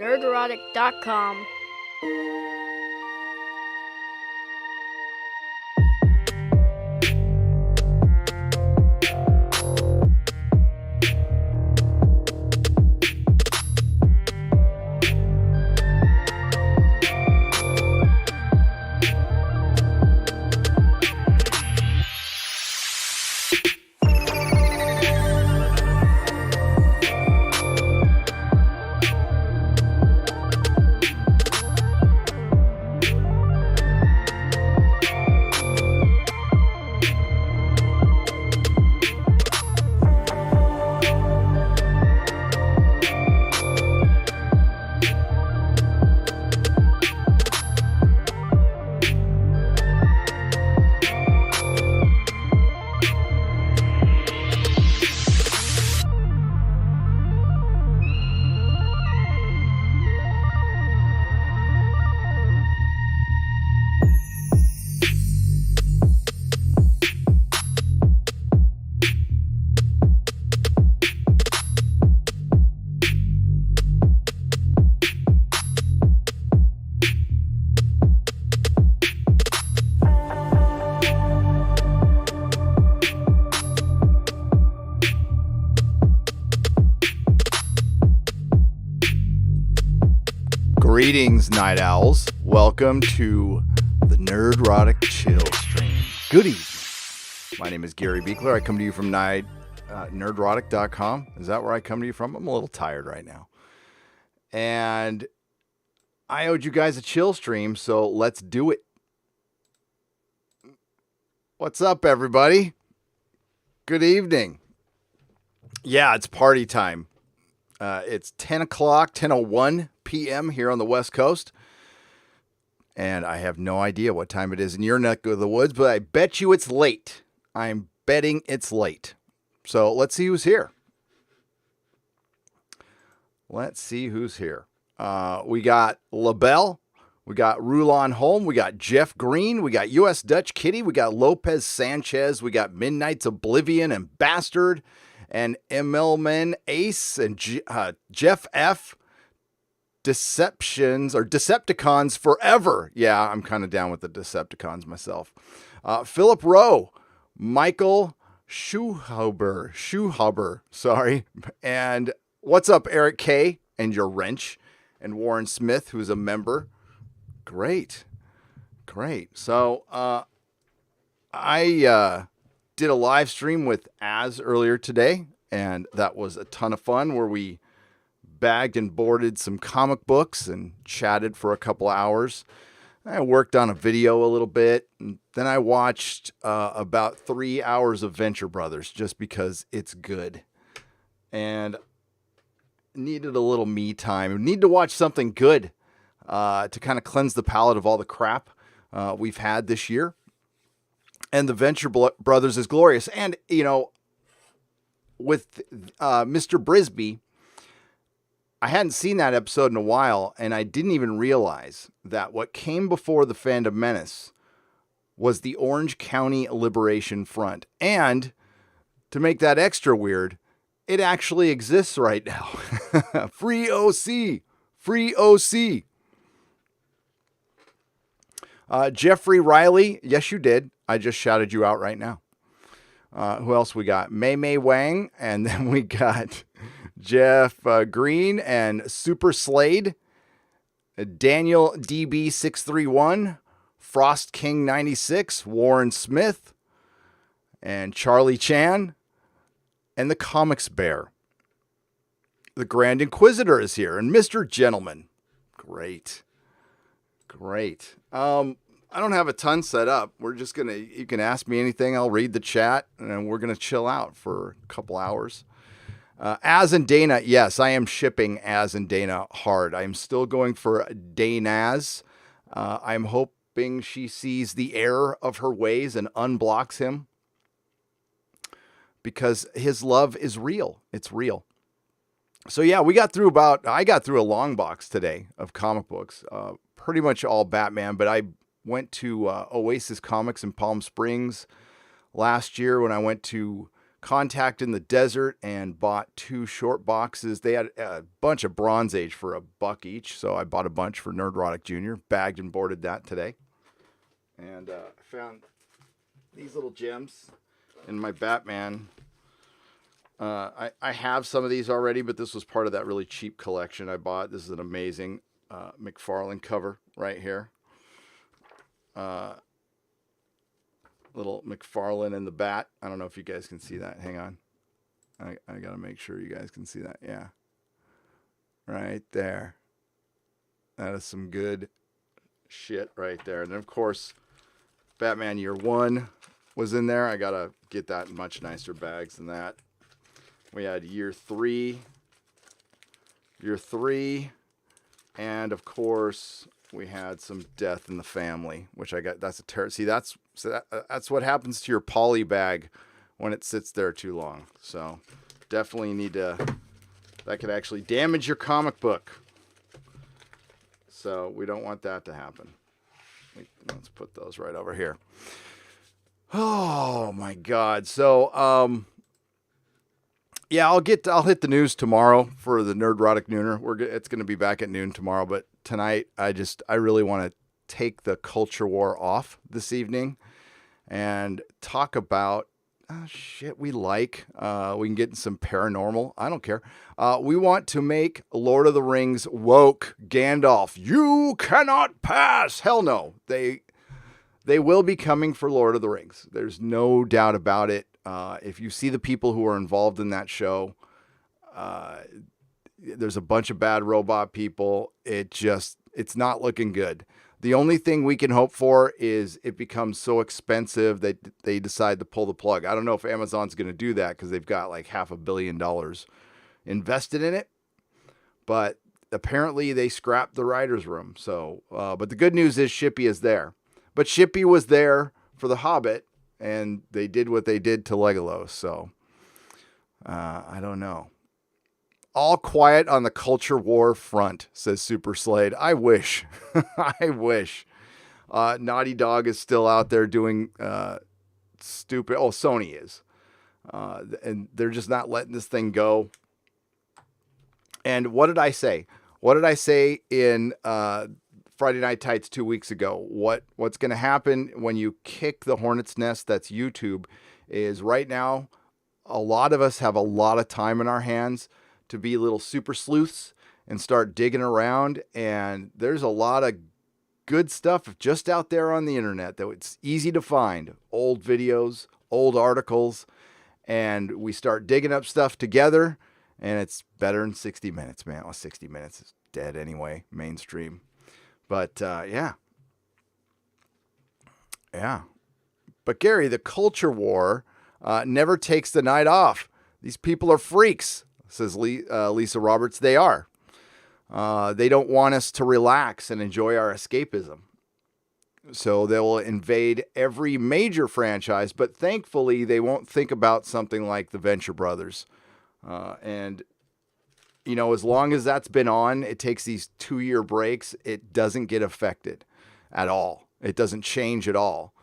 Nerdrotic.com. Greetings, Night Owls. Welcome to the Nerdrotic Chill Stream. Good evening. My name is Gary Beekler. I come to you from Nerdrotic.com. Is that where I come to you from? I'm a little tired right now. And I owed you guys a chill stream, so let's do it. What's up, everybody? Good evening. Yeah, it's party time. It's 10 o'clock, 10:01 p.m. here on the West Coast. And I have no idea what time it is in your neck of the woods, but I bet you it's late. I'm betting it's late. So let's see who's here. Let's see who's here. We got LaBelle. We got Rulon Holm. We got Jeff Green. We got US Dutch Kitty. We got Lopez Sanchez. We got Midnight's Oblivion and Bastard. And Emelman Ace and Jeff F. Decepticons Forever. Yeah, I'm kind of down with the Decepticons myself. Philip Rowe, Michael Schuhaber, sorry. And what's up, Eric K. and your wrench, and Warren Smith, who's a member. Great. So I did a live stream with Az earlier today, and that was a ton of fun where we bagged and boarded some comic books and chatted for a couple hours. I worked on a video a little bit, and then I watched about 3 hours of Venture Brothers just because it's good and needed a little me time. Need to watch something good to kind of cleanse the palate of all the crap we've had this year. And the Venture Brothers is glorious. And, you know, with Mr. Brisby, I hadn't seen that episode in a while, and I didn't even realize that what came before the Phantom Menace was the Orange County Liberation Front. And to make that extra weird, it actually exists right now. Free OC. Free OC. Jeffrey Riley. Yes, you did. I just shouted you out right now. Who else we got? Mei Wang. And then we got Jeff Green and Super Slade. Daniel DB631. Frost King 96. Warren Smith. And Charlie Chan. And the Comics Bear. The Grand Inquisitor is here. And Mr. Gentleman. Great. I don't have a ton set up. We're just you can ask me anything. I'll read the chat, and we're going to chill out for a couple hours. Az and Dana, yes, I am shipping Az and Dana hard. I'm still going for Danaz. I'm hoping she sees the error of her ways and unblocks him, because his love is real. It's real. So yeah, I got through a long box today of comic books, pretty much all Batman, but I went to Oasis Comics in Palm Springs last year when I went to Contact in the Desert and bought 2 short boxes. They had a bunch of Bronze Age for $1 each, so I bought a bunch for Nerdrotic Jr. Bagged and boarded that today. And I found these little gems in my Batman. I have some of these already, but this was part of that really cheap collection I bought. This is an amazing McFarlane cover right here. Little McFarlane and the bat. I don't know if you guys can see that. Hang on. I got to make sure you guys can see that. Yeah. Right there. That is some good shit right there. And then, of course, Batman Year 1 was in there. I got to get that in much nicer bags than that. We had Year 3. And, of course, we had some Death in the Family, which I got. That's a terror. See, that's what happens to your poly bag when it sits there too long. So definitely need to. That could actually damage your comic book. So we don't want that to happen. Let's put those right over here. Oh my God. So yeah, I'll hit the news tomorrow for the Nerdrotic Nooner. It's going to be back at noon tomorrow, but tonight I really want to take the culture war off this evening and talk about shit we like. We can get in some paranormal. I don't care. We want to make Lord of the Rings woke Gandalf. You cannot pass. Hell no. They will be coming for Lord of the Rings. There's no doubt about it. If you see the people who are involved in that show, there's a bunch of bad robot people. It's not looking good. The only thing we can hope for is it becomes so expensive that they decide to pull the plug. I don't know if Amazon's going to do that because they've got like $500 million invested in it. But apparently they scrapped the writer's room. So, but the good news is Shippy is there. But Shippy was there for The Hobbit, and they did what they did to Legolas. So, I don't know. All quiet on the culture war front, says Super Slade. I wish. I wish. Naughty Dog is still out there doing stupid. Oh, Sony is. And they're just not letting this thing go. And what did I say? What did I say in Friday Night Tights 2 weeks ago? What's going to happen when you kick the hornet's nest that's YouTube is right now, a lot of us have a lot of time in our hands to be little super sleuths and start digging around. And there's a lot of good stuff just out there on the internet that it's easy to find. Old videos, old articles, and we start digging up stuff together, and it's better than 60 Minutes, man. Well, 60 Minutes is dead anyway, mainstream. But yeah. But Gary, the culture war never takes the night off. These people are freaks, says Lisa Roberts. They are. They don't want us to relax and enjoy our escapism. So they will invade every major franchise, but thankfully they won't think about something like the Venture Brothers. And, you know, as long as that's been on, it takes these 2-year breaks. It doesn't get affected at all. It doesn't change at all.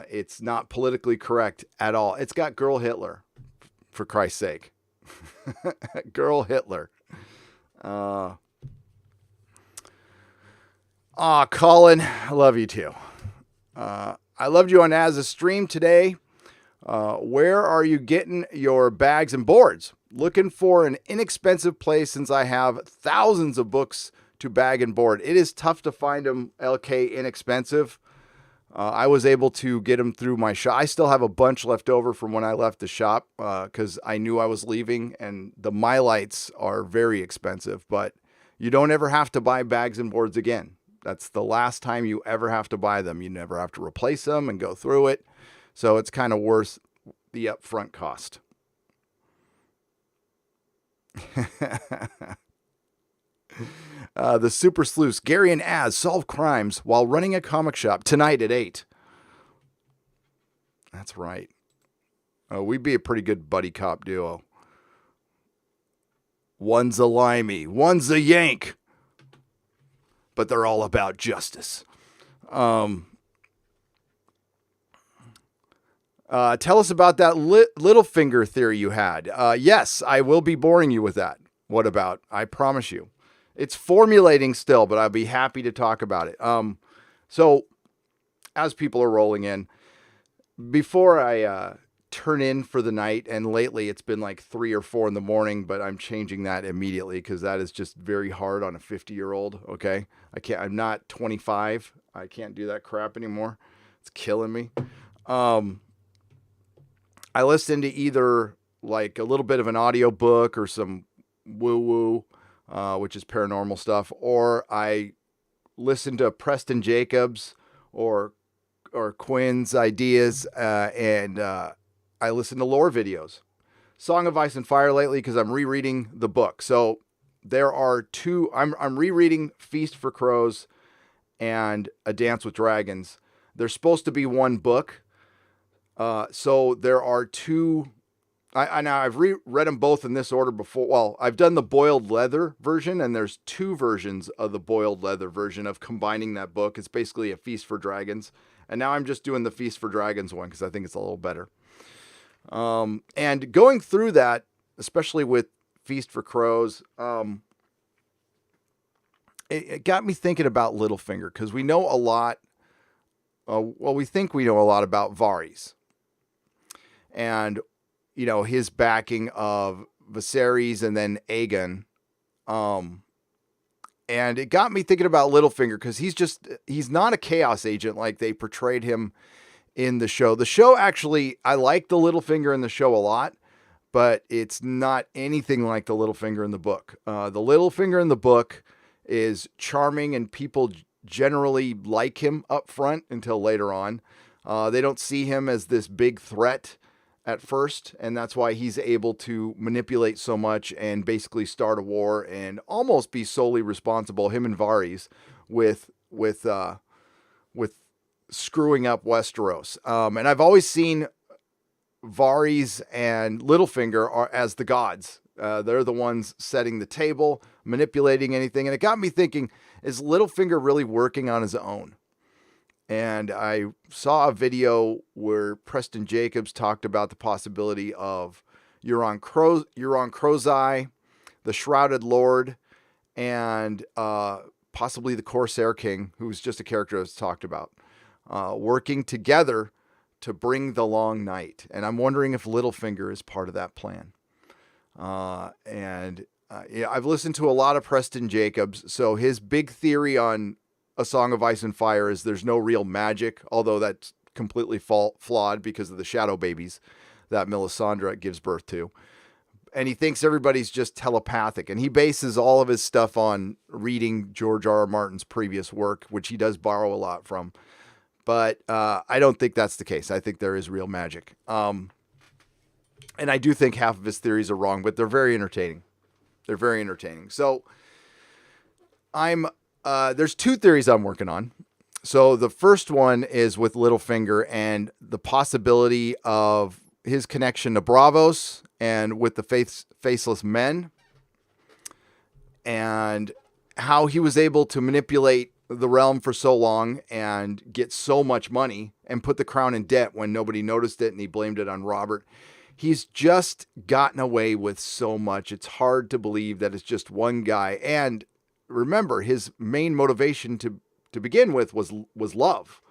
It's not politically correct at all. It's got Girl Hitler, for Christ's sake. Girl Hitler. Colin, I love you too. I loved you on Az's stream today. Where are you getting your bags and boards? Looking for an inexpensive place since I have thousands of books to bag and board. It is tough to find them, LK, inexpensive. I was able to get them through my shop. I still have a bunch left over from when I left the shop because I knew I was leaving, and the Mylights are very expensive, but you don't ever have to buy bags and boards again. That's the last time you ever have to buy them. You never have to replace them and go through it. So it's kind of worth the upfront cost. The Super Sleuths, Gary and Az solve crimes while running a comic shop tonight at 8. That's right. We'd be a pretty good buddy cop duo. One's a limey, one's a yank, but they're all about justice. Tell us about that Littlefinger theory you had. Yes, I will be boring you with that. What about? I promise you. It's formulating still, but I'll be happy to talk about it. So, as people are rolling in, before I turn in for the night, and lately it's been like 3 or 4 in the morning, but I'm changing that immediately because that is just very hard on a 50-year-old. Okay, I'm not 25. I can't do that crap anymore. It's killing me. I listen to either like a little bit of an audio book or some woo-woo, which is paranormal stuff, or I listen to Preston Jacobs or Quinn's ideas, and I listen to lore videos. Song of Ice and Fire lately because I'm rereading the book. So there are two. I'm rereading Feast for Crows and A Dance with Dragons. There's supposed to be one book. So there are two. I've reread them both in this order before. Well, I've done the boiled leather version, and there's two versions of the boiled leather version of combining that book. It's basically a Feast for Dragons. And now I'm just doing the Feast for Dragons one because I think it's a little better. And going through that, especially with Feast for Crows, it got me thinking about Littlefinger because we know a lot. We think we know a lot about Varys. And, his backing of Viserys and then Aegon. And it got me thinking about Littlefinger because he's not a chaos agent like they portrayed him in the show. The show actually, I like the Littlefinger in the show a lot, but it's not anything like the Littlefinger in the book. The Littlefinger in the book is charming and people generally like him up front until later on. They don't see him as this big threat at first, and that's why he's able to manipulate so much and basically start a war and almost be solely responsible, him and Varys, with screwing up Westeros. And I've always seen Varys and Littlefinger as the gods. They're the ones setting the table, manipulating anything. And it got me thinking, is Littlefinger really working on his own? And I saw a video where Preston Jacobs talked about the possibility of Euron Crozai, the Shrouded Lord, and possibly the Corsair King, who's just a character I was talked about, working together to bring the long night. And I'm wondering if Littlefinger is part of that plan. I've listened to a lot of Preston Jacobs. So his big theory on A Song of Ice and Fire is there's no real magic, although that's completely flawed because of the shadow babies that Melisandre gives birth to. And he thinks everybody's just telepathic. And he bases all of his stuff on reading George R.R. Martin's previous work, which he does borrow a lot from. But I don't think that's the case. I think there is real magic. And I do think half of his theories are wrong, but they're very entertaining. They're very entertaining. So there's two theories I'm working on. So the first one is with Littlefinger and the possibility of his connection to Braavos and with the Faceless Men, and how he was able to manipulate the realm for so long and get so much money and put the crown in debt when nobody noticed it and he blamed it on Robert. He's just gotten away with so much. It's hard to believe that it's just one guy. And remember, his main motivation to begin with was love.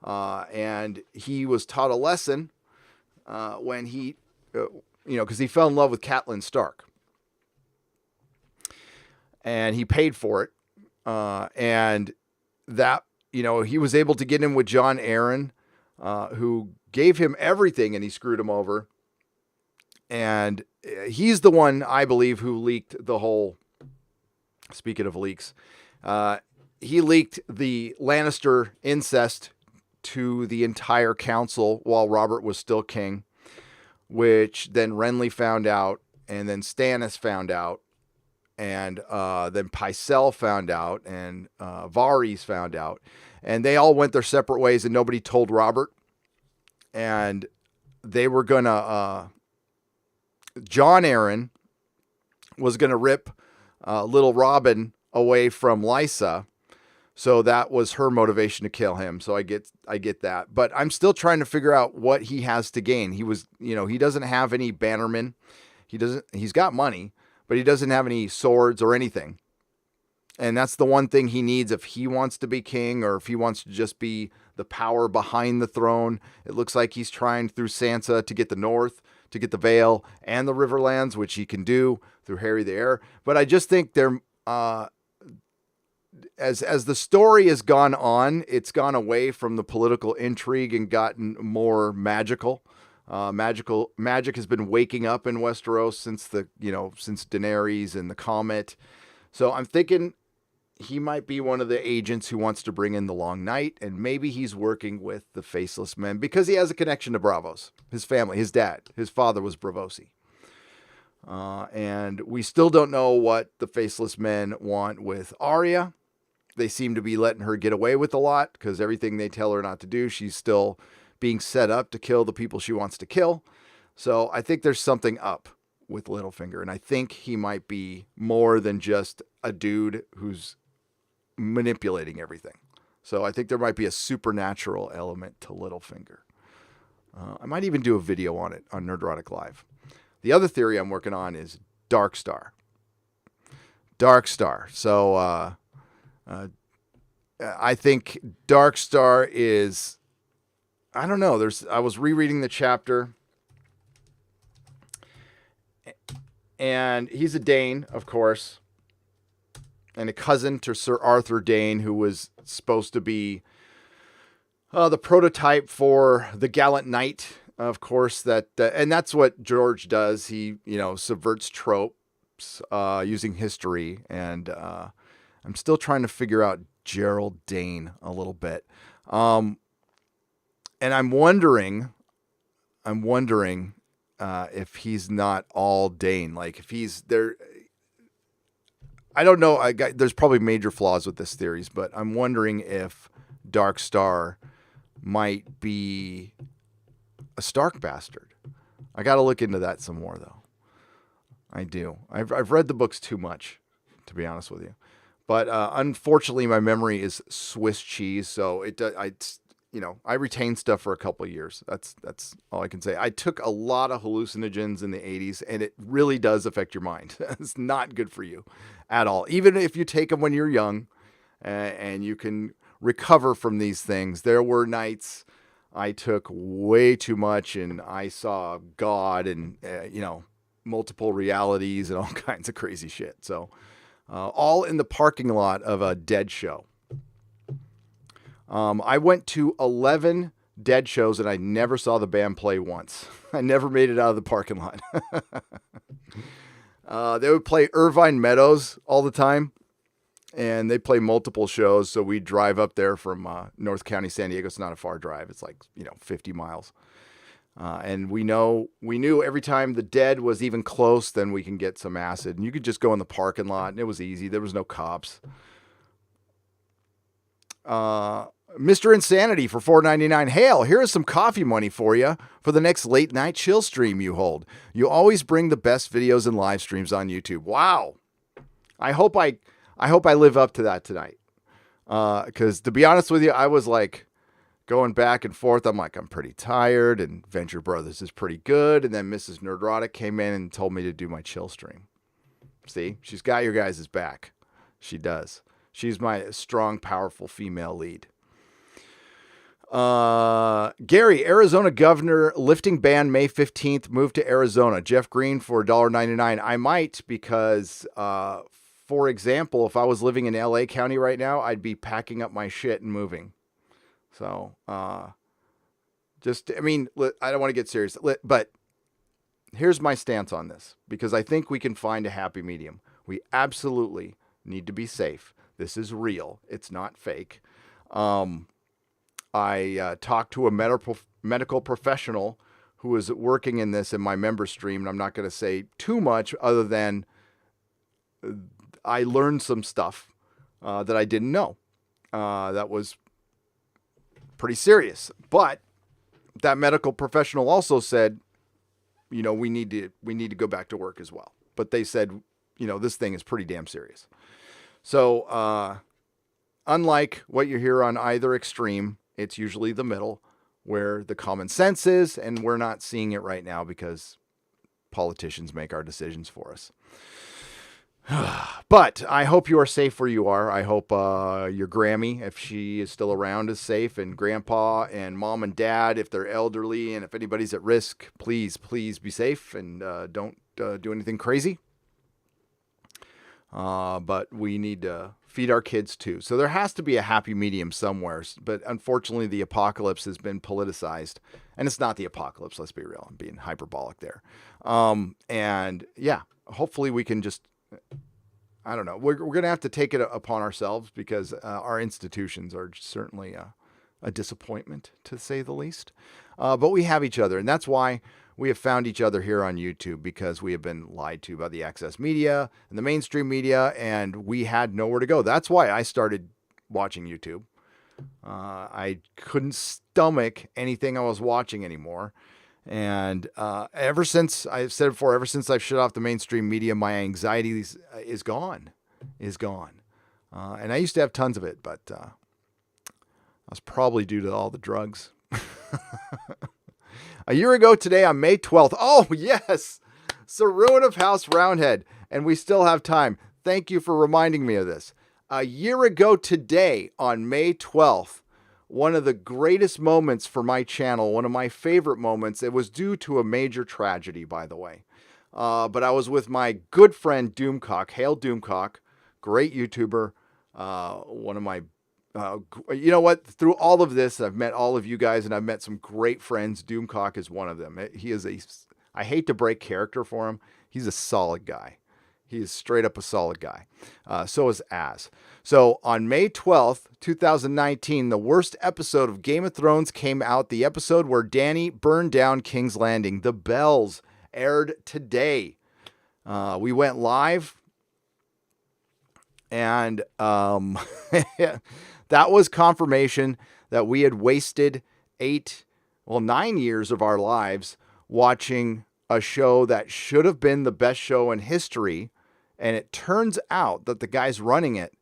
And he was taught a lesson when he, because he fell in love with Catelyn Stark. And he paid for it. And that, he was able to get in with Jon Arryn, who gave him everything and he screwed him over. And he's the one, I believe, who leaked the whole, speaking of leaks, he leaked the Lannister incest to the entire council while Robert was still king, which then Renly found out, and then Stannis found out, and then Pycelle found out, and Varys found out, and they all went their separate ways, and nobody told Robert, and they were gonna, Jon Arryn was gonna rip Little Robin away from Lysa, So that was her motivation to kill him. So I get that. But I'm still trying to figure out what he has to gain. He doesn't have any bannermen. He's got money, but he doesn't have any swords or anything. And that's the one thing he needs if he wants to be king, or if he wants to just be the power behind the throne. It looks like he's trying through Sansa to get the North, to get the Vale and the Riverlands, which he can do through Harry the Heir. But I just think they're as the story has gone on, it's gone away from the political intrigue and gotten more magical. Magic has been waking up in Westeros since Daenerys and the Comet. So I'm thinking he might be one of the agents who wants to bring in the Long Night, and maybe he's working with the Faceless Men because he has a connection to Braavos. His family, his dad, his father was Braavosi. And we still don't know what the Faceless Men want with Arya. They seem to be letting her get away with a lot because everything they tell her not to do, she's still being set up to kill the people she wants to kill. So I think there's something up with Littlefinger, and I think he might be more than just a dude who's manipulating everything. So I think there might be a supernatural element to Littlefinger. I might even do a video on it on Nerdrotic Live. The other theory I'm working on is Darkstar. Darkstar. So I think Darkstar is, I don't know. I was rereading the chapter, and he's a Dane, of course, and a cousin to Sir Arthur Dane, who was supposed to be the prototype for the gallant knight, of course. And that's what George does. He, subverts tropes using history, and I'm still trying to figure out Gerald Dane a little bit. And I'm wondering if he's not all Dane. Like if he's there, I don't know. There's probably major flaws with this theories, but I'm wondering if Darkstar might be a Stark bastard. I got to look into that some more, though. I do. I've read the books too much, to be honest with you. But unfortunately, my memory is Swiss cheese, so I retained stuff for a couple of years. That's all I can say. I took a lot of hallucinogens in the 80s, and it really does affect your mind. It's not good for you at all. Even if you take them when you're young, and you can recover from these things. There were nights I took way too much, and I saw God and multiple realities and all kinds of crazy shit. So all in the parking lot of a Dead show. I went to 11 Dead shows, and I never saw the band play once. I never made it out of the parking lot. They would play Irvine Meadows all the time, and they play multiple shows. So we drive up there from North County, San Diego. It's not a far drive. It's like 50 miles. And we knew every time the Dead was even close, then we can get some acid. And you could just go in the parking lot, and it was easy. There was no cops. Mr. Insanity for $4.99. Hail, here is some coffee money for you for the next late night chill stream you hold. You always bring the best videos and live streams on YouTube. Wow. I hope I live up to that tonight. Because to be honest with you, I was like going back and forth. I'm like, I'm pretty tired, and Venture Brothers is pretty good. And then Mrs. Nerdrotic came in and told me to do my chill stream. See, she's got your guys' back. She does. She's my strong, powerful female lead. Gary, Arizona governor lifting ban May 15th, move to Arizona. Jeff Green for $1.99. I might because, for example, if I was living in LA County right now, I'd be packing up my shit and moving. So, I don't want to get serious, but here's my stance on this, because I think we can find a happy medium. We absolutely need to be safe. This is real. It's not fake. I talked to a medical professional who was working in this in my member stream, and I'm not going to say too much other than I learned some stuff that I didn't know. That was pretty serious. But that medical professional also said, we need to go back to work as well. But they said, this thing is pretty damn serious. So unlike what you hear on either extreme, it's usually the middle where the common sense is, and we're not seeing it right now because politicians make our decisions for us. But I hope you are safe where you are. I hope your Grammy, if she is still around, is safe, and Grandpa and Mom and Dad, if they're elderly, and if anybody's at risk, please be safe and don't do anything crazy. But we need to feed our kids too. So there has to be a happy medium somewhere. But unfortunately, the apocalypse has been politicized. And it's not the apocalypse, let's be real. I'm being hyperbolic there. And yeah, hopefully we can just... I don't know. We're going to have to take it upon ourselves because our institutions are certainly a disappointment, to say the least. But we have each other, and that's why we have found each other here on YouTube, because we have been lied to by the excess media and the mainstream media, and we had nowhere to go. That's why I started watching YouTube. I couldn't stomach anything I was watching anymore. And ever since, I've said it before, ever since I've shut off the mainstream media, my anxiety is gone. And I used to have tons of it, but that's probably due to all the drugs. A year ago today, on May 12th. Oh, yes! Saruin of House Roundhead. And we still have time. Thank you for reminding me of this. A year ago today, on May 12th, one of the greatest moments for my channel, one of my favorite moments. It was due to a major tragedy, by the way. But I was with my good friend Doomcock, Hail Doomcock, great YouTuber. One of my, you know what? Through all of this, I've met all of you guys, and I've met some great friends. Doomcock is one of them. He is I hate to break character for him. He's a solid guy. He is straight up a solid guy. So is Az. So on May 12th, 2019, the worst episode of Game of Thrones came out. The episode where Dany burned down King's Landing. The Bells aired today. We went live. And that was confirmation that we had wasted 9 years of our lives watching a show that should have been the best show in history. And it turns out that the guys running it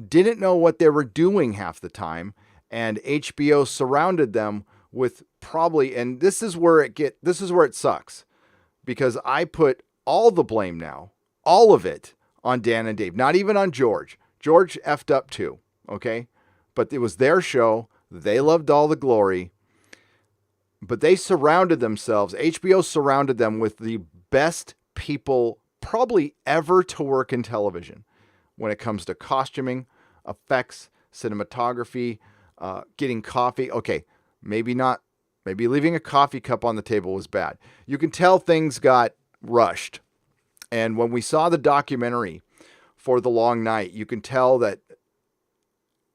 didn't know what they were doing half the time, and HBO surrounded them with probably, and this is where it sucks, because I put all the blame now, all of it, on Dan and Dave, not even on George. George effed up too, okay? But it was their show. They loved all the glory, but they surrounded themselves, HBO surrounded them with the best people probably ever to work in television when it comes to costuming, effects, cinematography, getting coffee. Okay, maybe not. Maybe leaving a coffee cup on the table was bad. You can tell things got rushed. And when we saw the documentary for The Long Night, you can tell that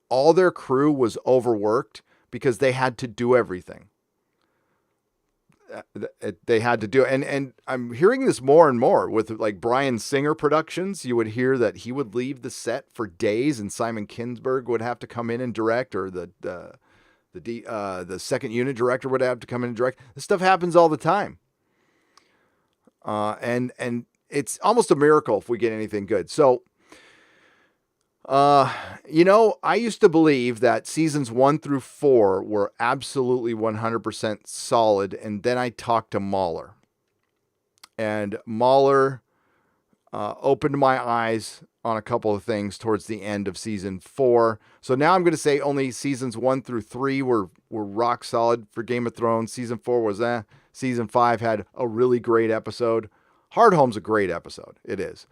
all their crew was overworked because they had to do everything. They had to do it. And I'm hearing this more and more with like Bryan Singer Productions. You would hear that he would leave the set for days and Simon Kinberg would have to come in and direct, or the second unit director would have to come in and direct. This stuff happens all the time. And it's almost a miracle if we get anything good. So, I used to believe that seasons 1 through 4 were absolutely 100% solid. And then I talked to Mahler, and Mahler opened my eyes on a couple of things towards the end of season 4. So now I'm going to say only seasons 1 through 3 were rock solid for Game of Thrones. Season 4 was Season 5 had a really great episode. Hardhome's a great episode. It is.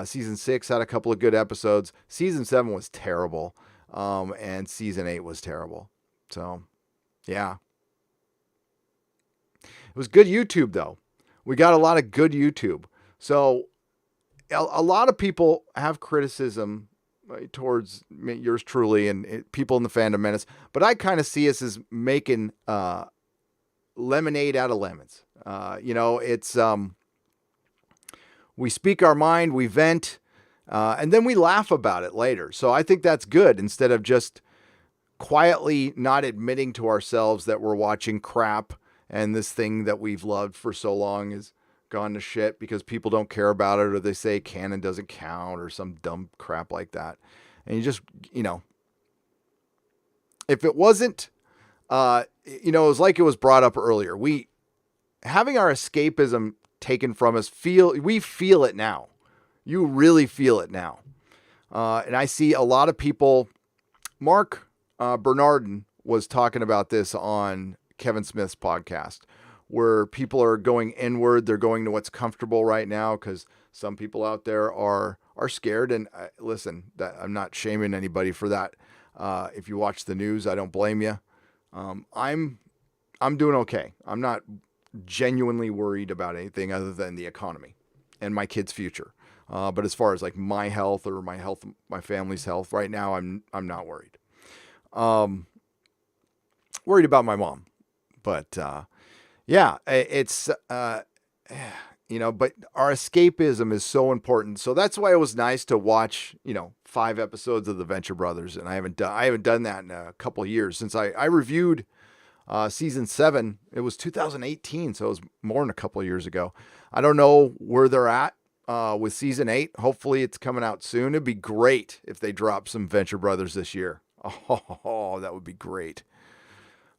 Season 6 had a couple of good episodes. Season 7 was terrible. And season 8 was terrible. So, yeah. It was good YouTube, though. We got a lot of good YouTube. So, a lot of people have criticism towards yours truly and people in the Fandom Menace. But I kind of see us as making lemonade out of lemons. It's... we speak our mind, we vent, and then we laugh about it later. So I think that's good, instead of just quietly not admitting to ourselves that we're watching crap and this thing that we've loved for so long has gone to shit because people don't care about it, or they say canon doesn't count or some dumb crap like that. And you just, if it wasn't, it was like it was brought up earlier. Having our escapism taken from us, we feel it now. You really feel it now. And I see a lot of people, Mark Bernardin was talking about this on Kevin Smith's podcast, where people are going inward. They're going to what's comfortable right now because some people out there are scared. And listen, I'm not shaming anybody for that. If you watch the news, I don't blame you. I'm doing okay. I'm not genuinely worried about anything other than the economy and my kids' future. But as far as like my health or my family's health right now, I'm not worried. Worried about my mom, but yeah, it's but our escapism is so important. So that's why it was nice to watch 5 episodes of the Venture Brothers, and I haven't done that in a couple of years since I reviewed season 7. It was 2018, so it was more than a couple of years ago. I don't know where they're at with season 8. Hopefully it's coming out soon. It'd be great if they drop some Venture Brothers this year. Oh, that would be great.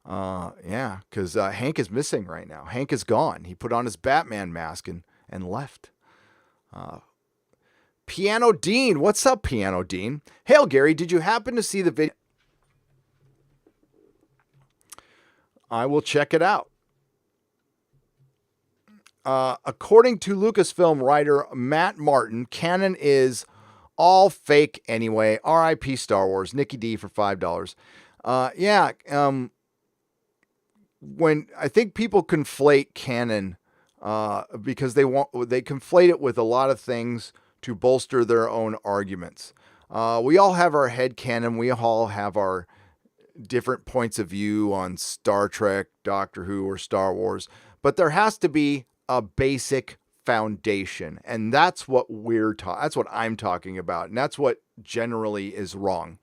Yeah, because Hank is missing right now. Hank is gone. He put on his Batman mask and left. Piano Dean. What's up, Piano Dean? Hail, Gary. Did you happen to see the video? I will check it out. According to Lucasfilm writer Matt Martin, canon is all fake anyway. R.I.P. Star Wars. Nikki D for $5. When I think people conflate canon because they conflate it with a lot of things to bolster their own arguments. We all have our head canon. We all have our different points of view on Star Trek, Doctor Who, or Star Wars, but there has to be a basic foundation, and that's what that's what I'm talking about, and that's what generally is wrong.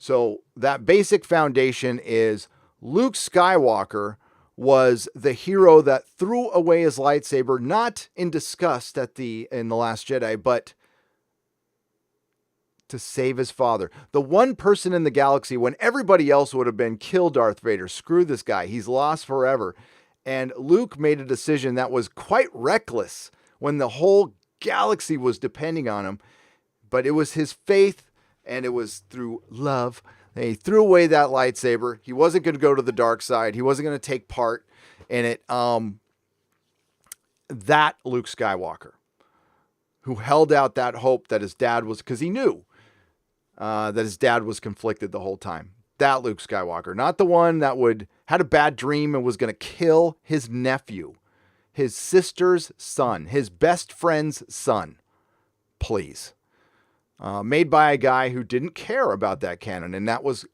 So that basic foundation is Luke Skywalker was the hero that threw away his lightsaber, not in disgust in The Last Jedi, but to save his father. The one person in the galaxy when everybody else would have been kill Darth Vader. Screw this guy. He's lost forever. And Luke made a decision that was quite reckless when the whole galaxy was depending on him. But it was his faith, and it was through love. And he threw away that lightsaber. He wasn't going to go to the dark side. He wasn't going to take part in it. That Luke Skywalker, who held out that hope that his dad was, because he knew that his dad was conflicted the whole time. That Luke Skywalker, not the one that had a bad dream and was going to kill his nephew, his sister's son, his best friend's son. Please. Made by a guy who didn't care about that canon, and that was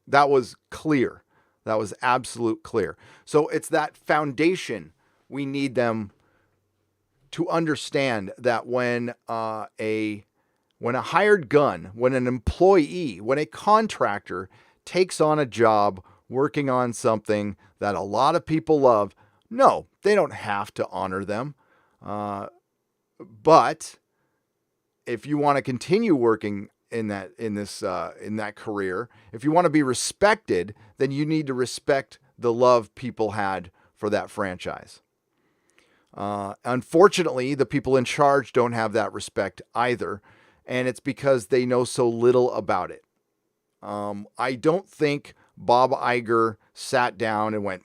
clear. That was absolute clear. So it's that foundation we need them to understand that when a hired gun, when an employee, when a contractor takes on a job working on something that a lot of people love, no, they don't have to honor them. But if you want to continue working in that career, if you want to be respected, then you need to respect the love people had for that franchise. Unfortunately, the people in charge don't have that respect either, and it's because they know so little about it. I don't think Bob Iger sat down and went,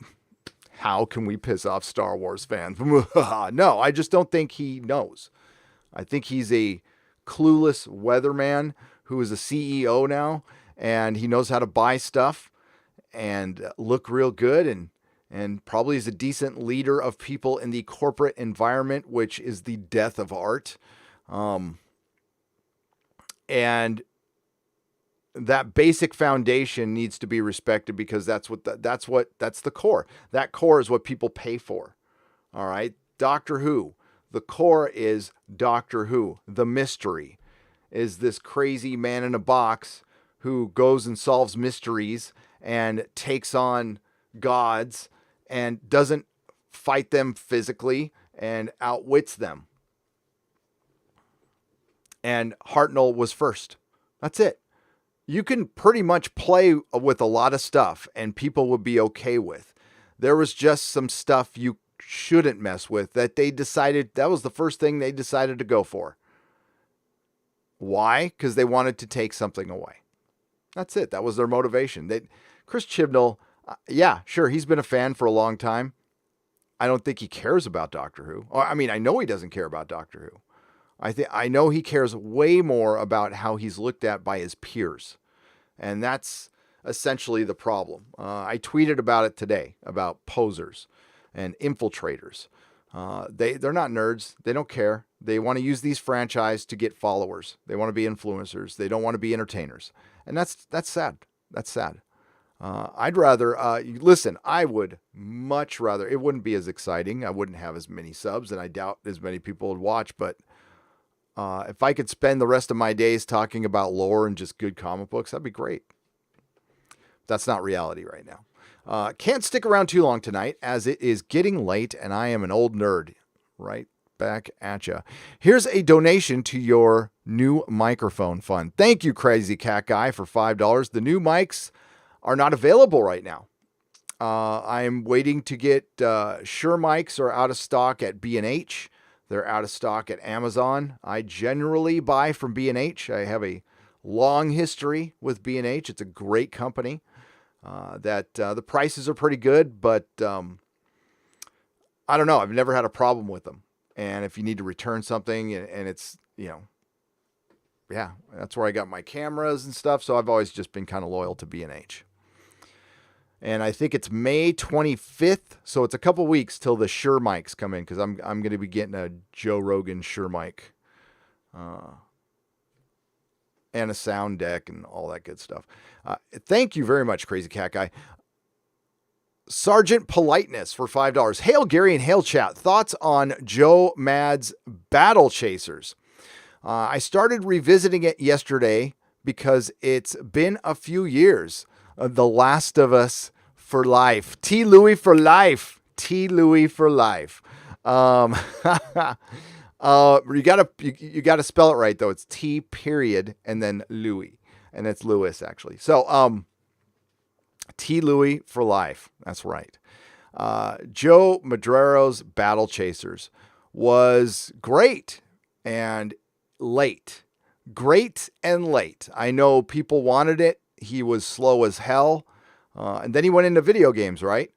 how can we piss off Star Wars fans? No, I just don't think he knows. I think he's a clueless weatherman who is a CEO now, and he knows how to buy stuff and look real good, and probably is a decent leader of people in the corporate environment, which is the death of art. And that basic foundation needs to be respected because that's the core. That core is what people pay for. All right. Doctor Who. The core is Doctor Who. The mystery is this crazy man in a box who goes and solves mysteries and takes on gods and doesn't fight them physically and outwits them. And Hartnell was first. That's it. you can pretty much play with a lot of stuff and people would be okay with. There was just some stuff you shouldn't mess with that they decided, that was the first thing they decided to go for. Why? Because they wanted to take something away. That's it. That was their motivation. Chris Chibnall, yeah, sure, he's been a fan for a long time. I don't think he cares about Doctor Who. I mean, I know he doesn't care about Doctor Who. I know he cares way more about how he's looked at by his peers. And that's essentially the problem. I tweeted about it today, about posers and infiltrators. They're not nerds. They don't care. They want to use these franchises to get followers. They want to be influencers. They don't want to be entertainers. And that's sad. That's sad. I'd rather, listen, I would much rather, it wouldn't be as exciting. I wouldn't have as many subs, and I doubt as many people would watch, but if I could spend the rest of my days talking about lore and just good comic books, that'd be great. That's not reality right now. Can't stick around too long tonight as it is getting late and I am an old nerd. Right back at ya. Here's a donation to your new microphone fund. Thank you, Crazy Cat Guy, for $5. The new mics are not available right now. I'm waiting to get Shure mics are out of stock at B&H. They're out of stock at Amazon. I generally buy from B&H. I have a long history with B&H. It's a great company. The prices are pretty good, but I don't know. I've never had a problem with them. And if you need to return something and it's, yeah, that's where I got my cameras and stuff. So I've always just been kind of loyal to B&H. And I think it's May 25th. So it's a couple weeks till the Shure mics come in because I'm going to be getting a Joe Rogan Shure mic and a sound deck and all that good stuff. Thank you very much, Crazy Cat Guy. Sergeant Politeness for $5. Hail Gary and hail chat. Thoughts on Joe Mad's Battle Chasers? I started revisiting it yesterday because it's been a few years. The Last of Us for life. T. Louis for life. T. Louis for life. You gotta spell it right though. It's T period and then Louis, and it's Lewis actually. So T. Louis for life. That's right. Joe Madrero's Battle Chasers was great and late. Great and late. I know people wanted it. He was slow as hell. And then he went into video games, right?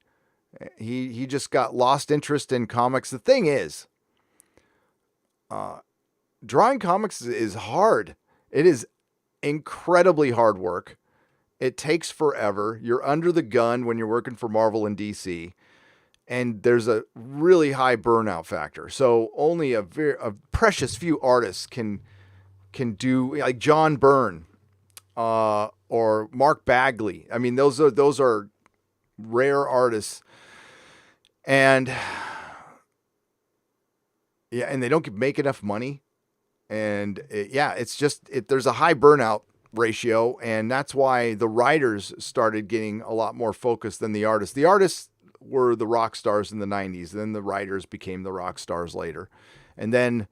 He just got lost interest in comics. The thing is, drawing comics is hard. It is incredibly hard work. It takes forever. You're under the gun when you're working for Marvel and DC. And there's a really high burnout factor. So only a precious few artists can do, like John Byrne, or Mark Bagley. I mean, those are rare artists, and yeah, and they don't make enough money, and there's a high burnout ratio, and that's why the writers started getting a lot more focused than the artists. The artists were the rock stars in the 90s, then the writers became the rock stars later, and then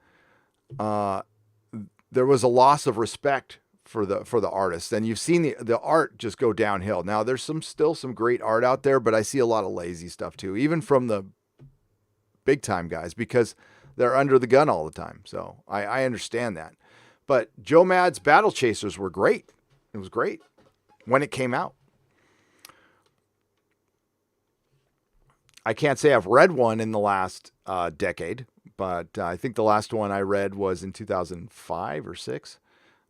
there was a loss of respect for the artists, and you've seen the art just go downhill. Now there's still some great art out there, but I see a lot of lazy stuff too, even from the big time guys, because they're under the gun all the time. So I understand that. But Joe Mad's Battle Chasers were great. It was great when it came out. I can't say I've read one in the last decade, but I think the last one I read was in 2005 or 6.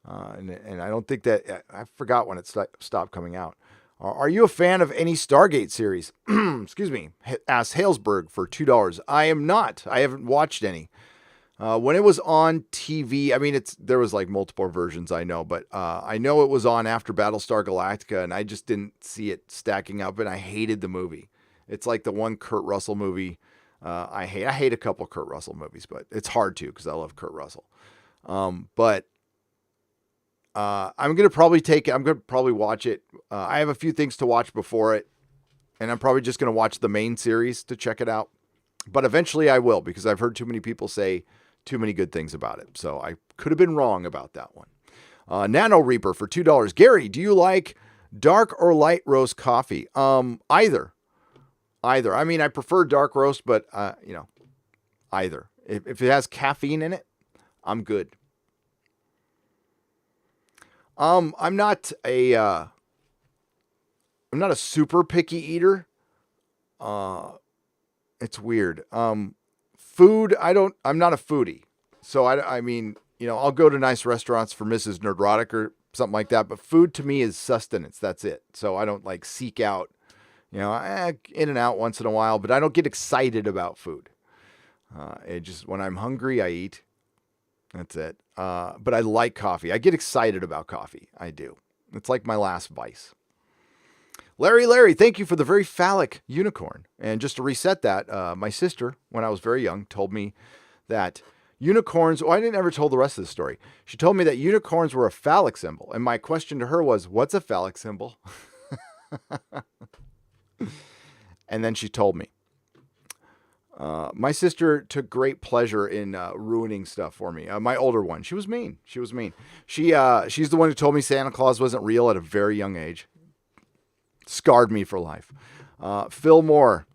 And I don't think that, I forgot when it stopped coming out. Are you a fan of any Stargate series? Excuse me. Asked Halesburg for $2. I am not. I haven't watched any. When it was on TV, I mean, there was like multiple versions, I know, but I know it was on after Battlestar Galactica, and I just didn't see it stacking up, and I hated the movie. It's like the one Kurt Russell movie I hate. I hate a couple Kurt Russell movies, but it's hard to because I love Kurt Russell. But I'm going to probably take it. I'm going to probably watch it. I have a few things to watch before it, and I'm probably just going to watch the main series to check it out. But eventually I will, because I've heard too many people say too many good things about it. So I could have been wrong about that one. Nano Reaper for $2. Gary, do you like dark or light roast coffee? Either. I mean, I prefer dark roast, but either. If it has caffeine in it, I'm good. I'm not a super picky eater. It's weird. Food, I'm not a foodie. So I mean, I'll go to nice restaurants for Mrs. Nerdrotic or something like that, but food to me is sustenance. That's it. So I don't like seek out, in and out once in a while, but I don't get excited about food. When I'm hungry, I eat. That's it. But I like coffee. I get excited about coffee. I do. It's like my last vice. Larry, thank you for the very phallic unicorn. And just to reset that, my sister, when I was very young, told me that unicorns, I didn't ever tell the rest of the story. She told me that unicorns were a phallic symbol. And my question to her was, what's a phallic symbol? And then she told me. My sister took great pleasure in ruining stuff for me. My older one, she was mean. She's the one who told me Santa Claus wasn't real at a very young age. Scarred me for life. Phil Moore,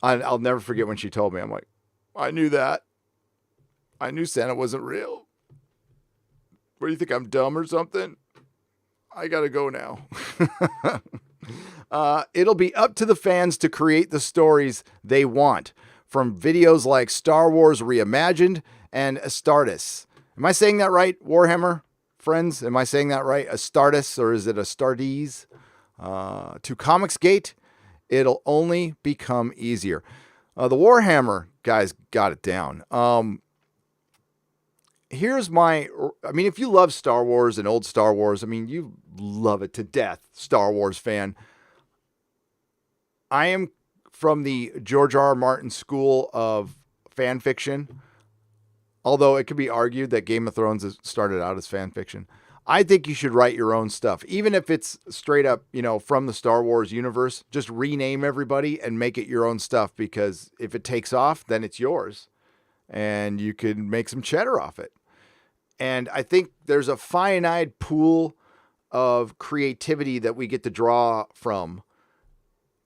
I'll never forget when she told me. I'm like, I knew that. I knew Santa wasn't real. What do you think? I'm dumb or something? I gotta go now. It'll be up to the fans to create the stories they want. From videos like Star Wars Reimagined and Astartes. Am I saying that right, Warhammer friends? Am I saying that right? Astartes, or is it Astartes? To Comicsgate, it'll only become easier. The Warhammer guys got it down. If you love Star Wars and old Star Wars, you love it to death, Star Wars fan. I am from the George R.R. Martin school of fan fiction, although it could be argued that Game of Thrones started out as fan fiction. I think you should write your own stuff, even if it's straight up, from the Star Wars universe. Just rename everybody and make it your own stuff, because if it takes off, then it's yours, and you can make some cheddar off it. And I think there's a finite pool of creativity that we get to draw from,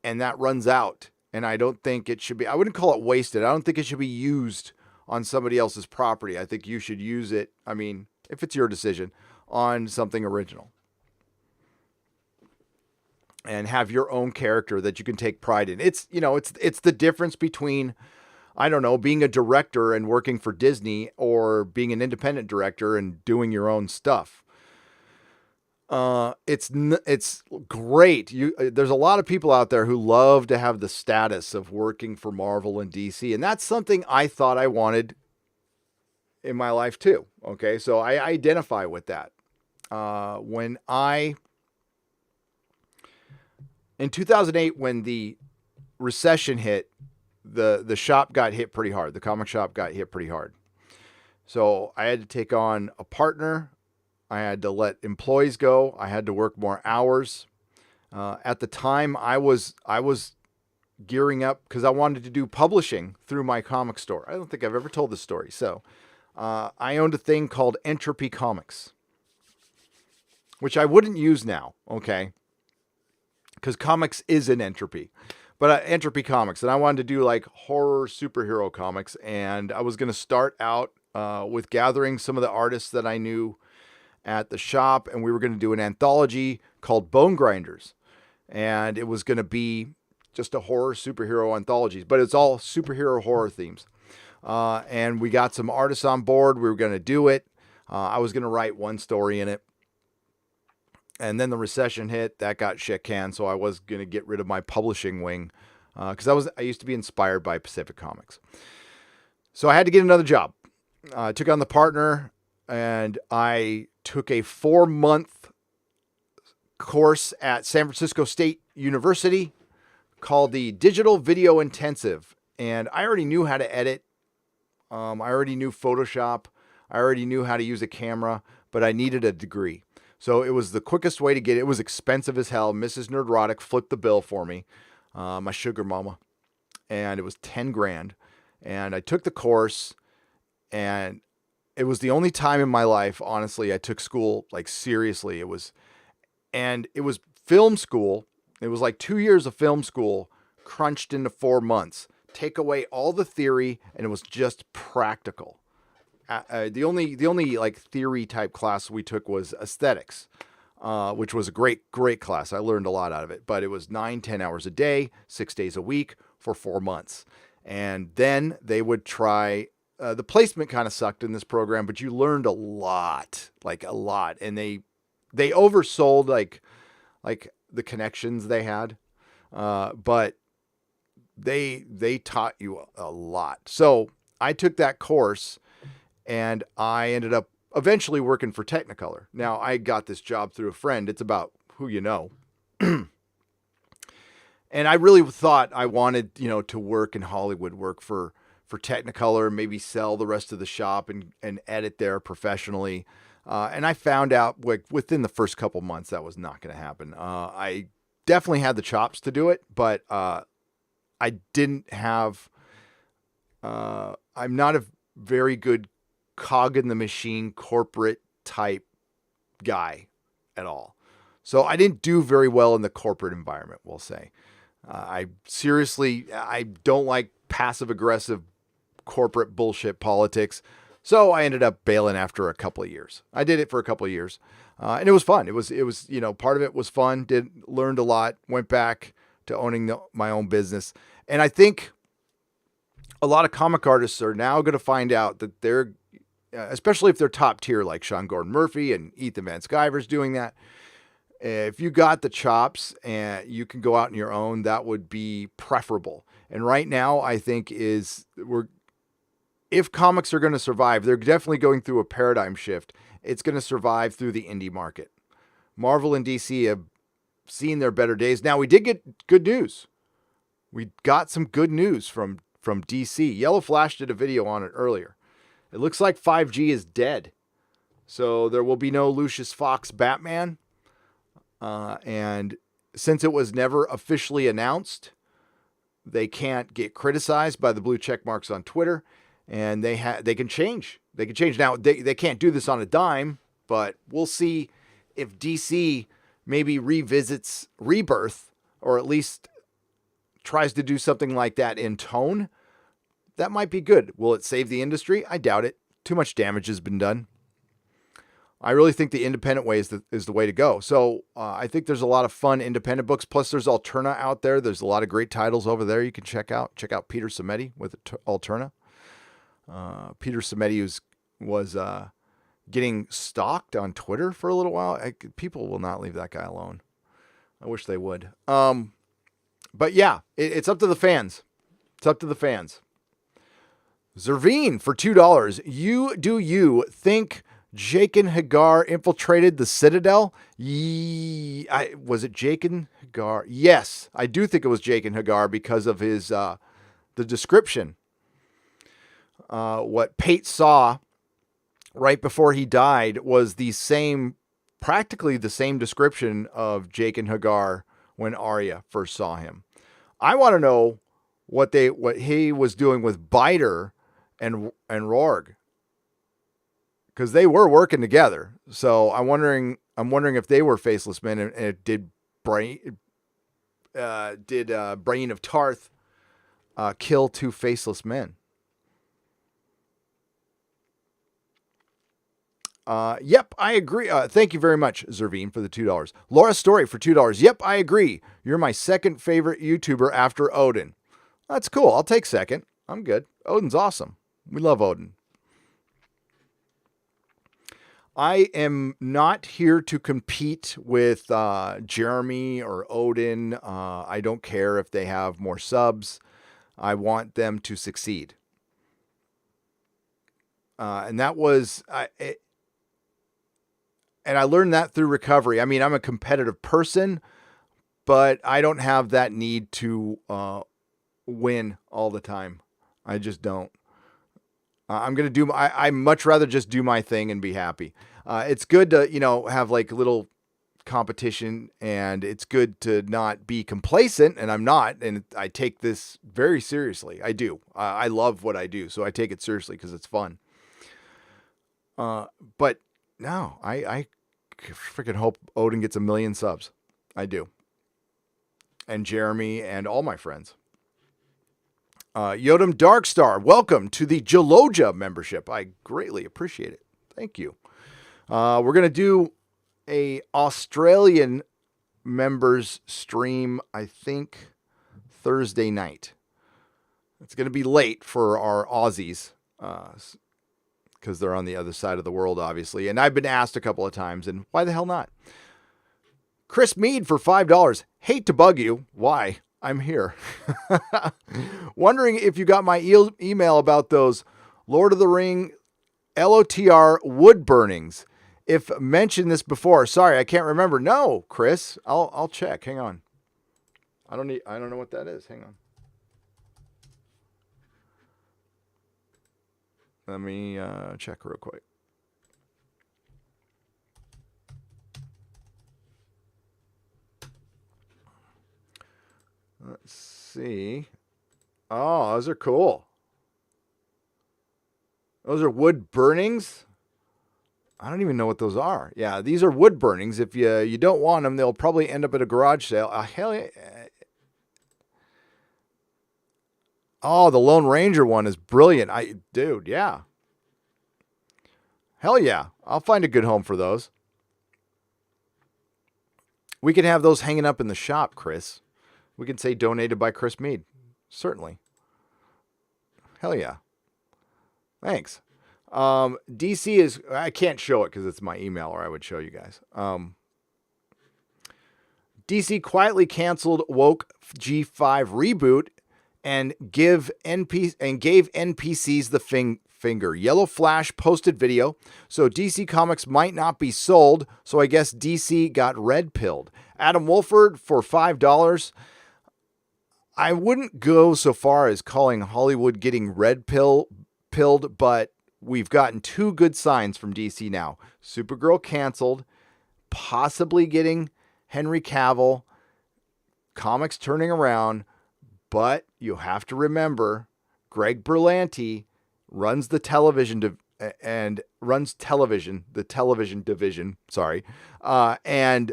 and that runs out. And I don't think it should be, I wouldn't call it wasted. I don't think it should be used on somebody else's property. I think you should use it, if it's your decision, on something original. And have your own character that you can take pride in. It's the difference between, being a director and working for Disney, or being an independent director and doing your own stuff. It's great. There's a lot of people out there who love to have the status of working for Marvel and DC, and that's something I thought I wanted in my life too. Okay, so I identify with that. In 2008, when the recession hit, the shop got hit pretty hard. The comic shop got hit pretty hard. So I had to take on a partner. I had to let employees go. I had to work more hours. At the time, I was gearing up because I wanted to do publishing through my comic store. I don't think I've ever told this story. So I owned a thing called Entropy Comics, which I wouldn't use now, okay? Because comics is an entropy. But Entropy Comics, and I wanted to do like horror superhero comics, and I was going to start out with gathering some of the artists that I knew at the shop, and we were going to do an anthology called Bone Grinders, and it was going to be just a horror superhero anthology, but it's all superhero horror themes. And we got some artists on board. We were going to do it. I was going to write one story in it, and then the recession hit. That got shit canned, so I was going to get rid of my publishing wing because I used to be inspired by Pacific Comics. So I had to get another job. I took on the partner, and I took a 4-month course at San Francisco State University called the Digital Video Intensive. And I already knew how to edit. I already knew Photoshop. I already knew how to use a camera, but I needed a degree. So it was the quickest way to get it. It was expensive as hell. Mrs. Nerdrotic flipped the bill for me, my sugar mama. And it was $10,000. And I took the course, and it was the only time in my life, honestly, I took school like seriously. It was film school. It was like 2 years of film school crunched into 4 months. Take away all the theory, and it was just practical. The only like theory type class we took was aesthetics, which was a great class. I learned a lot out of it, but it was 9-10 hours a day, 6 days a week for 4 months. And then they would try, the placement kind of sucked in this program, but you learned a lot. And they oversold like the connections they had. But they taught you a lot. So I took that course, and I ended up eventually working for Technicolor. Now, I got this job through a friend. It's about who you know. And I really thought I wanted, to work in Hollywood, work for Technicolor, maybe sell the rest of the shop and edit there professionally. And I found out within the first couple months that was not going to happen. I definitely had the chops to do it, but I didn't have, I'm not a very good cog in the machine corporate type guy at all. So I didn't do very well in the corporate environment, we'll say. I don't like passive aggressive corporate bullshit politics. So I ended up bailing after a couple of years. I did it for a couple of years. And it was fun. It was, part of it was fun, learned a lot, went back to owning my own business. And I think a lot of comic artists are now going to find out that they're, especially if they're top tier, like Sean Gordon Murphy and Ethan Van Sciver's doing that. If you got the chops and you can go out on your own, that would be preferable. And right now, I think if comics are going to survive, they're definitely going through a paradigm shift. It's going to survive through the indie market. Marvel and DC have seen their better days. Now, we did get good news. We got some good news from DC. Yellow Flash did a video on it earlier. It looks like 5G is dead. So there will be no Lucius Fox Batman. And since it was never officially announced, they can't get criticized by the blue check marks on Twitter. And they can change. They can change. Now, they can't do this on a dime, but we'll see if DC maybe revisits Rebirth, or at least tries to do something like that in tone. That might be good. Will it save the industry? I doubt it. Too much damage has been done. I really think the independent way is the way to go. So I think there's a lot of fun independent books. Plus, there's Alterna out there. There's a lot of great titles over there you can check out. Check out Peter Simeti with Alterna. Peter Simeti was getting stalked on Twitter for a little while. People will not leave that guy alone. I wish they would. But yeah, it's up to the fans. It's up to the fans. Zervine for $2. You think Jaqen Hagar infiltrated the Citadel? Was it Jaqen Hagar? Yes, I do think it was Jaqen Hagar because of his the description. What Pate saw right before he died was practically the same description of Jaqen Hagar when Arya first saw him. I want to know what he was doing with Biter and Rorg, because they were working together. So I'm wondering if they were faceless men, and did Brain of Tarth kill two faceless men? Yep, I agree. Thank you very much, Zervine, for the $2. Laura Story for $2. Yep, I agree. You're my second favorite YouTuber after Odin. That's cool. I'll take second. I'm good. Odin's awesome. We love Odin. I am not here to compete with Jeremy or Odin. I don't care if they have more subs. I want them to succeed. And that was... And I learned that through recovery. I mean, I'm a competitive person, but I don't have that need to win all the time. I just don't. I much rather just do my thing and be happy. It's good to, have like little competition, and it's good to not be complacent, and I'm not, and I take this very seriously. I do. I love what I do, so I take it seriously because it's fun. But no, I freaking hope Odin gets 1 million subs. I do. And Jeremy and all my friends. Yodam Darkstar, welcome to the Jaloja membership. I greatly appreciate it. Thank you. We're going to do a Australian members stream, I think, Thursday night. It's going to be late for our Aussies because they're on the other side of the world, obviously. And I've been asked a couple of times, and why the hell not? Chris Mead for $5. Hate to bug you. Why? I'm here. Wondering if you got my email about those Lord of the Ring LOTR wood burnings. If mentioned this before, sorry, I can't remember. No, Chris, I'll check. Hang on. I don't know what that is. Hang on. Let me check real quick. Let's see. Oh, those are cool. Those are wood burnings. I don't even know what those are. Yeah, these are wood burnings. If you don't want them, they'll probably end up at a garage sale. Hell yeah. Oh, the Lone Ranger one is brilliant. Dude, yeah. Hell yeah. I'll find a good home for those. We can have those hanging up in the shop, Chris. We can say donated by Chris Mead. Certainly. Hell yeah. Thanks. DC is, I can't show it because it's my email or I would show you guys. DC quietly canceled Woke G5 reboot and gave NPCs the finger. Yellow Flash posted video, so DC Comics might not be sold, so I guess DC got red pilled. Adam Wolford for $5. I wouldn't go so far as calling Hollywood getting red pilled, but we've gotten 2 good signs from DC now. Supergirl canceled, possibly getting Henry Cavill, comics turning around, but you have to remember Greg Berlanti runs the television division, and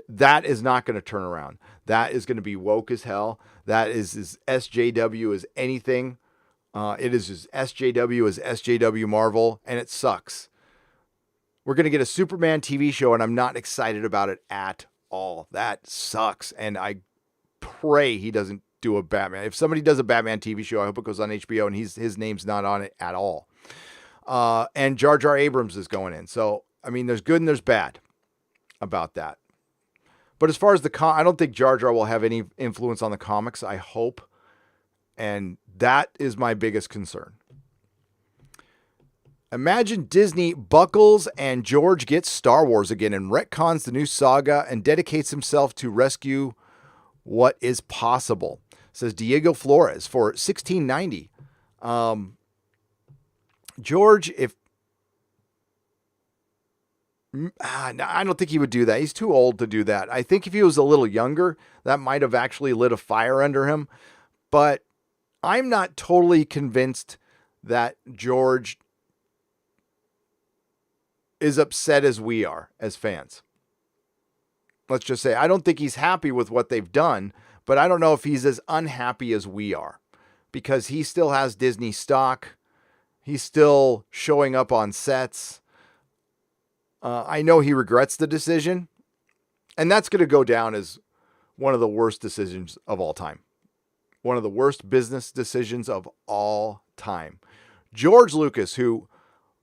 that is not going to turn around. That is going to be woke as hell. That is as SJW as anything. It is as SJW as SJW Marvel, and it sucks. We're going to get a Superman TV show, and I'm not excited about it at all. That sucks, and I pray he doesn't do a Batman. If somebody does a Batman TV show, I hope it goes on HBO, and his name's not on it at all. And Jar Jar Abrams is going in. So, I mean, there's good and there's bad about that. But as far as I don't think Jar Jar will have any influence on the comics, I hope. And that is my biggest concern. Imagine Disney buckles and George gets Star Wars again and retcons the new saga and dedicates himself to rescue what is possible, says Diego Flores for $16.90. George, I don't think he would do that. He's too old to do that. I think if he was a little younger, that might have actually lit a fire under him. But I'm not totally convinced that George is upset as we are as fans. Let's just say, I don't think he's happy with what they've done, but I don't know if he's as unhappy as we are because he still has Disney stock. He's still showing up on sets. I know he regrets the decision, and that's going to go down as one of the worst decisions of all time. One of the worst business decisions of all time. George Lucas, who,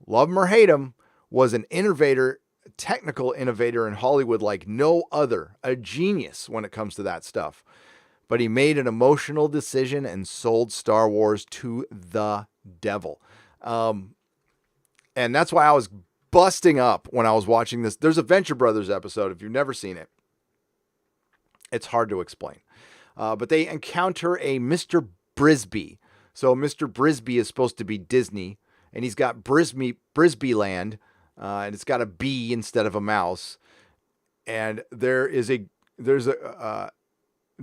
love him or hate him, was an innovator, technical innovator in Hollywood like no other, a genius when it comes to that stuff. But he made an emotional decision and sold Star Wars to the devil. And that's why I was busting up when I was watching this. There's a Venture Brothers episode. If you've never seen it, it's hard to explain. But they encounter a Mr. Brisby. So Mr. Brisby is supposed to be Disney, and he's got Brisby Land, and it's got a bee instead of a mouse. And there's a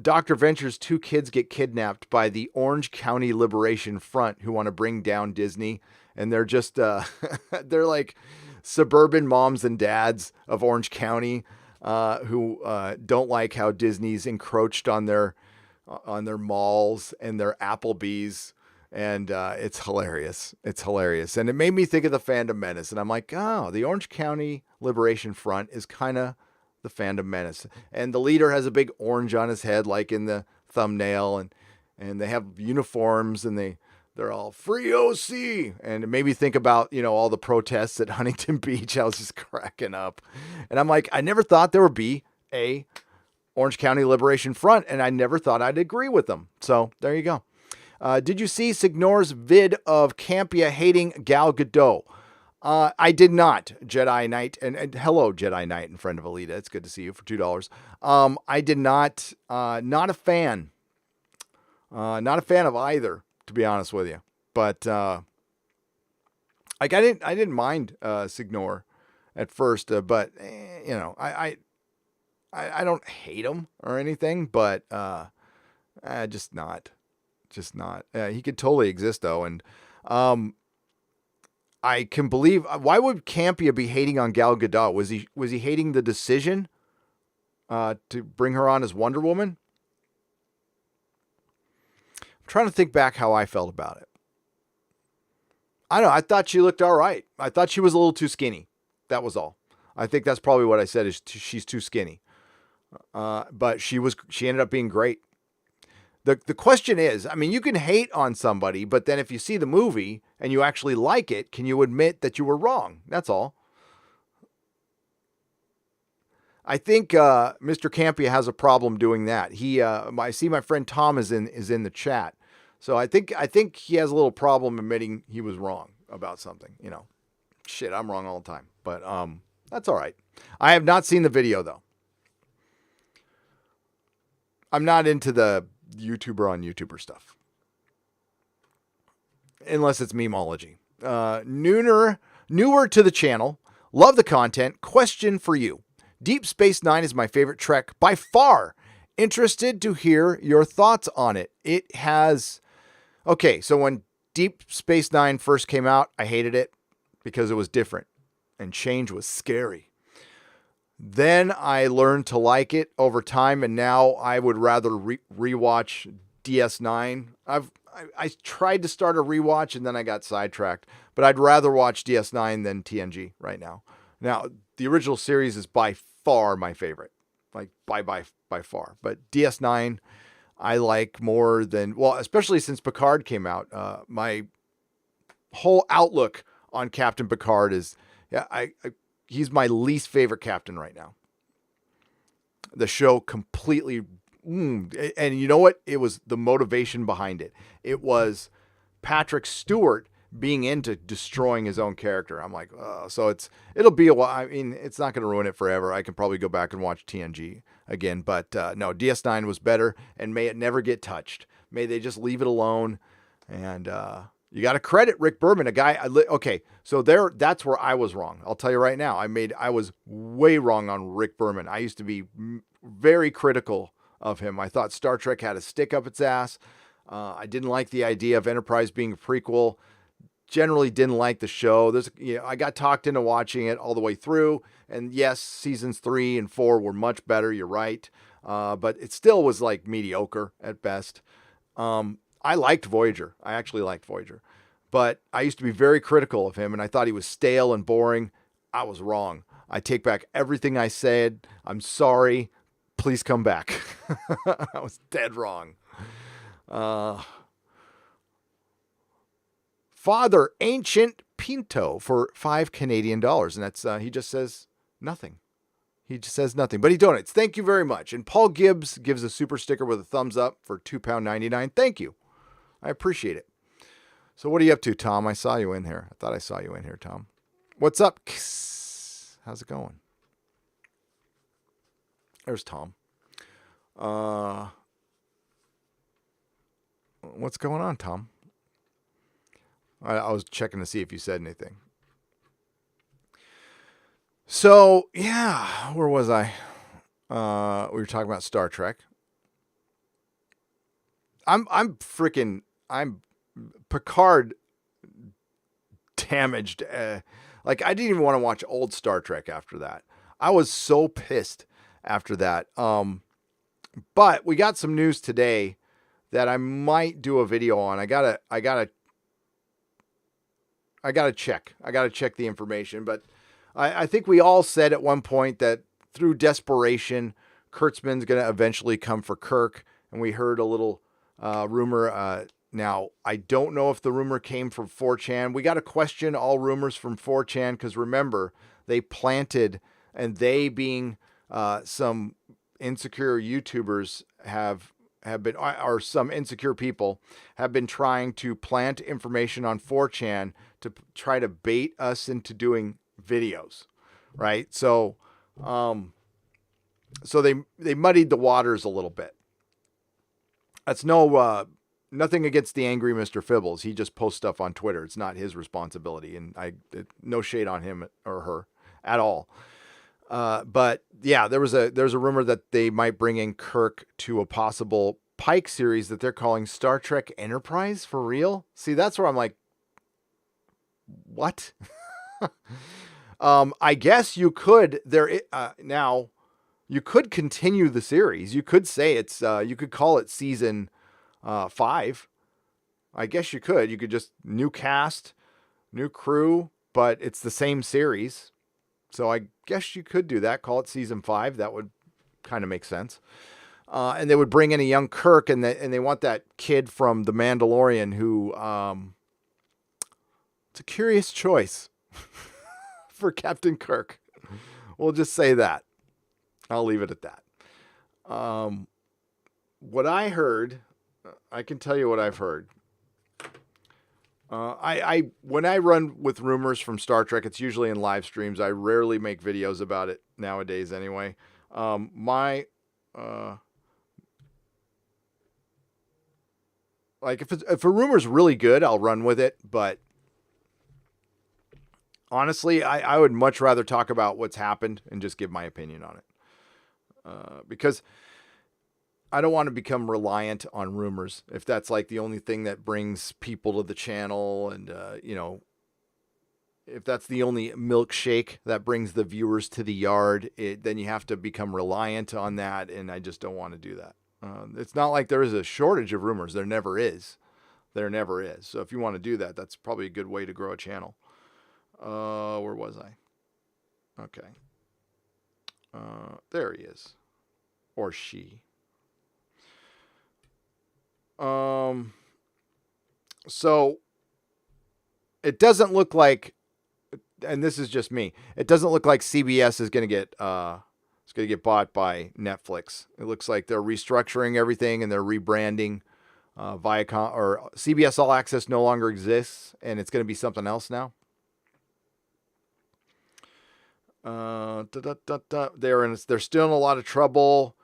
Dr. Venture's 2 kids get kidnapped by the Orange County Liberation Front who want to bring down Disney. And they're just, they're like suburban moms and dads of Orange County who don't like how Disney's encroached on their malls and their Applebee's. And it's hilarious. It's hilarious. And it made me think of the Fandom Menace. And I'm like, oh, the Orange County Liberation Front is kind of the Fandom Menace. And the leader has a big orange on his head, like in the thumbnail. And they have uniforms and they're all free OC. And it made me think about, all the protests at Huntington Beach. I was just cracking up. And I'm like, I never thought there would be a Orange County Liberation Front. And I never thought I'd agree with them. So there you go. Did you see Signor's vid of Campia hating Gal Gadot? I did not, Jedi Knight. And hello, Jedi Knight and friend of Alita. It's good to see you for $2. I did not. Not a fan. Not a fan of either, to be honest with you. But I didn't mind Signor at first. But I don't hate him or anything. But just not. Just not. He could totally exist though, and I can believe. Why would Campia be hating on Gal Gadot? Was he hating the decision to bring her on as Wonder Woman? I'm trying to think back how I felt about it. I don't know. I thought she looked all right. I thought she was a little too skinny. That was all. I think that's probably what I said. Is she's too skinny. But she ended up being great. The question is, you can hate on somebody, but then if you see the movie and you actually like it, can you admit that you were wrong? That's all. I think Mr. Campia has a problem doing that. I see my friend Tom is in the chat, so I think he has a little problem admitting he was wrong about something. Shit, I'm wrong all the time, but that's all right. I have not seen the video though. I'm not into the YouTuber on YouTuber stuff. Unless it's memeology. Newer to the channel. Love the content. Question for you. Deep Space Nine is my favorite Trek by far. Interested to hear your thoughts on it. It has... Okay, so when Deep Space Nine first came out, I hated it because it was different. And change was scary. Then I learned to like it over time, and now I would rather rewatch DS9. I tried to start a rewatch, and then I got sidetracked. But I'd rather watch DS9 than TNG right now. Now, the original series is by far my favorite, like by far. But DS9, I like more than, well, especially since Picard came out. My whole outlook on Captain Picard is, he's my least favorite captain right now. The show completely, and you know what? It was the motivation behind it. It was Patrick Stewart being into destroying his own character. I'm like, so it'll be a while. It's not going to ruin it forever. I can probably go back and watch TNG again, but no, DS9 was better, and may it never get touched. May they just leave it alone. And you got to credit Rick Berman, a guy. Okay, so that's where I was wrong. I'll tell you right now. I was way wrong on Rick Berman. I used to be very critical of him. I thought Star Trek had a stick up its ass. I didn't like the idea of Enterprise being a prequel. Generally didn't like the show. I got talked into watching it all the way through. And yes, seasons 3 and 4 were much better. You're right. But it still was like mediocre at best. I liked Voyager. I actually liked Voyager. But I used to be very critical of him, and I thought he was stale and boring. I was wrong. I take back everything I said. I'm sorry. Please come back. I was dead wrong. Father Ancient Pinto for $5 Canadian. And that's, he just says nothing. He just says nothing, but he donates. Thank you very much. And Paul Gibbs gives a super sticker with a thumbs up for £2.99. Thank you. I appreciate it. So what are you up to, Tom? I saw you in here. I thought I saw you in here, Tom. What's up? How's it going? There's Tom. What's going on, Tom? I was checking to see if you said anything. So, yeah, where was I? We were talking about Star Trek. I'm Picard damaged. Like, I didn't even want to watch old Star Trek after that. I was so pissed after that. But we got some news today that I might do a video on. I gotta check. I gotta check the information. But I think we all said at one point that through desperation, Kurtzman's gonna eventually come for Kirk, and we heard a little rumor. Now, I don't know if the rumor came from 4chan. We got to question all rumors from 4chan because remember, they planted, and they being some insecure YouTubers have been, or some insecure people have been trying to plant information on 4chan to try to bait us into doing videos, right? So, they muddied the waters a little bit. That's nothing against the angry Mr. Fibbles. He just posts stuff on Twitter. It's not his responsibility, and no shade on him or her at all. But yeah, there's a rumor that they might bring in Kirk to a possible Pike series that they're calling Star Trek Enterprise. For real? See, that's where I'm like, what? I guess you could now. You could continue the series. You could say you could call it season 5. I guess you could. You could just new cast, new crew, but it's the same series. So I guess you could do that. Call it season 5. That would kind of make sense. And they would bring in a young Kirk, and they want that kid from The Mandalorian who, it's a curious choice for Captain Kirk. We'll just say that. I'll leave it at that. What I heard, I can tell you what I've heard. When I run with rumors from Star Trek, it's usually in live streams. I rarely make videos about it nowadays anyway. Like if a rumor's really good, I'll run with it, but honestly, I would much rather talk about what's happened and just give my opinion on it. Because I don't want to become reliant on rumors. If that's like the only thing that brings people to the channel, and if that's the only milkshake that brings the viewers to the yard, then you have to become reliant on that, and I just don't want to do that. It's not like there is a shortage of rumors. There never is. There never is. So if you want to do that, that's probably a good way to grow a channel. Where was I? Okay. There he is. Or she. So it doesn't look like, and this is just me, it doesn't look like CBS is going to get bought by Netflix. It looks like they're restructuring everything and they're rebranding. Viacom or CBS All Access no longer exists, and it's going to be something else now. They're still in a lot of trouble.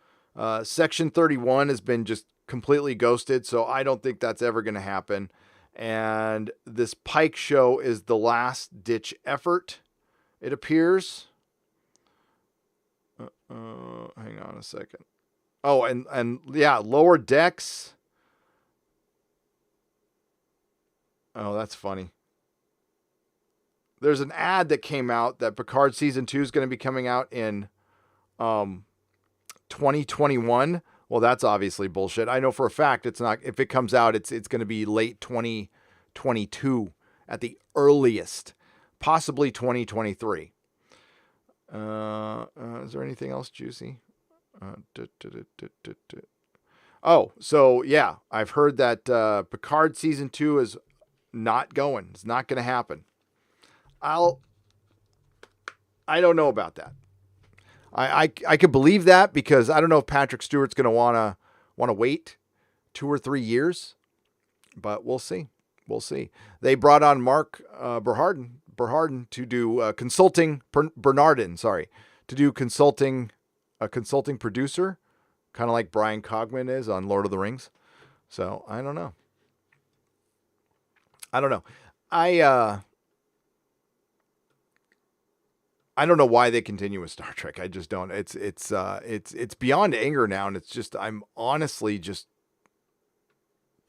Section 31 has been just completely ghosted, so I don't think that's ever going to happen. And this Pike show is the last ditch effort, it appears. Hang on a second. Oh, and yeah, Lower Decks. Oh, that's funny. There's an ad that came out that Picard season 2 is going to be coming out in 2021. Well, that's obviously bullshit. I know for a fact it's not. If it comes out, it's going to be late 2022 at the earliest, possibly 2023. Is there anything else juicy? Oh, so yeah, I've heard that Picard season 2 is not going. It's not going to happen. I don't know about that. I could believe that because I don't know if Patrick Stewart's going to want to wait 2 or 3 years, but we'll see. We'll see. They brought on Mark Bernardin to do consulting. To do consulting, a consulting producer, kind of like Brian Cogman is on Lord of the Rings. So I don't know. I don't know why they continue with Star Trek. I just don't. It's beyond anger now, and it's just I'm honestly just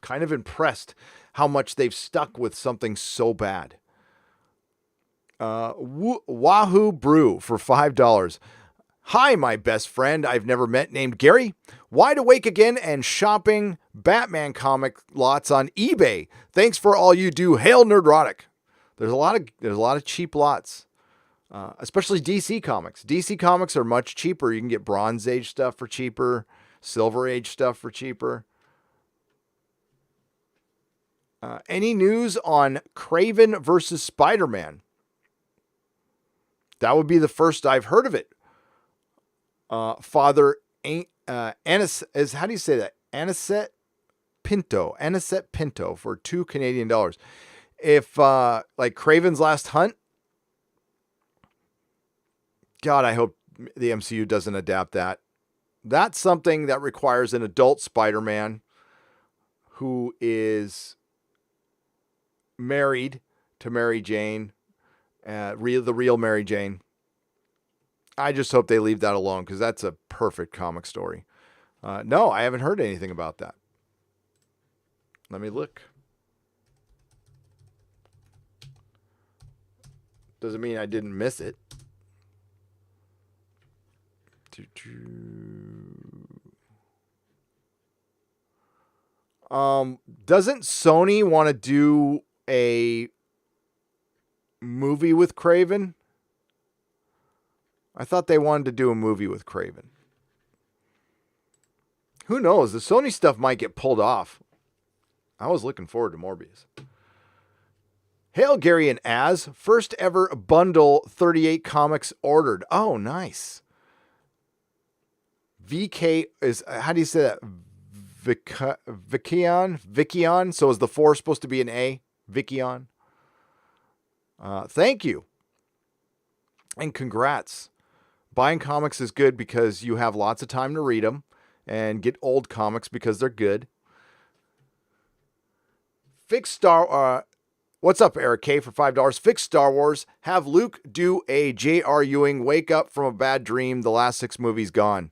kind of impressed how much they've stuck with something so bad. Wahoo Brew for $5. Hi, my best friend I've never met named Gary. Wide awake again and shopping Batman comic lots on eBay. Thanks for all you do. Hail Nerdrotic. There's a lot of cheap lots, especially DC comics. DC comics are much cheaper. You can get Bronze Age stuff for cheaper, Silver Age stuff for cheaper. Any news on Kraven versus Spider-Man? That would be the first I've heard of it. Father Anis is, how do you say that? Anisette Pinto for $2 Canadian. If like Kraven's Last Hunt, God, I hope the MCU doesn't adapt that. That's something that requires an adult Spider-Man who is married to Mary Jane, the real Mary Jane. I just hope they leave that alone because that's a perfect comic story. No, I haven't heard anything about that. Let me look. Doesn't mean I didn't miss it. Doesn't Sony want to do a movie with Kraven? I thought they wanted to do a movie with Kraven. Who knows? The Sony stuff might get pulled off. I was looking forward to Morbius. Hail Gary and Az. First ever bundle 38 comics ordered. Oh, nice. VK is, how do you say that? Vikion. So is the 4 supposed to be an A? Vikion. Thank you. And congrats. Buying comics is good because you have lots of time to read them, and get old comics because they're good. What's up, Eric K for $5? Fix Star Wars. Have Luke do a J.R. Ewing wake up from a bad dream. The last 6 movies gone.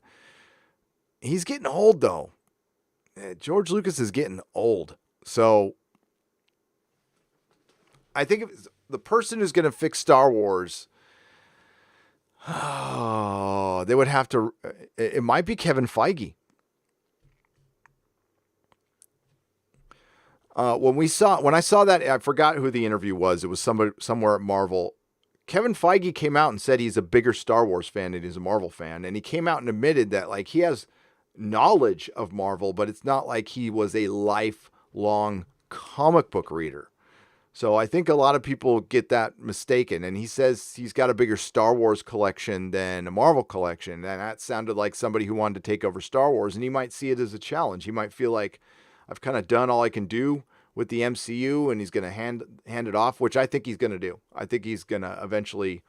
He's getting old though. George Lucas is getting old. So I think if the person who's going to fix Star Wars, they would have to, it might be Kevin Feige. When I saw that, I forgot who the interview was. It was somebody somewhere at Marvel. Kevin Feige came out and said he's a bigger Star Wars fan than he's a Marvel fan. And he came out and admitted that like he has knowledge of Marvel, but it's not like he was a lifelong comic book reader. So I think a lot of people get that mistaken. And he says he's got a bigger Star Wars collection than a Marvel collection. And that sounded like somebody who wanted to take over Star Wars. And he might see it as a challenge. He might feel like I've kind of done all I can do with the MCU and he's going to hand it off, which I think he's going to do. I think he's going to eventually,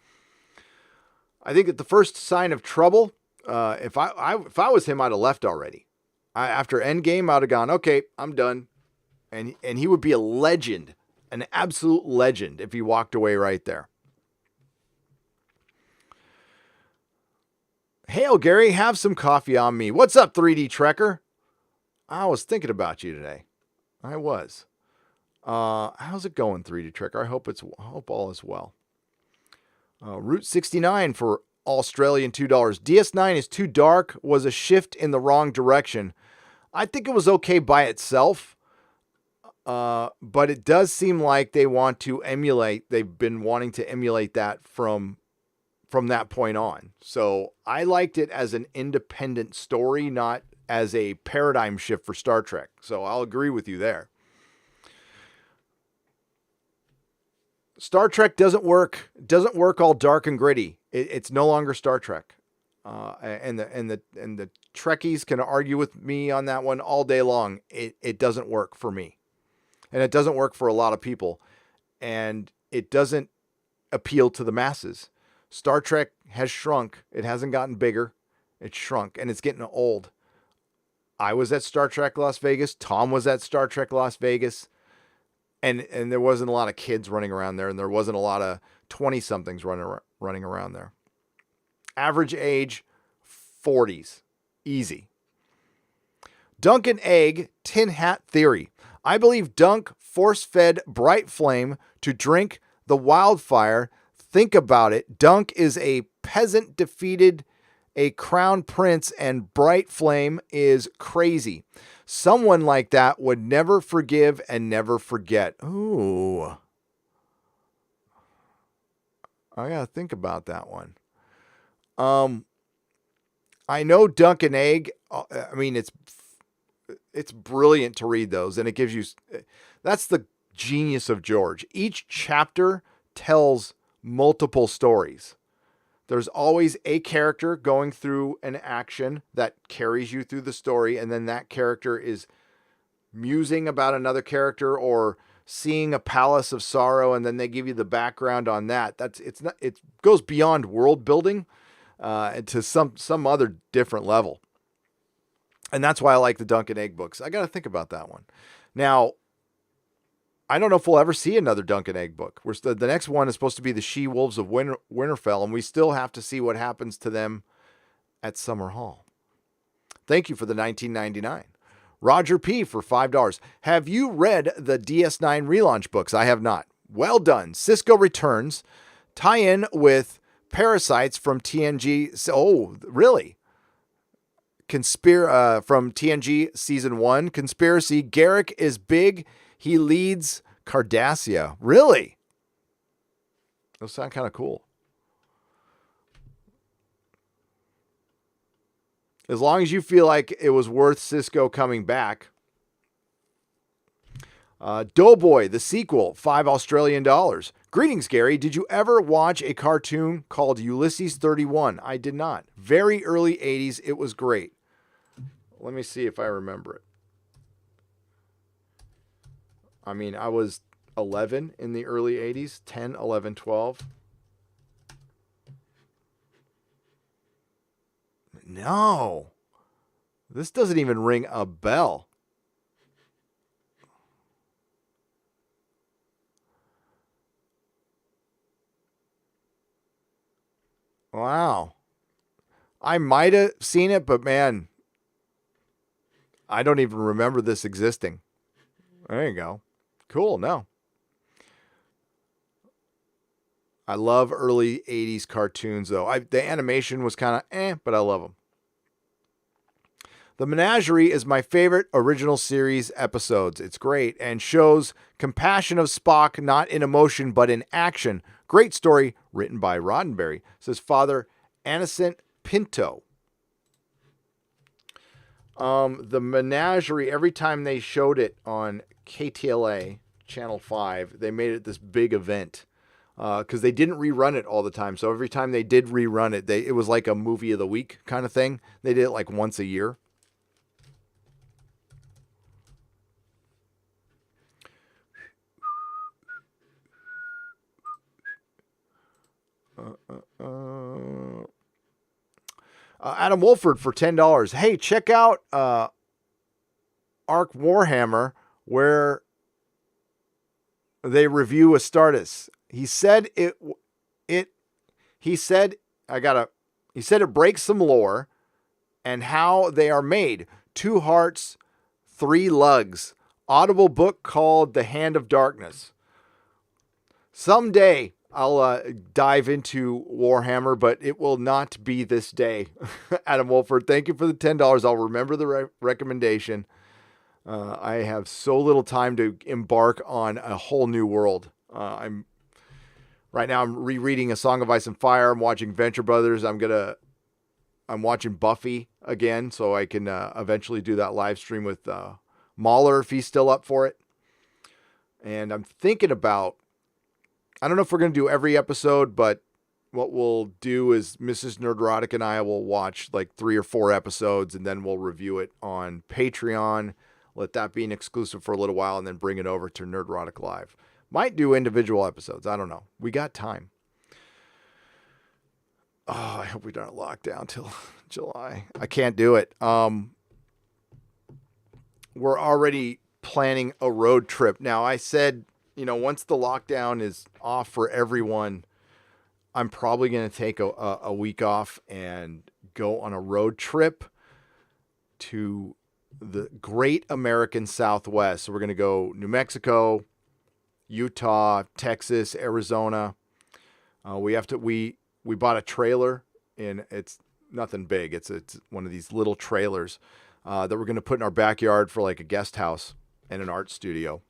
I think at the first sign of trouble, if I was him, I'd have left already. After Endgame, I'd have gone, okay, I'm done. And he would be a legend. An absolute legend if he walked away right there. Hail, Gary, have some coffee on me. What's up, 3D Trekker? I was thinking about you today. I was. How's it going, 3D Trekker? I hope all is well. Route 69 for Australian $2. DS9 is too dark, was a shift in the wrong direction. I think it was okay by itself. But it does seem like they've been wanting to emulate that from that point on. So I liked it as an independent story, not as a paradigm shift for Star Trek. So I'll agree with you there. Star Trek doesn't work all dark and gritty. It's no longer Star Trek. And the Trekkies can argue with me on that one all day long. It doesn't work for me. And it doesn't work for a lot of people. And it doesn't appeal to the masses. Star Trek has shrunk. It hasn't gotten bigger. It's shrunk. And it's getting old. I was at Star Trek Las Vegas. Tom was at Star Trek Las Vegas. And there wasn't a lot of kids running around there. And there wasn't a lot of 20-somethings running around there. Average age, 40s. Easy. Duncan Egg, Tin Hat Theory. I believe Dunk force-fed Bright Flame to drink the wildfire Think about it. Dunk is a peasant defeated a crown prince, and Bright Flame is crazy. Someone like that would never forgive and never forget. Ooh. I gotta think about that one. I know Dunk and Egg. I mean, it's brilliant to read those, and it gives you. That's the genius of George. Each chapter tells multiple stories. There's always a character going through an action that carries you through the story, and then that character is musing about another character or seeing a palace of sorrow, and then they give you the background on that. It goes beyond world building to some other different level. And that's why I like the Dunk and Egg books. I got to think about that one. Now, I don't know if we'll ever see another Dunk and Egg book. The next one is supposed to be the She-Wolves of Winterfell, and we still have to see what happens to them at Summer Hall. Thank you for the $19.99. Roger P. for $5. Have you read the DS9 relaunch books? I have not. Well done. Cisco Returns. Tie-in with Parasites from TNG. Oh, really? From TNG Season 1. Conspiracy. Garrick is big. He leads Cardassia. Really? Those sound kind of cool. As long as you feel like it was worth Cisco coming back. Doughboy, the sequel, $5 Australian. Greetings, Gary. Did you ever watch a cartoon called Ulysses 31? I did not. Very early 80s. It was great. Let me see if I remember it. I mean, I was 11 in the early 80s, 10, 11, 12. No. This doesn't even ring a bell. Wow. I might have seen it, but man, I don't even remember this existing. There you go. Cool. No. I love early 80s cartoons, though. The animation was kind of but I love them. The Menagerie is my favorite original series episodes. It's great and shows compassion of Spock, not in emotion, but in action. Great story written by Roddenberry, says Father Anicent Pinto. The Menagerie, every time they showed it on KTLA, Channel 5, they made it this big event because they didn't rerun it all the time. So every time they did rerun it, it was like a movie of the week kind of thing. They did it like once a year. Adam Wolford for $10. Hey, check out Arc Warhammer where they review Astartes. He said it breaks some lore and how they are made. 2 hearts, 3 lugs. Audible book called The Hand of Darkness. Someday I'll dive into Warhammer, but it will not be this day. Adam Wolford, thank you for the $10. I'll remember the recommendation. I have so little time to embark on a whole new world. I'm rereading A Song of Ice and Fire. I'm watching Venture Brothers. I'm watching Buffy again, so I can eventually do that live stream with Mahler if he's still up for it. And I'm thinking about, I don't know if we're going to do every episode, but what we'll do is Mrs. Nerdrotic and I will watch like 3 or 4 episodes, and then we'll review it on Patreon. Let that be an exclusive for a little while, and then bring it over to Nerdrotic Live. Might do individual episodes. I don't know. We got time. Oh, I hope we don't lock down till July. I can't do it. We're already planning a road trip. Now, I said, once the lockdown is off for everyone, I'm probably going to take a week off and go on a road trip to the great American Southwest. So we're going to go New Mexico, Utah, Texas, Arizona. We bought a trailer, and it's nothing big. It's one of these little trailers that we're going to put in our backyard for like a guest house and an art studio.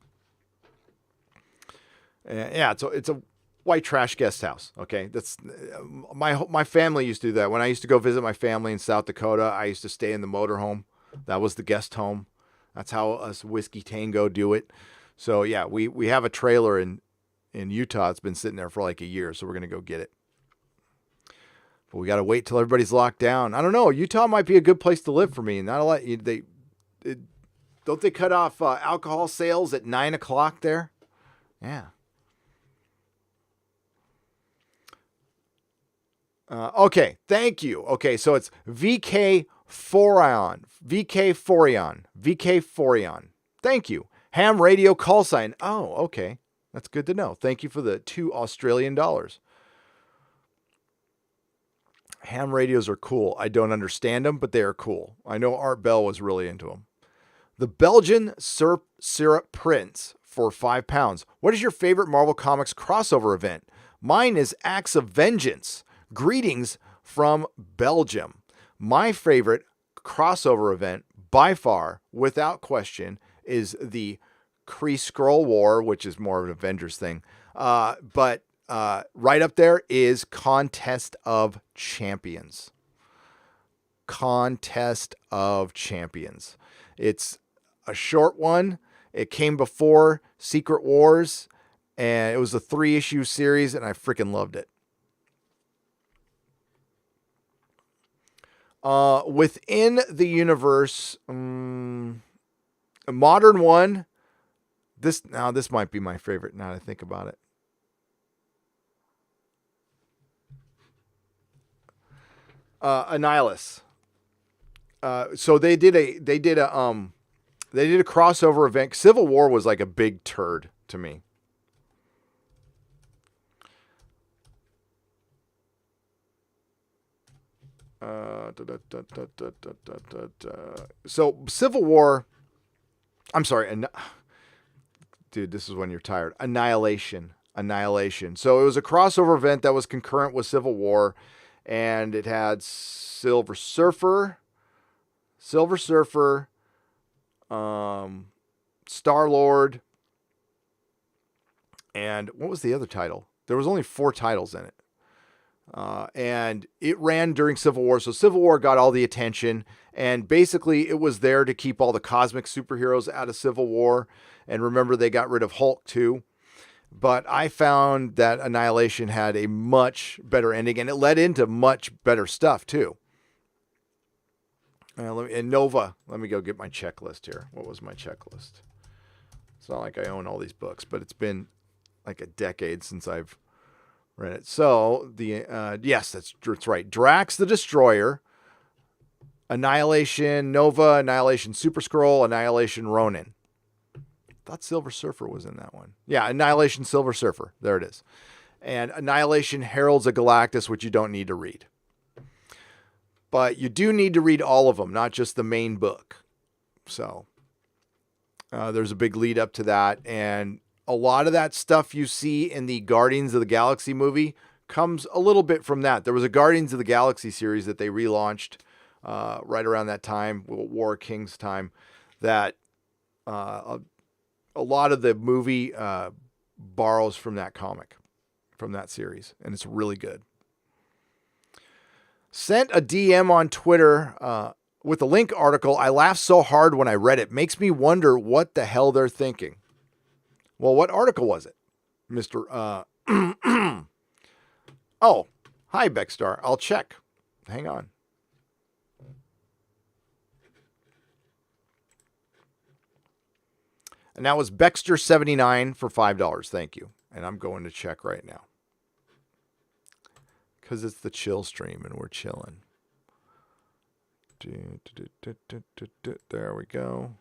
And yeah, it's a white trash guest house. Okay, that's my family used to do that. When I used to go visit my family in South Dakota, I used to stay in the motorhome. That was the guest home. That's how us Whiskey Tango do it. So yeah, we have a trailer in Utah. It's been sitting there for like a year, so we're gonna go get it. But we got to wait till everybody's locked down. I don't know. Utah might be a good place to live for me. Not a lot. Don't they cut off alcohol sales at 9:00 there? Yeah. Okay. Thank you. Okay. So it's VK Forion. Thank you. Ham radio call sign. Oh, okay. That's good to know. Thank you for the $2 Australian. Ham radios are cool. I don't understand them, but they are cool. I know Art Bell was really into them. The Belgian Syrup Prince for £5. What is your favorite Marvel Comics crossover event? Mine is Acts of Vengeance. Greetings from Belgium. My favorite crossover event, by far, without question, is the Kree Skrull War, which is more of an Avengers thing. But right up there is Contest of Champions. Contest of Champions. It's a short one. It came before Secret Wars, and it was a 3-issue series, and I freaking loved it. Within the universe, a modern one. This might be my favorite now that I think about it. Annihilus. So they did a crossover event. Civil War was like a big turd to me. So Civil War. I'm sorry, dude. This is when you're tired. Annihilation. So it was a crossover event that was concurrent with Civil War. And it had Silver Surfer, Star-Lord, and what was the other title? There was only 4 titles in it. And it ran during Civil War. So Civil War got all the attention. And basically it was there to keep all the cosmic superheroes out of Civil War. And remember, they got rid of Hulk too. But I found that Annihilation had a much better ending, and it led into much better stuff, too. And Nova, let me go get my checklist here. What was my checklist? It's not like I own all these books, but it's been like a decade since I've read it. So, yes, that's right. Drax the Destroyer, Annihilation Nova, Annihilation Super Skrull, Annihilation Ronin. I thought Silver Surfer was in that one. Yeah, Annihilation Silver Surfer. There it is. And Annihilation Heralds of Galactus, which you don't need to read. But you do need to read all of them, not just the main book. So there's a big lead up to that. And a lot of that stuff you see in the Guardians of the Galaxy movie comes a little bit from that. There was a Guardians of the Galaxy series that they relaunched right around that time, War of Kings time, that a lot of the movie borrows from that comic, from that series, and it's really good. Sent a DM on Twitter with a link article. I laughed so hard when I read it. Makes me wonder what the hell they're thinking. Well, what article was it, Mr. Oh, hi, Beckstar. I'll check. Hang on. And that was Bexter79 for $5. Thank you. And I'm going to check right now. Because it's the chill stream and we're chilling. There we go.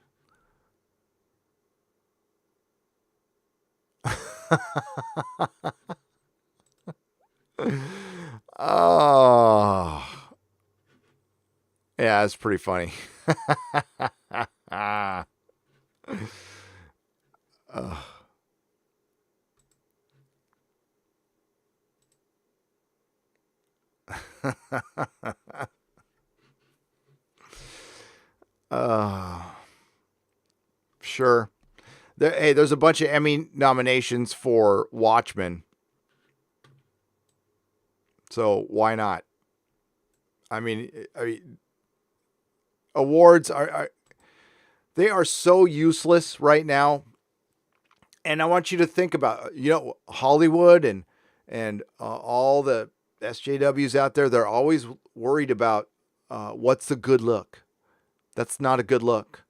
Oh. Yeah, it's pretty funny. uh, sure. Hey, there's a bunch of Emmy nominations for Watchmen, so why not? I mean, awards are they are so useless right now. And I want you to think about, Hollywood and all the SJWs out there. They're always worried about what's the good look. That's not a good look.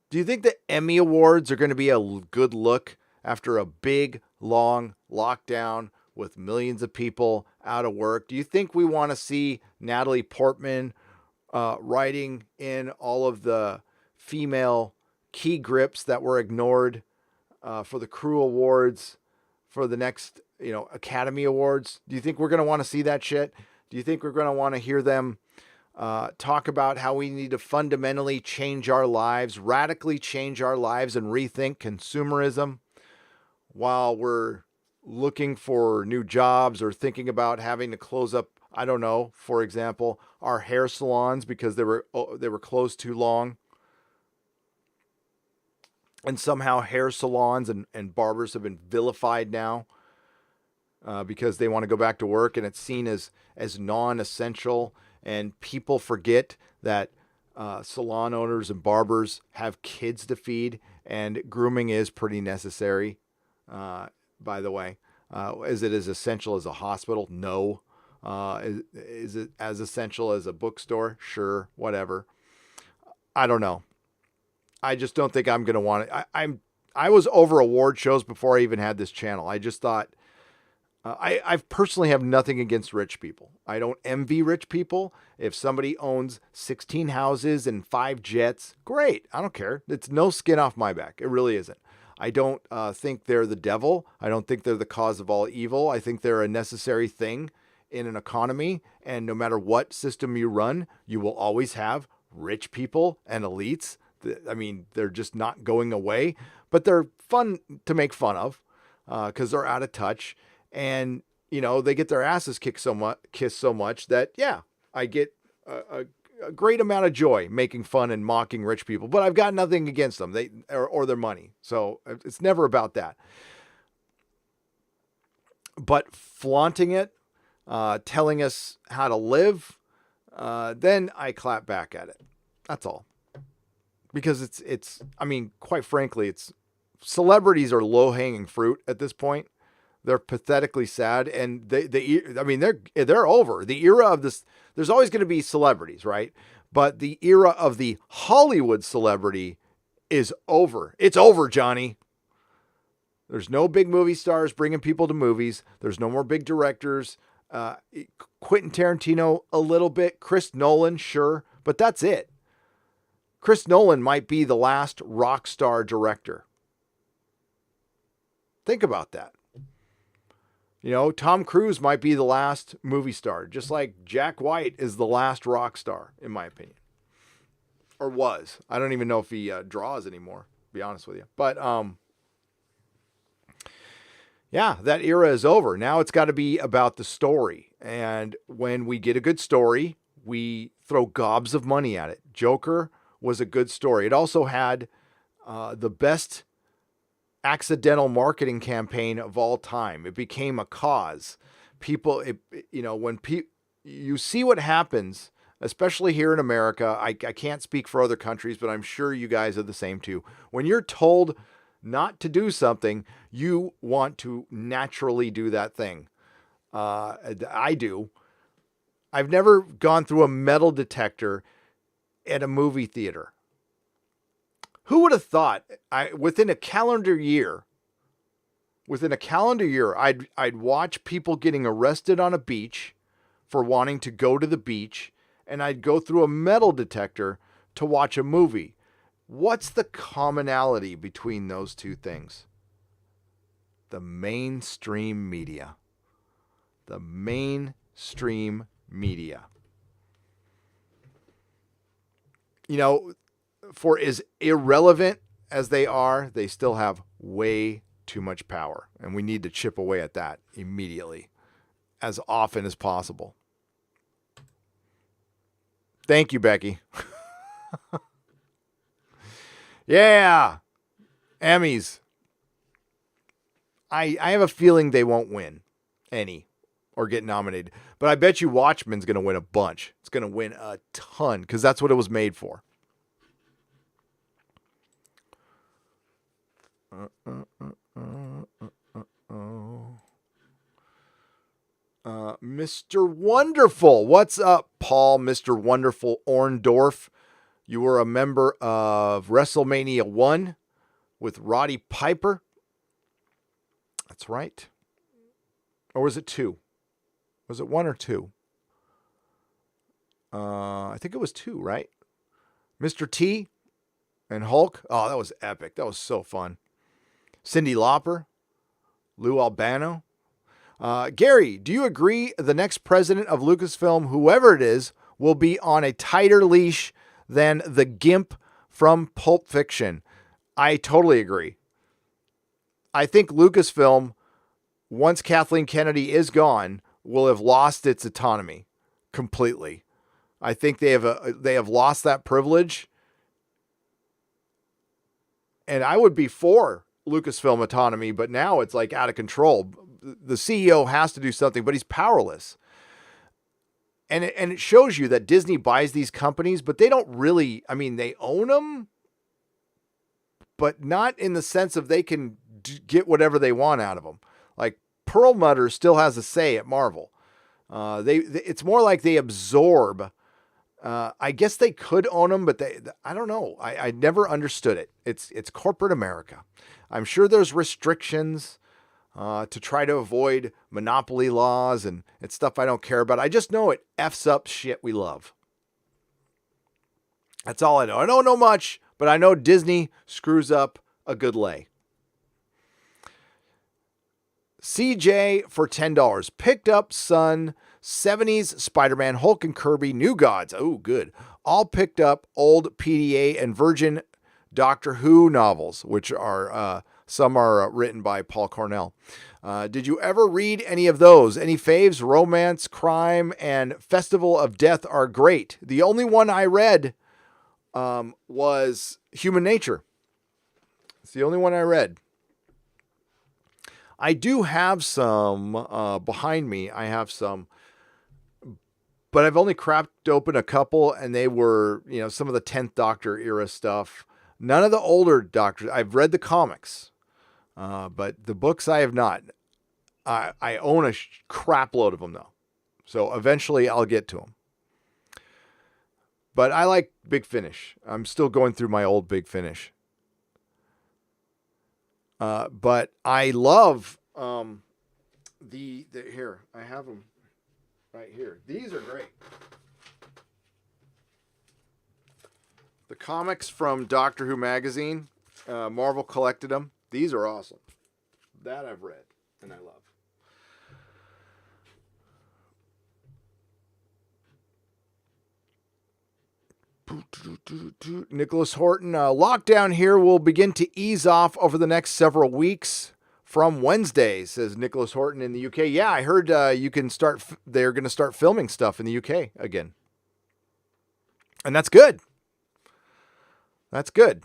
Do you think the Emmy Awards are going to be a good look after a big, long lockdown with millions of people out of work? Do you think we want to see Natalie Portman writing in all of the female key grips that were ignored for the Crew Awards for the next, Academy Awards? Do you think we're going to want to see that shit? Do you think we're going to want to hear them talk about how we need to fundamentally change our lives, radically change our lives, and rethink consumerism while we're looking for new jobs or thinking about having to close up, I don't know, for example, our hair salons because they were closed too long? And somehow hair salons and barbers have been vilified now because they want to go back to work, and it's seen as non-essential. And people forget that salon owners and barbers have kids to feed, and grooming is pretty necessary, by the way. Is it as essential as a hospital? No. Is it as essential as a bookstore? Sure, whatever. I don't know. I just don't think I'm going to want it. I was over award shows before I even had this channel. I just thought, I personally have nothing against rich people. I don't envy rich people. If somebody owns 16 houses and 5 jets, great. I don't care. It's no skin off my back. It really isn't. I don't think they're the devil. I don't think they're the cause of all evil. I think they're a necessary thing in an economy. And no matter what system you run, you will always have rich people and elites. I mean, they're just not going away, but they're fun to make fun of because they're out of touch. And, they get their asses kissed so much that, yeah, I get a great amount of joy making fun and mocking rich people, but I've got nothing against them or their money. So it's never about that. But flaunting it, telling us how to live, then I clap back at it. That's all. Because it's quite frankly, celebrities are low-hanging fruit at this point. They're pathetically sad, and they're over. The era of this, there's always going to be celebrities, right? But the era of the Hollywood celebrity is over. It's over, Johnny. There's no big movie stars bringing people to movies. There's no more big directors. Quentin Tarantino, a little bit. Chris Nolan, sure. But that's it. Chris Nolan might be the last rock star director. Think about that. Tom Cruise might be the last movie star, just like Jack White is the last rock star, in my opinion. Or was. I don't even know if he draws anymore, to be honest with you. But, yeah, that era is over. Now it's got to be about the story. And when we get a good story, we throw gobs of money at it. Joker was a good story. It also had the best accidental marketing campaign of all time. It became a cause. You see what happens, especially here in America. I can't speak for other countries, but I'm sure you guys are the same too. When you're told not to do something, you want to naturally do that thing. I do. I've never gone through a metal detector at a movie theater. Who would have thought within a calendar year, I'd watch people getting arrested on a beach for wanting to go to the beach, and I'd go through a metal detector to watch a movie. What's the commonality between those two things? The mainstream media. The mainstream media. For as irrelevant as they are, they still have way too much power. And we need to chip away at that immediately, as often as possible. Thank you, Becky. Yeah. Emmys. I have a feeling they won't win any or get nominated. But I bet you Watchmen's going to win a bunch. It's going to win a ton because that's what it was made for. Mr. Wonderful. What's up, Paul? Mr. Wonderful Orndorff. You were a member of WrestleMania 1 with Roddy Piper. That's right. Or was it 2? Was it 1 or 2? I think it was 2, right? Mr. T and Hulk. Oh, that was epic. That was so fun. Cyndi Lauper. Lou Albano. Gary, do you agree the next president of Lucasfilm, whoever it is, will be on a tighter leash than the Gimp from Pulp Fiction? I totally agree. I think Lucasfilm, once Kathleen Kennedy is gone, will have lost its autonomy completely. I think they have lost that privilege. And I would be for Lucasfilm autonomy, but now it's like out of control. The CEO has to do something, but he's powerless. And it shows you that Disney buys these companies, but they don't really, I mean, they own them, but not in the sense of they can get whatever they want out of them. Like Perlmutter still has a say at Marvel. It's more like they absorb. I guess they could own them, but I don't know. I never understood it. It's corporate America. I'm sure there's restrictions to try to avoid monopoly laws and it's stuff I don't care about. I just know it F's up shit we love. That's all I know. I don't know much, but I know Disney screws up a good lay. CJ for $10. Picked up Son, 70s Spider-Man, Hulk and Kirby, New Gods. Oh, good. All picked up old PDA and Virgin Doctor Who novels, which are some are written by Paul Cornell. Did you ever read any of those? Any faves? Romance, Crime, and Festival of Death are great. The only one I read was Human Nature. It's the only one I read. I do have some behind me. I have some, but I've only cracked open a couple, and they were, some of the 10th Doctor era stuff. None of the older Doctors. I've read the comics, but the books I have not. I own a crap load of them, though. So eventually I'll get to them. But I like Big Finish. I'm still going through my old Big Finish. But I love the here. I have them right here. These are great. The comics from Doctor Who magazine. Marvel collected them. These are awesome. That I've read and I love. Nicholas Horton, lockdown here will begin to ease off over the next several weeks from Wednesday, says Nicholas Horton in the UK. Yeah, I heard you can start. They're going to start filming stuff in the UK again, and that's good. That's good.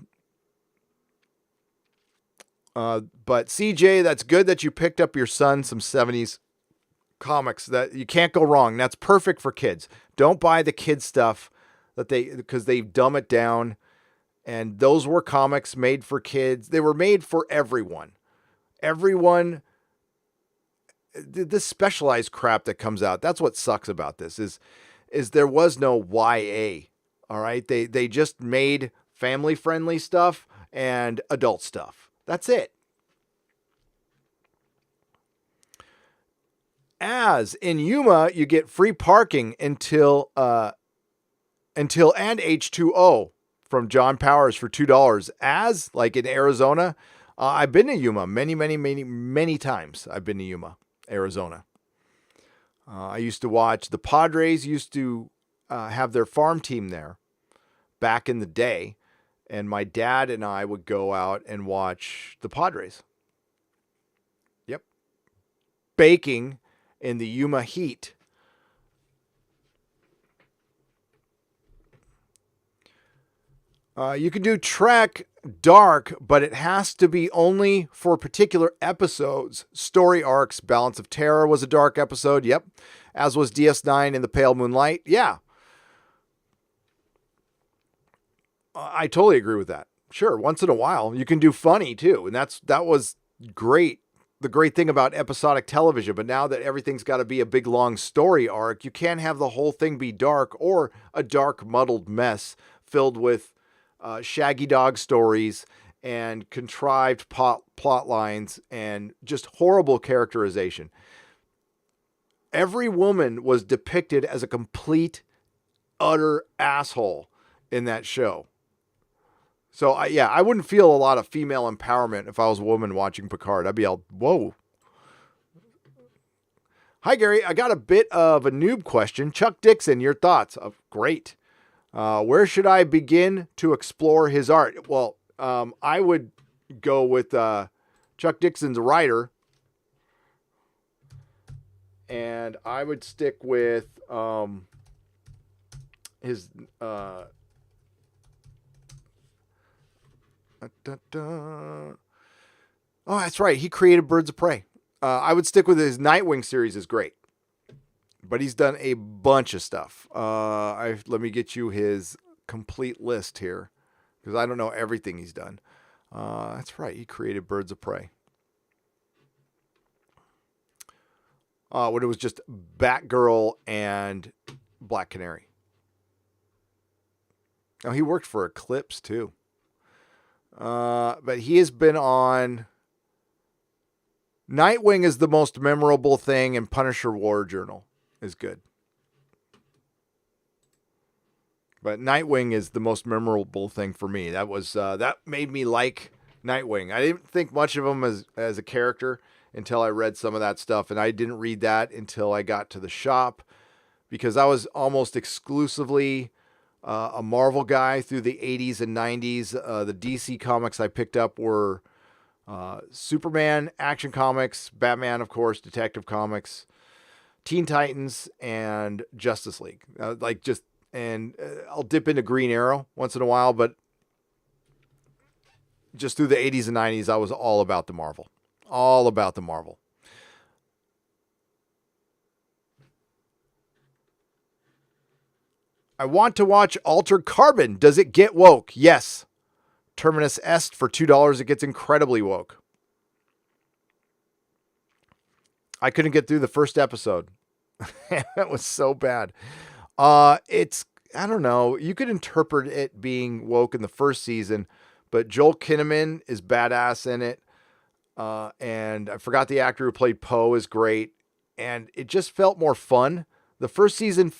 But CJ, that's good that you picked up your son some 70s comics. That you can't go wrong. That's perfect for kids. Don't buy the kids stuff because they dumb it down, and those were comics made for kids. They were made for everyone. Everyone, this specialized crap that comes out. That's what sucks about this is there was no YA. All right, they just made family friendly stuff and adult stuff. That's it. As in Yuma, you get free parking until and H2O from John Powers for $2. As like in Arizona, I've been to Yuma many times. I've been to Yuma, Arizona. I used to watch the Padres used to have their farm team there back in the day, and my dad and I would go out and watch the Padres. Yep, baking in the Yuma heat. You can do Trek dark, but it has to be only for particular episodes. Story arcs. Balance of Terror was a dark episode. Yep. As was DS9 in the Pale Moonlight. Yeah. I totally agree with that. Sure. Once in a while, you can do funny too. And that was great. The great thing about episodic television, but now that everything's got to be a big long story arc, you can't have the whole thing be dark or a dark muddled mess filled with shaggy dog stories and contrived plot lines and just horrible characterization. Every woman was depicted as a complete, utter asshole in that show. So, I wouldn't feel a lot of female empowerment if I was a woman watching Picard. I'd be all, whoa. Hi, Gary. I got a bit of a noob question. Chuck Dixon, your thoughts? Great. Where should I begin to explore his art? Well, I would go with Chuck Dixon's writer. And I would stick with his... Oh, that's right. He created Birds of Prey. I would stick with his Nightwing series is great. But he's done a bunch of stuff. Let me get you his complete list here, because I don't know everything he's done. That's right. He created Birds of Prey. When it was just Batgirl and Black Canary. Oh, he worked for Eclipse too. But he has been on... Nightwing is the most memorable thing, and Punisher War Journal is good. But Nightwing is the most memorable thing for me. That made me like Nightwing. I didn't think much of him as a character until I read some of that stuff, and I didn't read that until I got to the shop, because I was almost exclusively a Marvel guy through the 80s and 90s. The DC comics I picked up were Superman, Action Comics, Batman, of course, Detective Comics, Teen Titans, and Justice League. I'll dip into Green Arrow once in a while, but just through the 80s and 90s, I was all about the Marvel. All about the Marvel. I want to watch Altered Carbon. Does it get woke? Yes. Terminus Est for $2. It gets incredibly woke. I couldn't get through the first episode. That was so bad. I don't know. You could interpret it being woke in the first season, but Joel Kinnaman is badass in it. And I forgot the actor who played Poe is great. And it just felt more fun. The first season...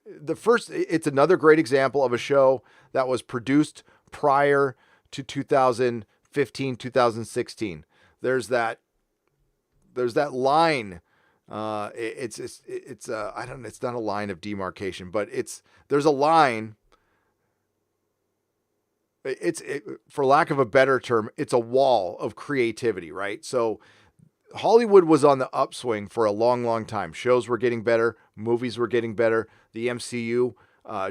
it's another great example of a show that was produced prior to 2015, 2016. There's that line. It's not a line of demarcation, but there's a line. For lack of a better term, it's a wall of creativity, right? So Hollywood was on the upswing for a long, long time. Shows were getting better. Movies were getting better. The MCU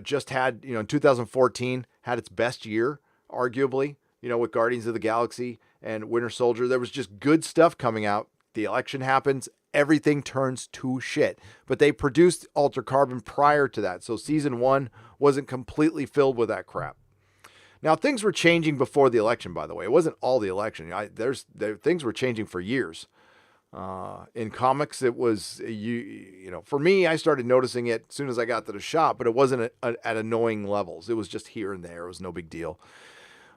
just had, in 2014, had its best year, arguably, with Guardians of the Galaxy and Winter Soldier. There was just good stuff coming out. The election happens. Everything turns to shit. But they produced Altered Carbon prior to that. So season 1 wasn't completely filled with that crap. Now, things were changing before the election, by the way. It wasn't all the election. Things were changing for years. In comics, it was, for me, I started noticing it as soon as I got to the shop, but it wasn't at annoying levels. It was just here and there. It was no big deal.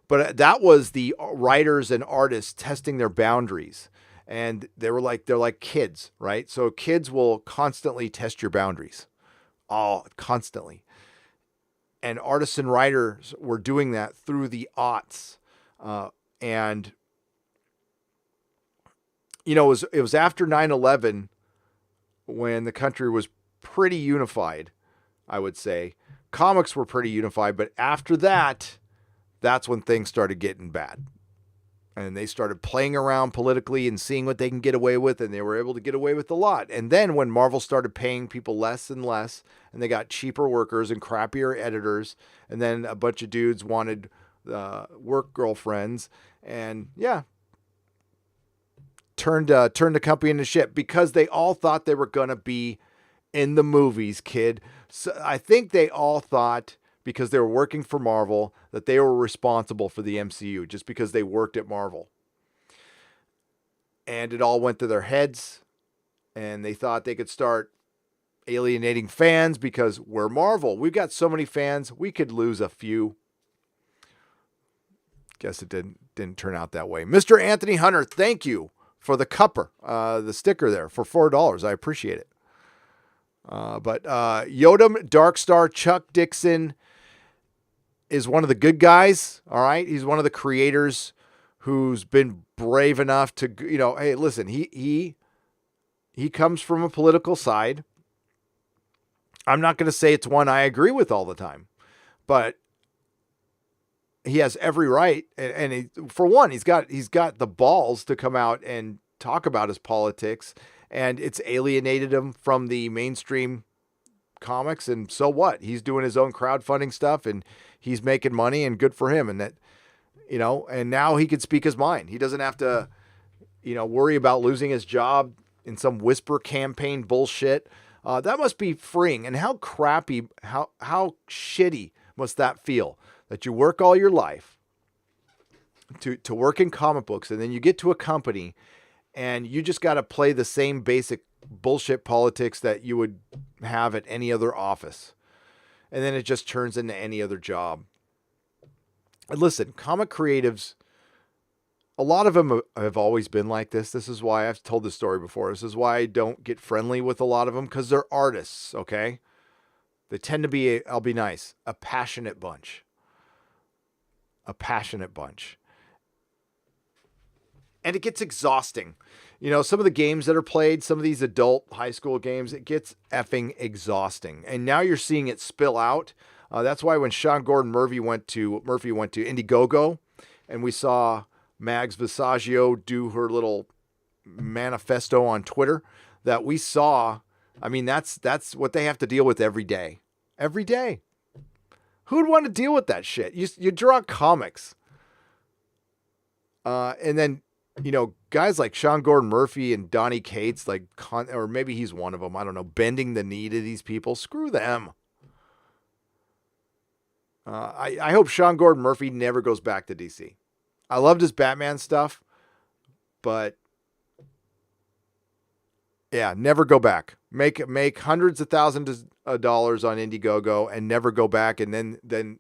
But that was the writers and artists testing their boundaries. And they're like kids, right? So kids will constantly test your boundaries. Oh, constantly. And artists and writers were doing that through the aughts. It was after 9/11 when the country was pretty unified, I would say. Comics were pretty unified, but after that, that's when things started getting bad. And they started playing around politically and seeing what they can get away with, and they were able to get away with a lot. And then when Marvel started paying people less and less, and they got cheaper workers and crappier editors, and then a bunch of dudes wanted work girlfriends, and turned the company into shit because they all thought they were gonna be in the movies, kid. So I think they all thought, because they were working for Marvel, that they were responsible for the MCU just because they worked at Marvel. And it all went to their heads, and they thought they could start alienating fans because we're Marvel. We've got so many fans, we could lose a few. Guess it didn't turn out that way. Mr. Anthony Hunter, thank you for the cupper, the sticker there for $4. I appreciate it. But Yodam, Darkstar, Chuck Dixon is one of the good guys. All right. He's one of the creators who's been brave enough to, hey, listen, he comes from a political side. I'm not going to say it's one I agree with all the time, but he has every right. And for one, he's got the balls to come out and talk about his politics, and it's alienated him from the mainstream comics. And so what? He's doing his own crowdfunding stuff, and he's making money, and good for him. And that, and now he can speak his mind. He doesn't have to, worry about losing his job in some whisper campaign bullshit. That must be freeing. And how crappy, how shitty must that feel, that you work all your life to work in comic books, and then you get to a company and you just got to play the same basic bullshit politics that you would have at any other office. And then it just turns into any other job. And listen, comic creatives, a lot of them have always been like this. This is why I've told this story before. This is why I don't get friendly with a lot of them, because they're artists, okay? They tend to be, I'll be nice, a passionate bunch. A passionate bunch. And it gets exhausting. Some of the games that are played, some of these adult high school games, it gets effing exhausting. And now you're seeing it spill out. That's why when Sean Gordon Murphy went to Indiegogo, and we saw Mags Visaggio do her little manifesto on Twitter, that we saw, that's what they have to deal with every day. Every day. Who'd want to deal with that shit? You draw comics. And then, guys like Sean Gordon Murphy and Donnie Cates, or maybe he's one of them, I don't know, bending the knee to these people. Screw them. I hope Sean Gordon Murphy never goes back to DC. I loved his Batman stuff, but yeah, never go back. Make hundreds of thousands of dollars on Indiegogo and never go back. And then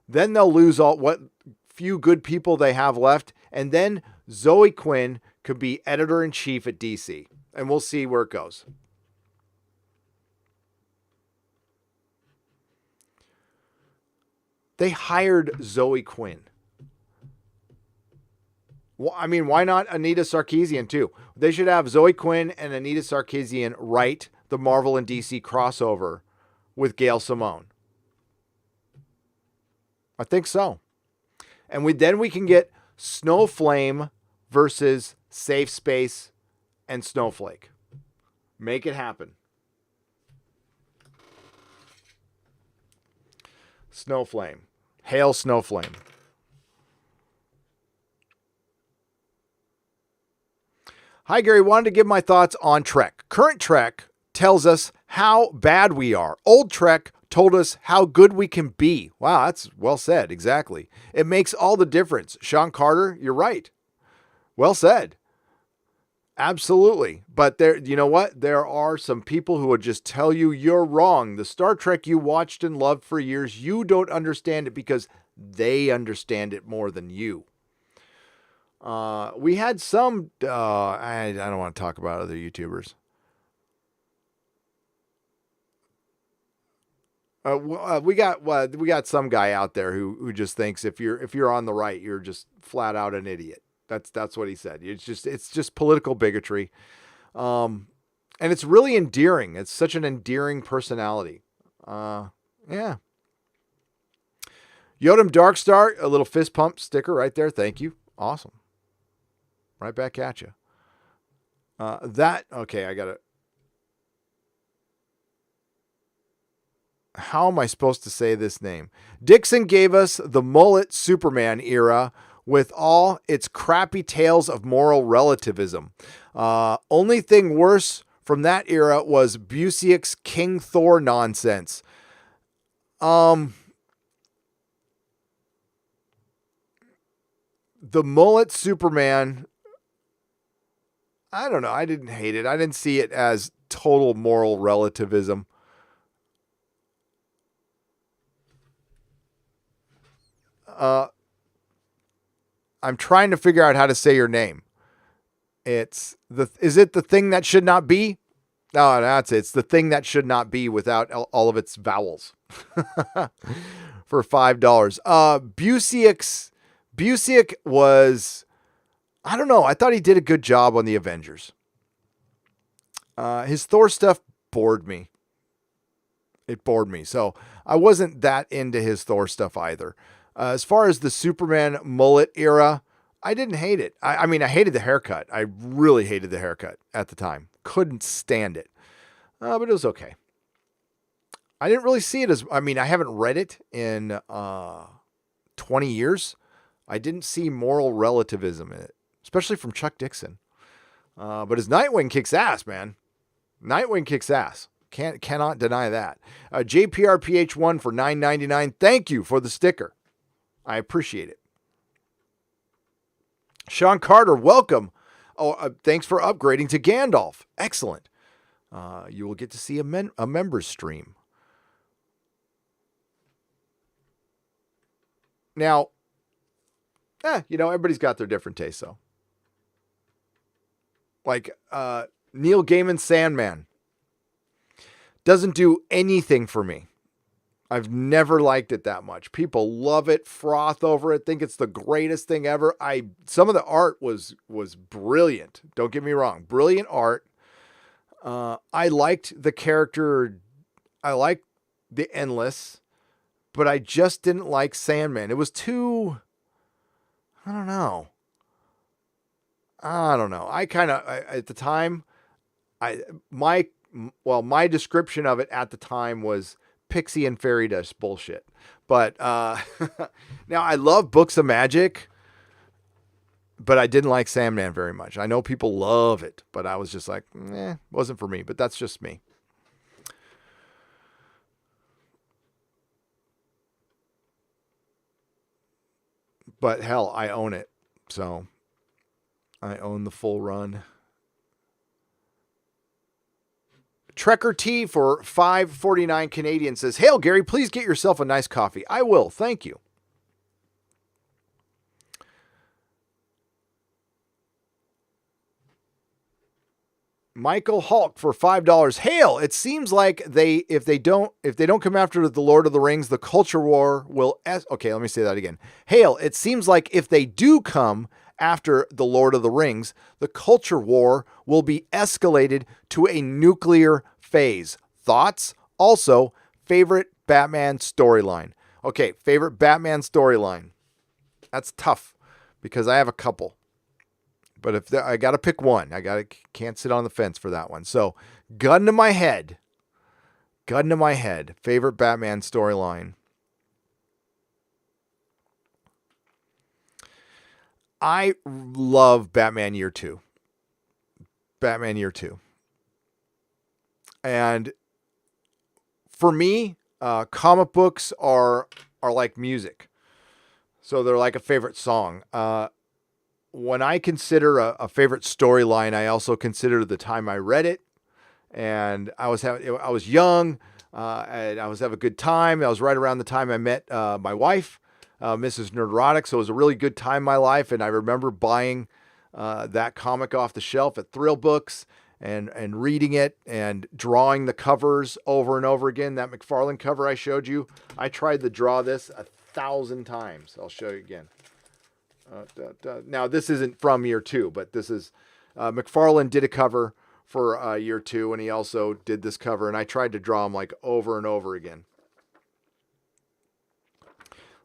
they'll lose all what few good people they have left. And then Zoe Quinn could be editor-in-chief at DC, and we'll see where it goes. They hired Zoe Quinn. Well, why not Anita Sarkeesian too? They should have Zoe Quinn and Anita Sarkeesian write the Marvel and DC crossover with Gail Simone. I think so. And then we can get Snowflame versus Safe Space and Snowflake. Make it happen. Snowflame. Hail Snowflame. Hi, Gary. Wanted to give my thoughts on Trek. Current Trek tells us how bad we are. Old Trek told us how good we can be. Wow, that's well said. Exactly. It makes all the difference. Sean Carter, you're right. Well said. Absolutely. But you know what? There are some people who would just tell you you're wrong. The Star Trek you watched and loved for years, you don't understand it because they understand it more than you. We had some, I don't want to talk about other YouTubers. We got some guy out there who just thinks if you're on the right, you're just flat out an idiot. That's what he said. It's just political bigotry. And it's really endearing. It's such an endearing personality. Yeah. Yodam Darkstar, a little fist pump sticker right there. Thank you. Awesome. Right back at you. Okay, I got to. How am I supposed to say this name? Dixon gave us the mullet Superman era with all its crappy tales of moral relativism. Only thing worse from that era was Busiek's King Thor nonsense. The mullet Superman, I don't know. I didn't hate it. I didn't see it as total moral relativism. I'm trying to figure out how to say your name. Is it the thing that should not be? No, that's it. It's the thing that should not be without all of its vowels. For $5. Busiek was, I don't know. I thought he did a good job on the Avengers. His Thor stuff bored me. It bored me. So I wasn't that into his Thor stuff either. As far as the Superman mullet era, I didn't hate it. I mean, I hated the haircut. I really hated the haircut at the time. Couldn't stand it. But it was okay. I didn't really see it as, I mean, I haven't read it in 20 years. I didn't see moral relativism in it, especially from Chuck Dixon. But his Nightwing kicks ass, man. Nightwing kicks ass. Cannot deny that. JPRPH1 for $9.99. Thank you for the sticker. I appreciate it. Sean Carter, welcome. Thanks for upgrading to Gandalf. Excellent. You will get to see a members stream. Now, everybody's got their different tastes, though. Like Neil Gaiman's Sandman doesn't do anything for me. I've never liked it that much. People love it, froth over it, think it's the greatest thing ever. Some of the art was brilliant. Don't get me wrong. Brilliant art. I liked the character. I liked the Endless, but I just didn't like Sandman. It was too, I don't know. I kind of, at the time, my description of it at the time was pixie and fairy dust bullshit. But now I love books of magic, but I didn't like Sandman very much. I know people love it, but I was just like, wasn't for me, but that's just me. But hell, I own it. So I own the full run. Trekker T for $5.49 Canadian says, "Hail Gary, please get yourself a nice coffee." I will, thank you. Michael Hulk for $5. Hail! It seems like if they don't come after the Lord of the Rings, the culture war will. Okay, let me say that again. Hail! It seems like if they do come after the Lord of the Rings, the culture war will be escalated to a nuclear phase. Thoughts? Also, favorite Batman storyline. Okay, favorite Batman storyline. That's tough because I have a couple. But I got to pick one. Can't sit on the fence for that one. So, gun to my head. Favorite Batman storyline. I love Batman Year 2. And for me, comic books are like music. So they're like a favorite song. When I consider a favorite storyline, I also consider the time I read it. And I was young, and I was having a good time. That was right around the time I met my wife, Mrs. Nerdrotic. So it was a really good time in my life. And I remember buying that comic off the shelf at Thrill Books and reading it and drawing the covers over and over again. That McFarlane cover I showed you, I tried to draw this 1,000 times. I'll show you again. Now, this isn't from Year 2, but this is McFarlane did a cover for Year 2, and he also did this cover, and I tried to draw them like over and over again.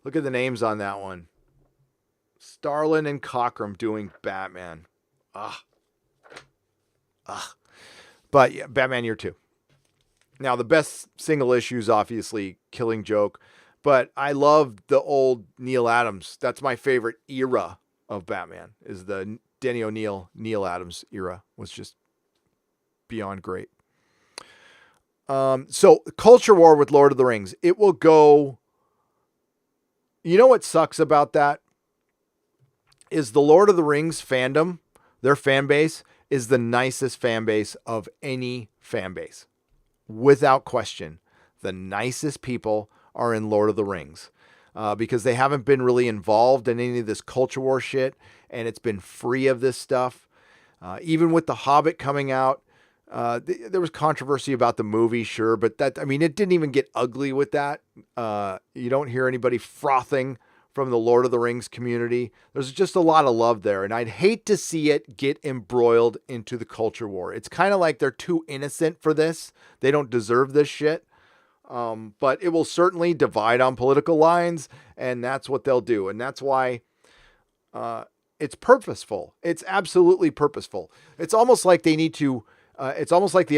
Look at the names on that one. Starlin and Cockrum doing Batman. Ugh. Ugh. But yeah, Batman Year 2. Now, the best single issue is obviously Killing Joke, but I love the old Neil Adams. That's my favorite era of Batman, is the Denny O'Neil, Neil Adams era. Was just beyond great. So, culture war with Lord of the Rings. It will go... You know what sucks about that? Is the Lord of the Rings fandom, their fan base, is the nicest fan base of any fan base. Without question, the nicest people are in Lord of the Rings because they haven't been really involved in any of this culture war shit, and it's been free of this stuff. Even with The Hobbit coming out, there was controversy about the movie, sure, but it didn't even get ugly with that. You don't hear anybody frothing from the Lord of the Rings community. There's just a lot of love there, and I'd hate to see it get embroiled into the culture war. It's kind of like they're too innocent for this. They don't deserve this shit. But it will certainly divide on political lines, and that's what they'll do. And that's why it's purposeful. It's absolutely purposeful. It's almost like they need to, it's almost like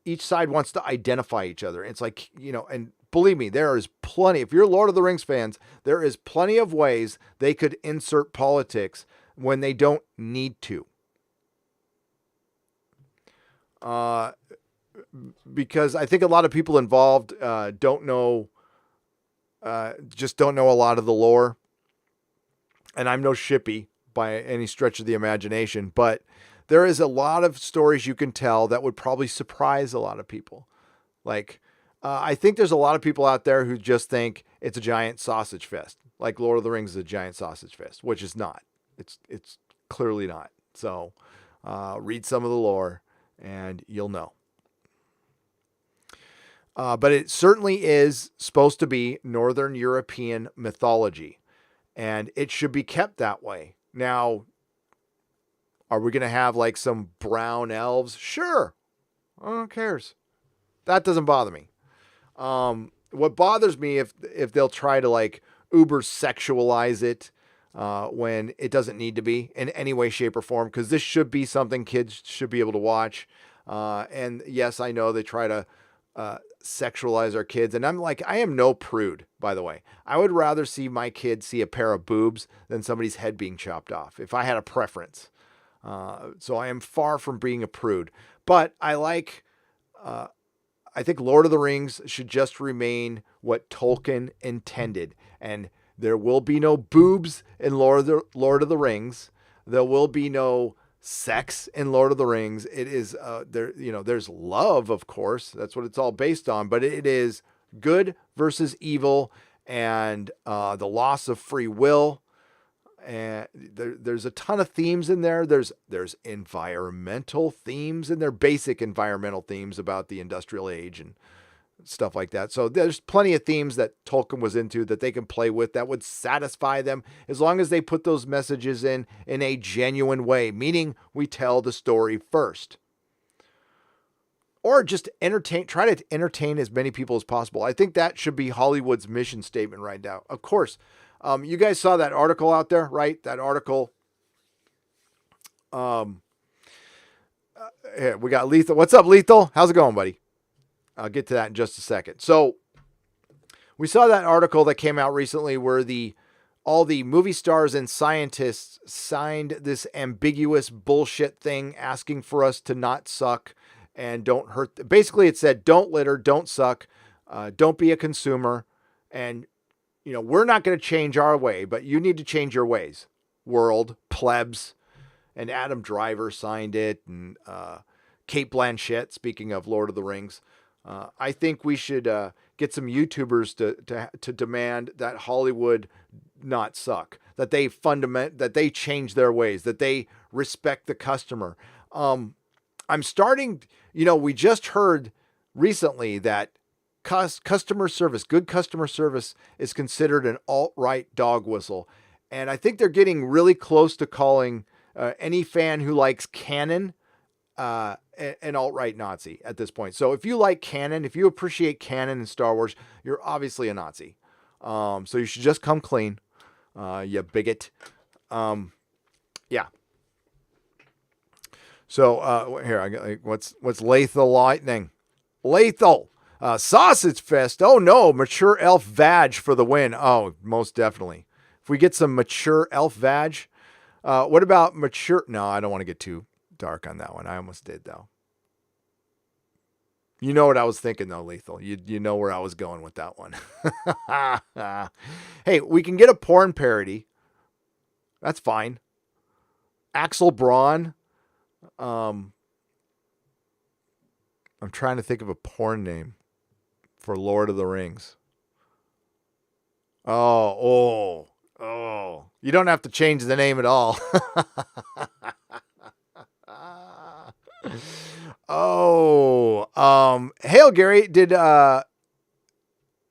each side wants to identify each other. It's like, and believe me, there is plenty. If you're Lord of the Rings fans, there is plenty of ways they could insert politics when they don't need to. Because I think a lot of people involved don't know a lot of the lore. And I'm no shippy by any stretch of the imagination, but there is a lot of stories you can tell that would probably surprise a lot of people. Like, I think there's a lot of people out there who just think it's a giant sausage fest. Like Lord of the Rings is a giant sausage fest, which is not. It's clearly not. So read some of the lore and you'll know. But it certainly is supposed to be Northern European mythology, and it should be kept that way. Now, are we going to have like some brown elves? Sure. Who cares? That doesn't bother me. What bothers me if they'll try to like uber sexualize it when it doesn't need to be in any way, shape, or form, because this should be something kids should be able to watch. And yes, I know they try to sexualize our kids, and I'm like, I am no prude, by the way. I would rather see my kid see a pair of boobs than somebody's head being chopped off, if I had a preference. So I am far from being a prude, but I think Lord of the Rings should just remain what Tolkien intended. And there will be no boobs in Lord of the Rings. There will be no sex in Lord of the Rings. It is there's love, of course. That's what it's all based on, but it is good versus evil and the loss of free will. And there's a ton of themes in there. There's environmental themes in there, basic environmental themes about the industrial age and stuff like that. So there's plenty of themes that Tolkien was into that they can play with that would satisfy them as long as they put those messages in a genuine way, meaning we tell the story first. Or just try to entertain as many people as possible. I think that should be Hollywood's mission statement right now. Of course, you guys saw that article out there, right? That article. Here, we got Lethal. What's up, Lethal? How's it going, buddy? I'll get to that in just a second. So we saw that article that came out recently where all the movie stars and scientists signed this ambiguous bullshit thing asking for us to not suck and don't hurt. Basically, it said, don't litter, don't suck, don't be a consumer. And, we're not going to change our way, but you need to change your ways. World, plebs, and Adam Driver signed it. And Kate Blanchett, speaking of Lord of the Rings. I think we should get some YouTubers to demand that Hollywood not suck, that they change their ways, that they respect the customer. I'm starting, we just heard recently that customer service, good customer service is considered an alt-right dog whistle. And I think they're getting really close to calling any fan who likes canon an alt-right Nazi at this point. So if you like canon, if you appreciate canon in Star Wars, you're obviously a Nazi. So you should just come clean, you bigot. Yeah. So here, I got like, what's lethal lightning? Lethal. Sausage fest. Oh no, mature elf vag for the win. Oh, most definitely. If we get some mature elf vag. What about mature? No, I don't want to get too dark on that one. I almost did though. You know what I was thinking though, Lethal. You know where I was going with that one. Hey, we can get a porn parody. That's fine. Axel Braun. I'm trying to think of a porn name for Lord of the Rings. Oh. You don't have to change the name at all. Hail Gary, did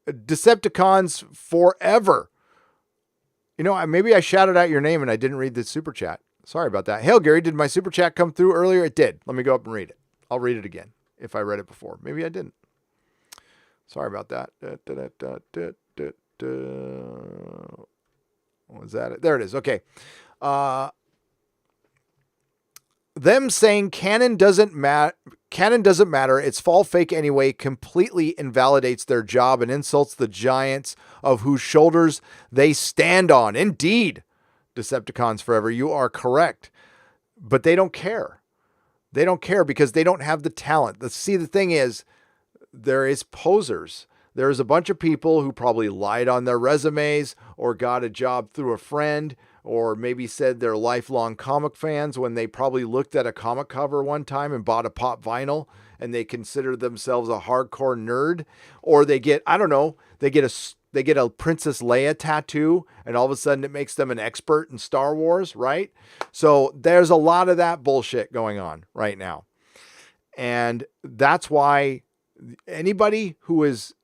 Decepticons Forever. You know, maybe I shouted out your name and I didn't read the super chat. Sorry about that. Hail Gary, did my super chat come through earlier? It did. Let me go up and read it. I'll read it again if I read it before. Maybe I didn't. Sorry about that. Was that it? There it is. Okay. Them saying canon doesn't matter. It's fall fake anyway. Completely invalidates their job and insults the giants of whose shoulders they stand on. Indeed, Decepticons Forever, you are correct. But they don't care. They don't care because they don't have the talent. The thing is, there is posers. There's a bunch of people who probably lied on their resumes or got a job through a friend or maybe said they're lifelong comic fans when they probably looked at a comic cover one time and bought a pop vinyl and they consider themselves a hardcore nerd. Or they get, I don't know, they get a Princess Leia tattoo and all of a sudden it makes them an expert in Star Wars, right? So there's a lot of that bullshit going on right now. And that's why anybody who is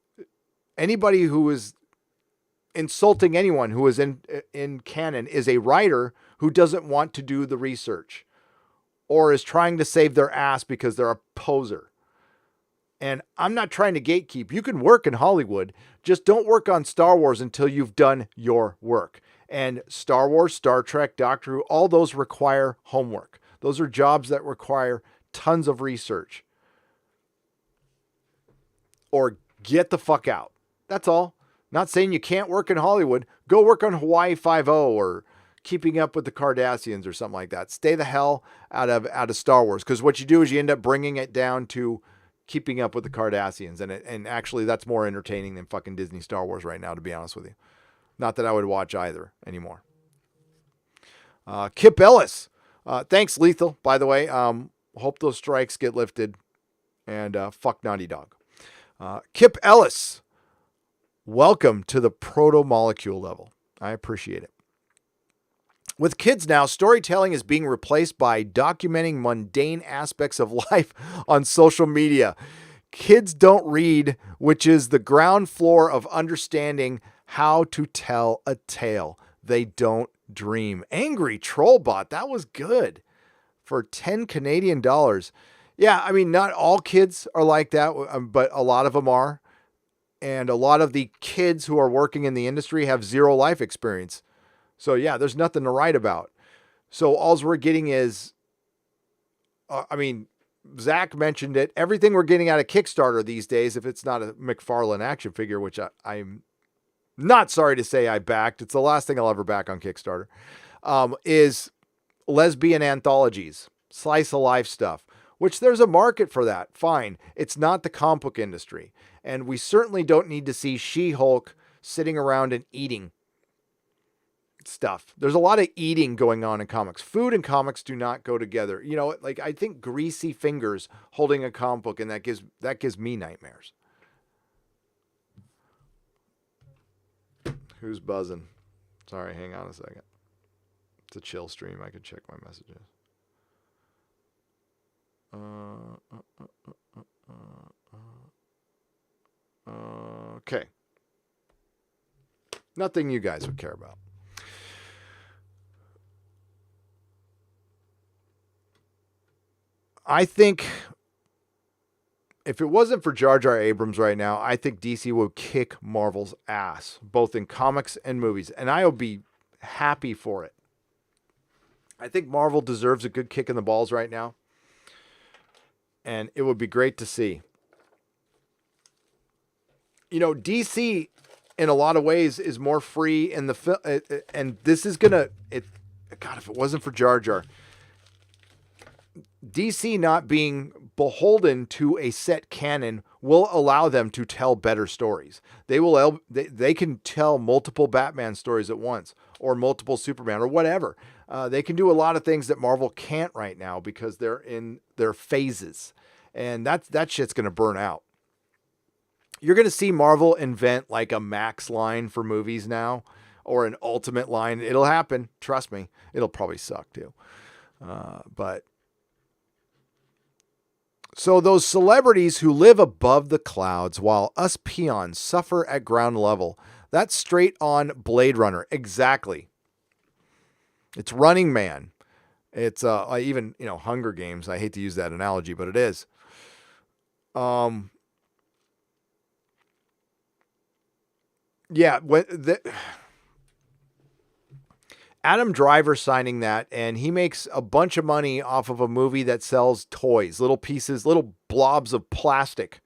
insulting anyone who is in canon is a writer who doesn't want to do the research or is trying to save their ass because they're a poser. And I'm not trying to gatekeep. You can work in Hollywood. Just don't work on Star Wars until you've done your work. And Star Wars, Star Trek, Doctor Who, all those require homework. Those are jobs that require tons of research. Or get the fuck out. That's all. Not saying you can't work in Hollywood. Go work on Hawaii Five-0 or Keeping Up with the Kardashians or something like that. Stay the hell out of Star Wars. Because what you do is you end up bringing it down to Keeping Up with the Kardashians. And actually that's more entertaining than fucking Disney Star Wars right now, to be honest with you. Not that I would watch either anymore. Kip Ellis. Thanks, Lethal, by the way. Hope those strikes get lifted. And fuck Naughty Dog. Kip Ellis. Welcome to the proto-molecule level. I appreciate it. With kids now, storytelling is being replaced by documenting mundane aspects of life on social media. Kids don't read, which is the ground floor of understanding how to tell a tale. They don't dream. Angry Trollbot, that was good. For 10 Canadian dollars. Yeah, I mean, not all kids are like that, but a lot of them are. And a lot of the kids who are working in the industry have zero life experience. So yeah, there's nothing to write about. So all we're getting is, Zach mentioned it. Everything we're getting out of Kickstarter these days, if it's not a McFarlane action figure, which I'm not sorry to say I backed, it's the last thing I'll ever back on Kickstarter, is lesbian anthologies, slice of life stuff, which there's a market for that. Fine. It's not the comic book industry. And we certainly don't need to see She-Hulk sitting around and eating stuff. There's a lot of eating going on in comics. Food and comics do not go together. You know, like I think greasy fingers holding a comic book, and that gives me nightmares. Who's buzzing? Sorry, hang on a second. It's a chill stream. I can check my messages. Okay. Nothing you guys would care about. I think if it wasn't for Jar Jar Abrams right now, I think DC would kick Marvel's ass, both in comics and movies, and I would be happy for it. I think Marvel deserves a good kick in the balls right now. And it would be great to see. DC in a lot of ways is more free in the film, and this is gonna. God, if it wasn't for Jar Jar, DC not being beholden to a set canon will allow them to tell better stories. They can tell multiple Batman stories at once, or multiple Superman, or whatever. They can do a lot of things that Marvel can't right now because they're in their phases, and that shit's gonna burn out. You're gonna see Marvel invent like a Max line for movies now, or an Ultimate line. It'll happen. Trust me. It'll probably suck too, but. So those celebrities who live above the clouds while us peons suffer at ground level, that's straight on Blade Runner. Exactly. It's Running Man. It's even, Hunger Games. I hate to use that analogy, but it is. Yeah, Adam Driver signing that, and he makes a bunch of money off of a movie that sells toys, little pieces, little blobs of plastic.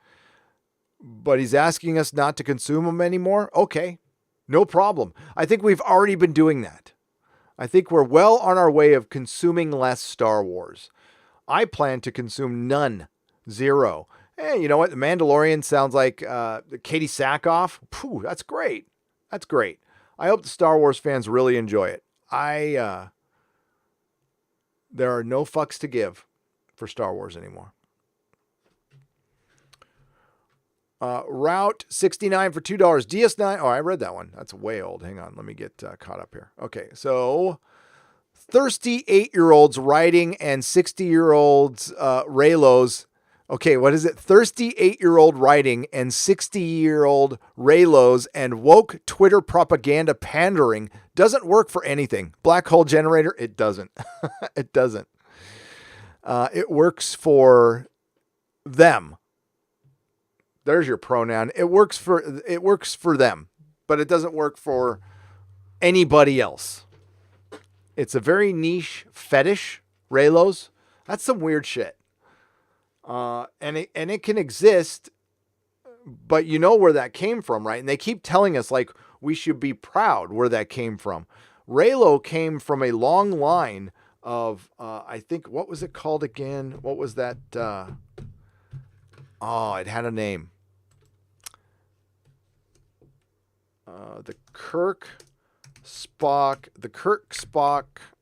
But he's asking us not to consume them anymore? Okay, no problem. I think we've already been doing that. I think we're well on our way of consuming less Star Wars. I plan to consume none. Zero. Hey, you know what? The Mandalorian sounds like Katie Sackhoff. Phew, that's great. That's great. I hope the Star Wars fans really enjoy it. There are no fucks to give for Star Wars anymore. Route 69 for $2. DS9. Oh, I read that one. That's way old. Hang on. Let me get caught up here. Okay. So thirsty 8-year-olds writing and 60-year-olds Raylos. Okay. What is it? Thirsty 8-year-old writing and 60-year-old Raylos and woke Twitter propaganda pandering doesn't work for anything. Black hole generator. It doesn't. It doesn't. It works for them. There's your pronoun. It works for them, but it doesn't work for anybody else. It's a very niche fetish, Raylos. That's some weird shit. And it can exist, but you know where that came from, right? And they keep telling us like we should be proud where that came from. Raylo came from a long line of I think, what was it called again? What was that? It had a name. The Kirk Spock.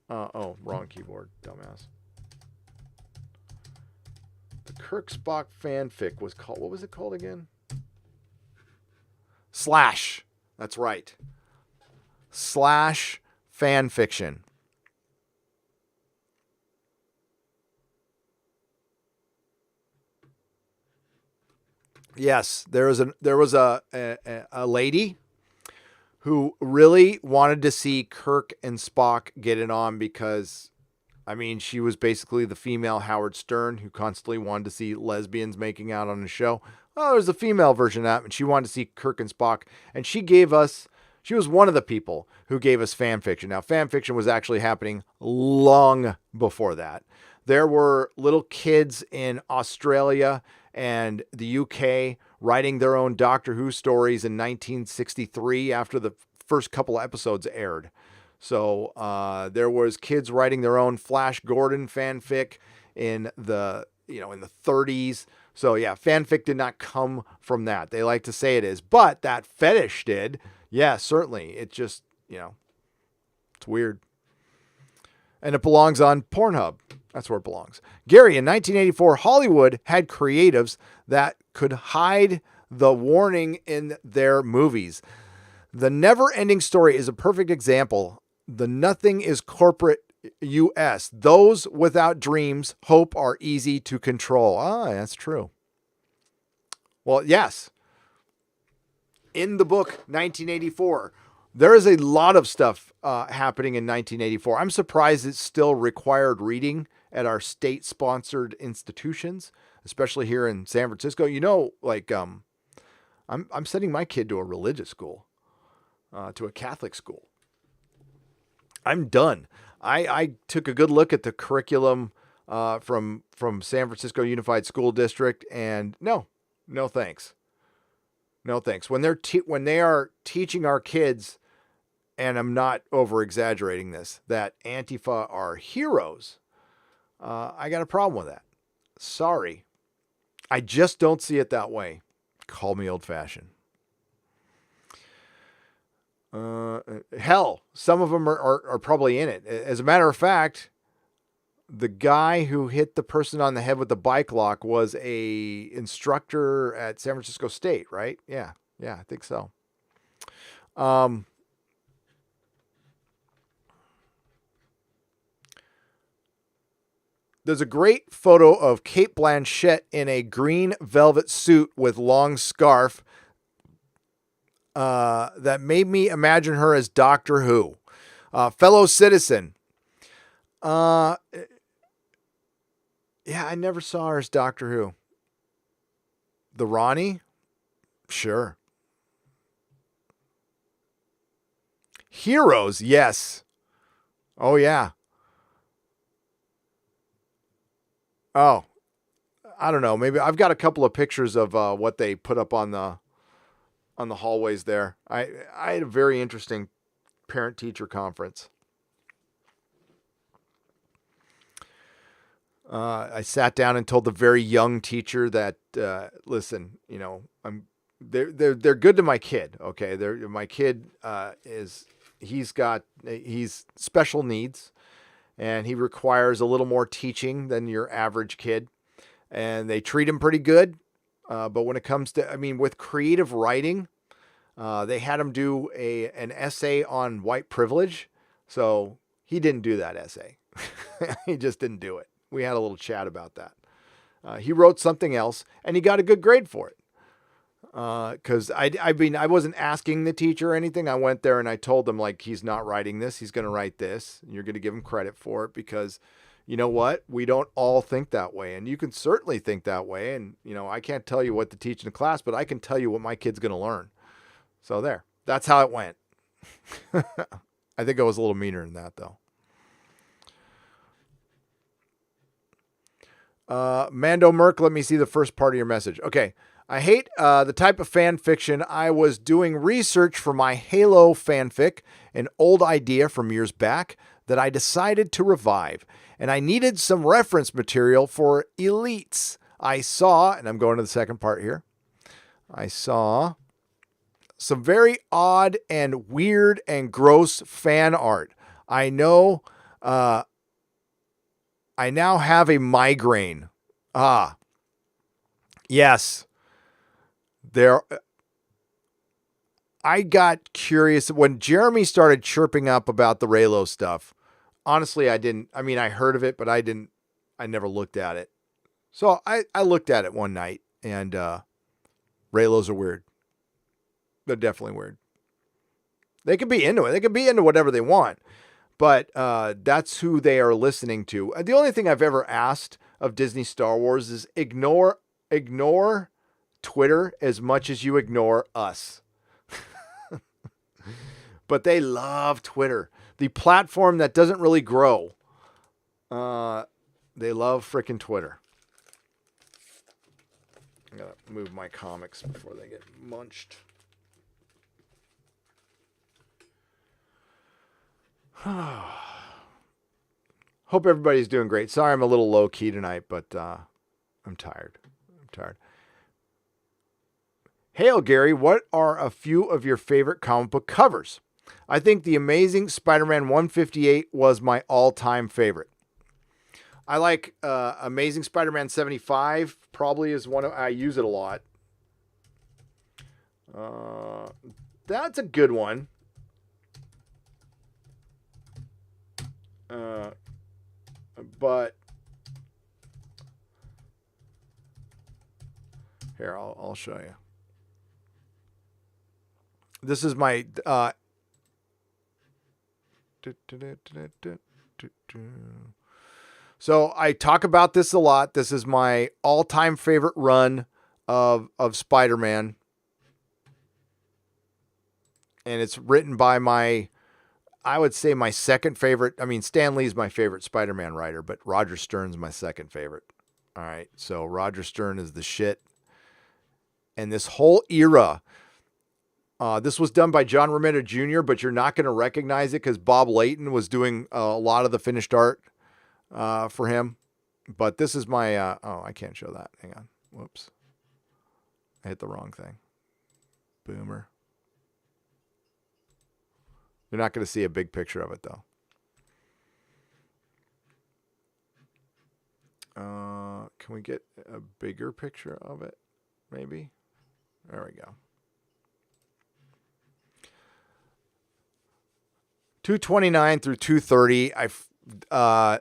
Wrong keyboard, dumbass. The Kirk Spock fanfic was called. What was it called again? Slash. That's right. Slash fanfiction. Yes, there was a lady who really wanted to see Kirk and Spock get it on because, I mean, she was basically the female Howard Stern who constantly wanted to see lesbians making out on a show. Well, there's a female version of that, and she wanted to see Kirk and Spock, and she was one of the people who gave us fanfiction. Now, fanfiction was actually happening long before that. There were little kids in Australia and the UK writing their own Doctor Who stories in 1963 after the first couple of episodes aired. So there was kids writing their own Flash Gordon fanfic in the 30s. So yeah, fanfic did not come from that. They like to say it is, but that fetish did. Yeah, certainly. It just, it's weird. And it belongs on Pornhub. That's where it belongs. Gary, in 1984, Hollywood had creatives that could hide the warning in their movies. The Never-Ending Story is a perfect example. The Nothing is Corporate US. Those without dreams, hope are easy to control. That's true. Well, yes. In the book, 1984, there is a lot of stuff happening in 1984. I'm surprised it's still required reading at our state-sponsored institutions, especially here in San Francisco. I'm sending my kid to a religious school, to a Catholic school. I'm done. I took a good look at the curriculum from San Francisco Unified School District, and no thanks. No thanks. When they are teaching our kids, and I'm not over exaggerating this, that Antifa are heroes, I got a problem with that. Sorry. I just don't see it that way. Call me old fashioned. Hell, some of them are probably in it. As a matter of fact, the guy who hit the person on the head with the bike lock was a instructor at San Francisco State, right? Yeah, I think so. There's a great photo of Cate Blanchett in a green velvet suit with long scarf that made me imagine her as Doctor Who. Fellow citizen. Yeah, I never saw her as Doctor Who. The Ronnie? Sure. Heroes, yes. Oh, yeah. Oh, I don't know. Maybe I've got a couple of pictures of what they put up on the hallways there. I had a very interesting parent-teacher conference. I sat down and told the very young teacher that, listen, they're good to my kid. Okay. My kid, he's special needs, and he requires a little more teaching than your average kid, and they treat him pretty good. But when it comes to, with creative writing, they had him do an essay on white privilege. So he didn't do that essay. He just didn't do it. We had a little chat about that. He wrote something else, and he got a good grade for it. Because I wasn't asking the teacher or anything. I went there and I told them, like, he's not writing this. He's going to write this. And you're going to give him credit for it, because you know what? We don't all think that way. And you can certainly think that way. And, I can't tell you what to teach in a class, but I can tell you what my kid's going to learn. So there. That's how it went. I think I was a little meaner than that, though. Mando Merc, let me see the first part of your message. Okay. I hate the type of fan fiction. I was doing research for my Halo fanfic, an old idea from years back that I decided to revive, and I needed some reference material for elites. I saw, and I'm going to the second part here, I saw some very odd and weird and gross fan art. I know, I now have a migraine. Yes. I got curious when Jeremy started chirping up about the Raylo stuff. Honestly, I heard of it, but I never looked at it. So I looked at it one night, and Raylos are weird. They're definitely weird. They can be into it. They can be into whatever they want, but that's who they are listening to. The only thing I've ever asked of Disney Star Wars is ignore Twitter as much as you ignore us. But they love Twitter, the platform that doesn't really grow. They love frickin' Twitter. I gotta move my comics before they get munched. Hope everybody's doing great. Sorry I'm a little low key tonight, but I'm tired. Hail, Gary, what are a few of your favorite comic book covers? I think the Amazing Spider-Man 158 was my all-time favorite. I like Amazing Spider-Man 75, probably is one I use it a lot. That's a good one. But here, I'll show you. This is my so I talk about this a lot. This is my all-time favorite run of Spider-Man. And it's written by my I would say my second favorite. I mean, Stan Lee's my favorite Spider-Man writer, but Roger Stern's my second favorite. All right, so Roger Stern is the shit. And this whole era, this was done by John Romita Jr., but you're not going to recognize it because Bob Layton was doing a lot of the finished art for him. But this is my, I can't show that. Hang on. Whoops. I hit the wrong thing. Boomer. You're not going to see a big picture of it, though. Can we get a bigger picture of it? Maybe. There we go. 229 through 230. I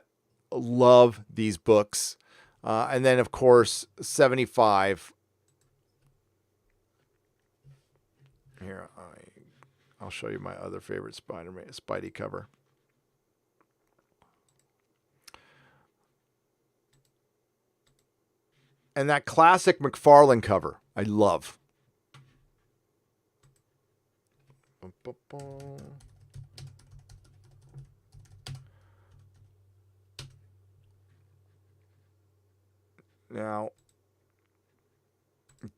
love these books. And then, of course, 75. Here, I'll show you my other favorite Spidey cover. And that classic McFarlane cover, I love. Now,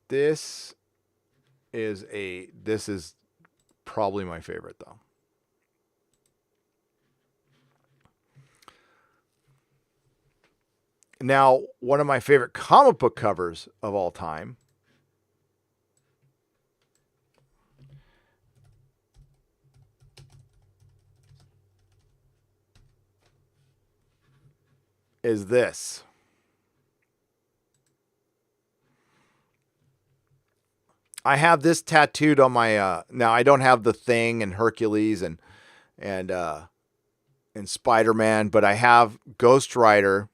this is probably my favorite, though. Now, one of my favorite comic book covers of all time is this. I have this tattooed on my, now I don't have the Thing and Hercules and Spider-Man, but I have Ghost Rider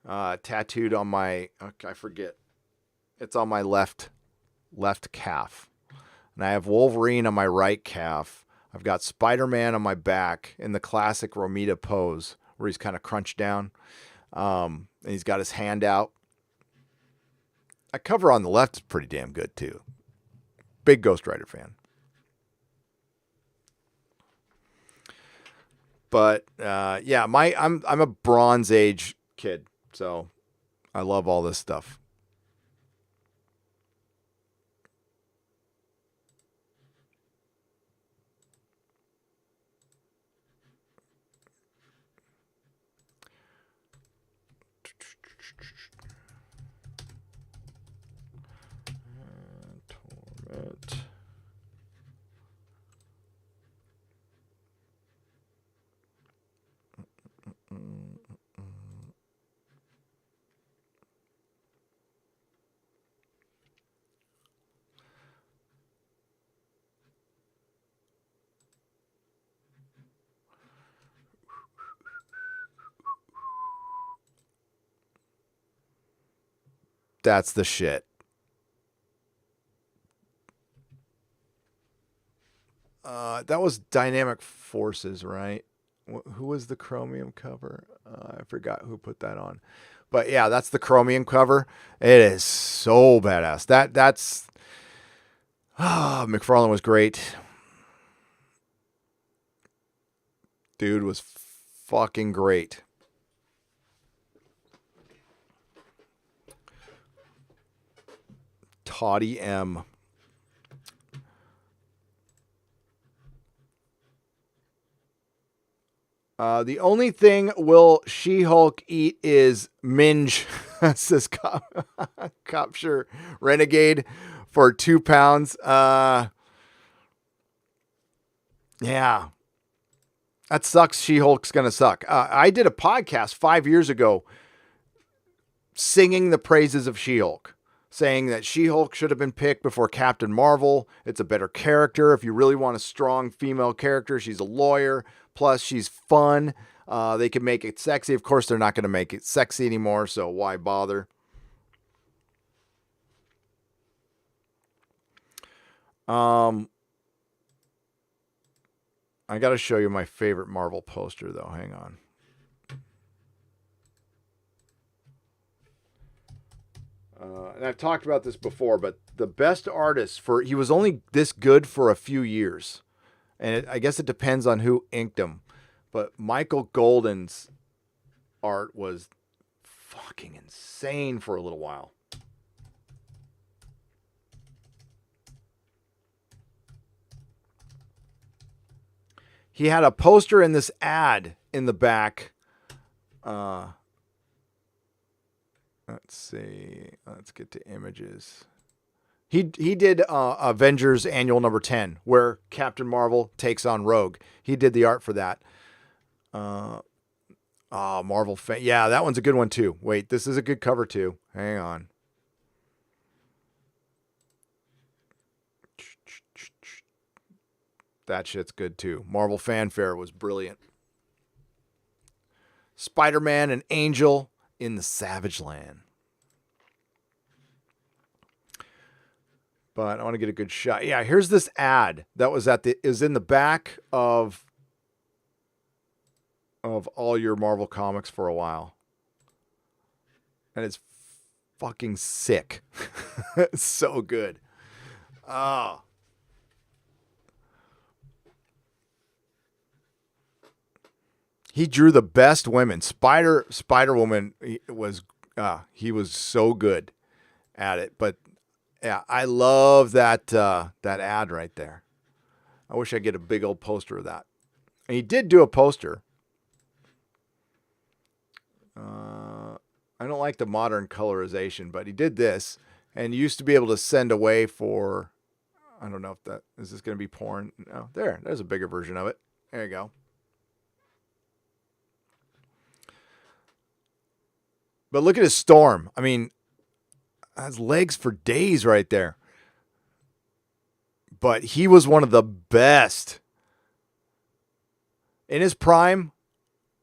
tattooed on my, I forget. It's on my left calf. And I have Wolverine on my right calf. I've got Spider-Man on my back in the classic Romita pose where he's kind of crunched down. And he's got his hand out. That cover on the left is pretty damn good too. Big Ghost Rider fan. But yeah, I'm a Bronze Age kid, so I love all this stuff. Torment. That's the shit. That was Dynamic Forces, right? Who was the Chromium cover? I forgot who put that on. But yeah, that's the Chromium cover. It is so badass. That's McFarlane was great. Dude was fucking great. Toddy M. The only thing will She-Hulk eat is minge, says Copshire Renegade for £2. Yeah. That sucks. She-Hulk's going to suck. I did a podcast 5 years ago singing the praises of She-Hulk, saying that She-Hulk should have been picked before Captain Marvel. It's a better character. If you really want a strong female character, she's a lawyer. Plus, she's fun. They can make it sexy. Of course, they're not going to make it sexy anymore, so why bother? I got to show you my favorite Marvel poster, though. Hang on. And I've talked about this before, but the best artist he was only this good for a few years. And I guess it depends on who inked them. But Michael Golden's art was fucking insane for a little while. He had a poster in this ad in the back. Let's see. Let's get to images. He did Avengers Annual number 10, where Captain Marvel takes on Rogue. He did the art for that. Marvel fan. Yeah, that one's a good one too. Wait, this is a good cover too. Hang on. That shit's good too. Marvel Fanfare was brilliant. Spider-Man and Angel in the Savage Land. But I want to get a good shot. Yeah, here's this ad that was is in the back of all your Marvel comics for a while. And it's fucking sick. It's so good. Oh. He drew the best women. Spider-Woman he was so good at it. But yeah, I love that ad right there. I wish I could get a big old poster of that. And he did do a poster. I don't like the modern colorization, but he did this, and you used to be able to send away for, I don't know if is this going to be porn? No, there's a bigger version of it. There you go. But look at his Storm. I mean, has legs for days right there. But he was one of the best. In his prime,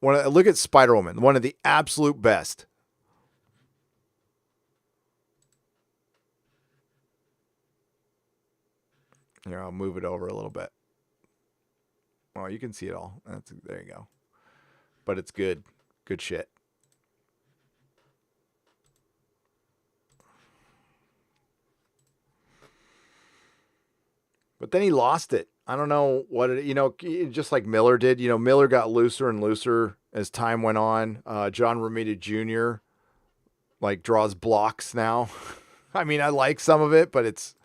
look at Spider-Woman, one of the absolute best. Here, I'll move it over a little bit. Oh, you can see it all. There you go. But it's good. Good shit. But then he lost it. I don't know what just like Miller did. Miller got looser and looser as time went on. John Romita Jr. draws blocks now. I mean, I like some of it, but it's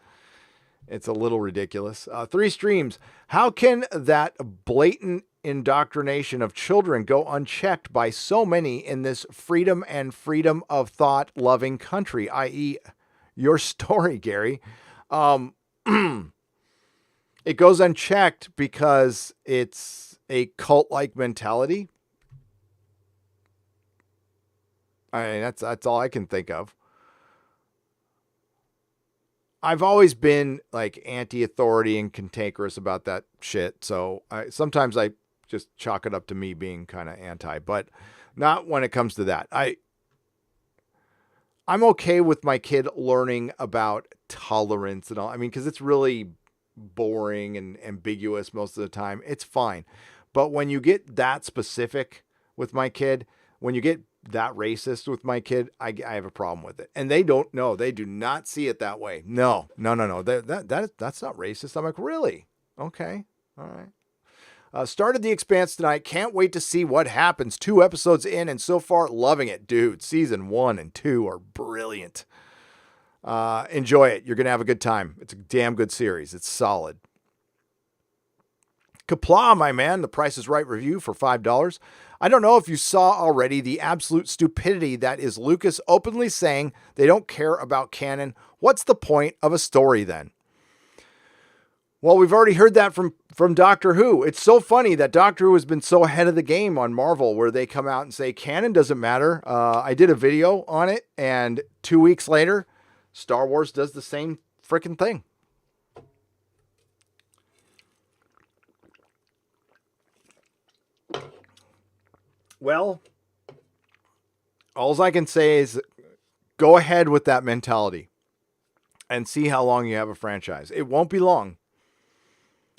a little ridiculous. 3 streams. How can that blatant indoctrination of children go unchecked by so many in this freedom and freedom of thought loving country, i.e. your story, Gary? It goes unchecked because it's a cult-like mentality. I mean, that's all I can think of. I've always been anti-authority and cantankerous about that shit. So sometimes I just chalk it up to me being kind of anti, but not when it comes to that. I'm okay with my kid learning about tolerance and all. I mean, because it's really boring and ambiguous most of the time. It's fine. But when you get that specific with my kid, when you get that racist with my kid, I have a problem with it. And they don't know. They do not see it that way. No. That's not racist. I'm like, really? Okay. All right. Started The Expanse tonight. Can't wait to see what happens. 2 episodes in, and so far loving it. Dude, season 1 and 2 are brilliant. Enjoy it. You're going to have a good time. It's a damn good series. It's solid. Kapla, my man. The Price is Right review for $5. I don't know if you saw already the absolute stupidity that is Lucas openly saying they don't care about canon. What's the point of a story then? Well, we've already heard that from Doctor Who. It's so funny that Doctor Who has been so ahead of the game on Marvel, where they come out and say canon doesn't matter. I did a video on it, and 2 weeks later, Star Wars does the same freaking thing. Well, all I can say is go ahead with that mentality and see how long you have a franchise. It won't be long.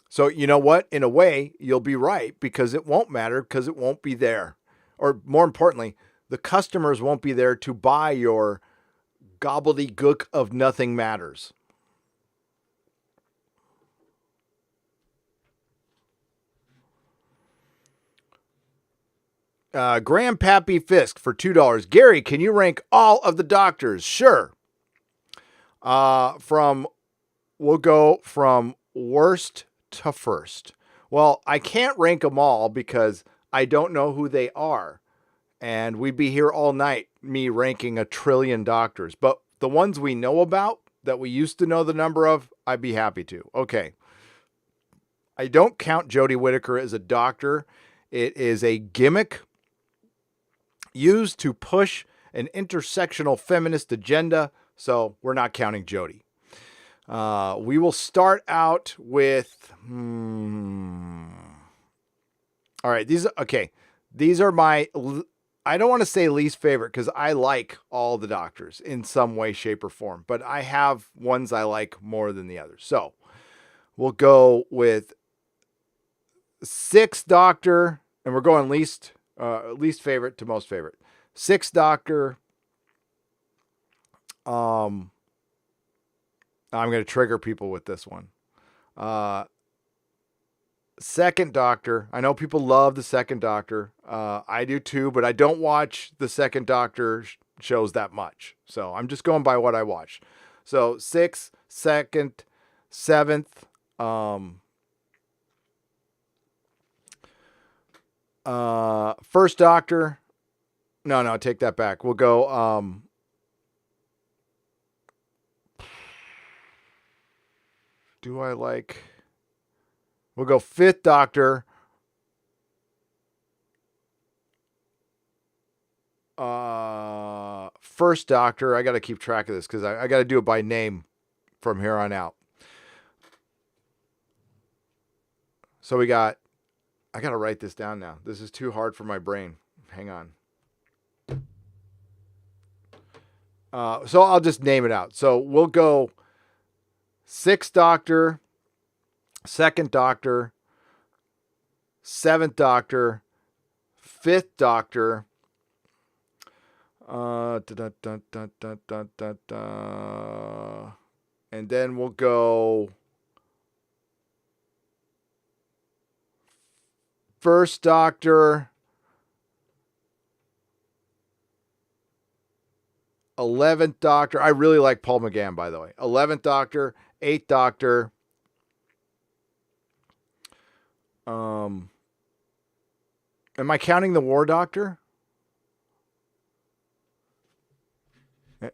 So you know what? In a way, you'll be right, because it won't matter, because it won't be there. Or more importantly, the customers won't be there to buy your gobbledygook of nothing matters. Grandpappy Fisk for $2. Gary, can you rank all of the doctors? Sure. We'll go from worst to first. Well, I can't rank them all because I don't know who they are. And we'd be here all night, me ranking 1 trillion doctors. But the ones we know about, that we used to know the number of, I'd be happy to. Okay. I don't count Jodie Whittaker as a doctor. It is a gimmick used to push an intersectional feminist agenda. So we're not counting Jodie. We will start out with... All right. These are my... I don't want to say least favorite because I like all the doctors in some way, shape, or form. But I have ones I like more than the others. So we'll go with 6th Doctor, and we're going least favorite to most favorite. 6th Doctor. I'm going to trigger people with this one. 2nd Doctor. I know people love the 2nd Doctor. I do too, but I don't watch the 2nd Doctor shows that much. So I'm just going by what I watch. So 6th, 2nd, 7th. 1st Doctor. No, take that back. We'll go... do I like... We'll go 5th Doctor. 1st Doctor. I got to keep track of this because I got to do it by name from here on out. So I got to write this down now. This is too hard for my brain. Hang on. So I'll just name it out. So we'll go 6th Doctor, 2nd Doctor, 7th Doctor, 5th Doctor, and then we'll go 1st Doctor, 11th Doctor. I really like Paul McGann, by the way. 11th Doctor, 8th Doctor. Am I counting the War Doctor?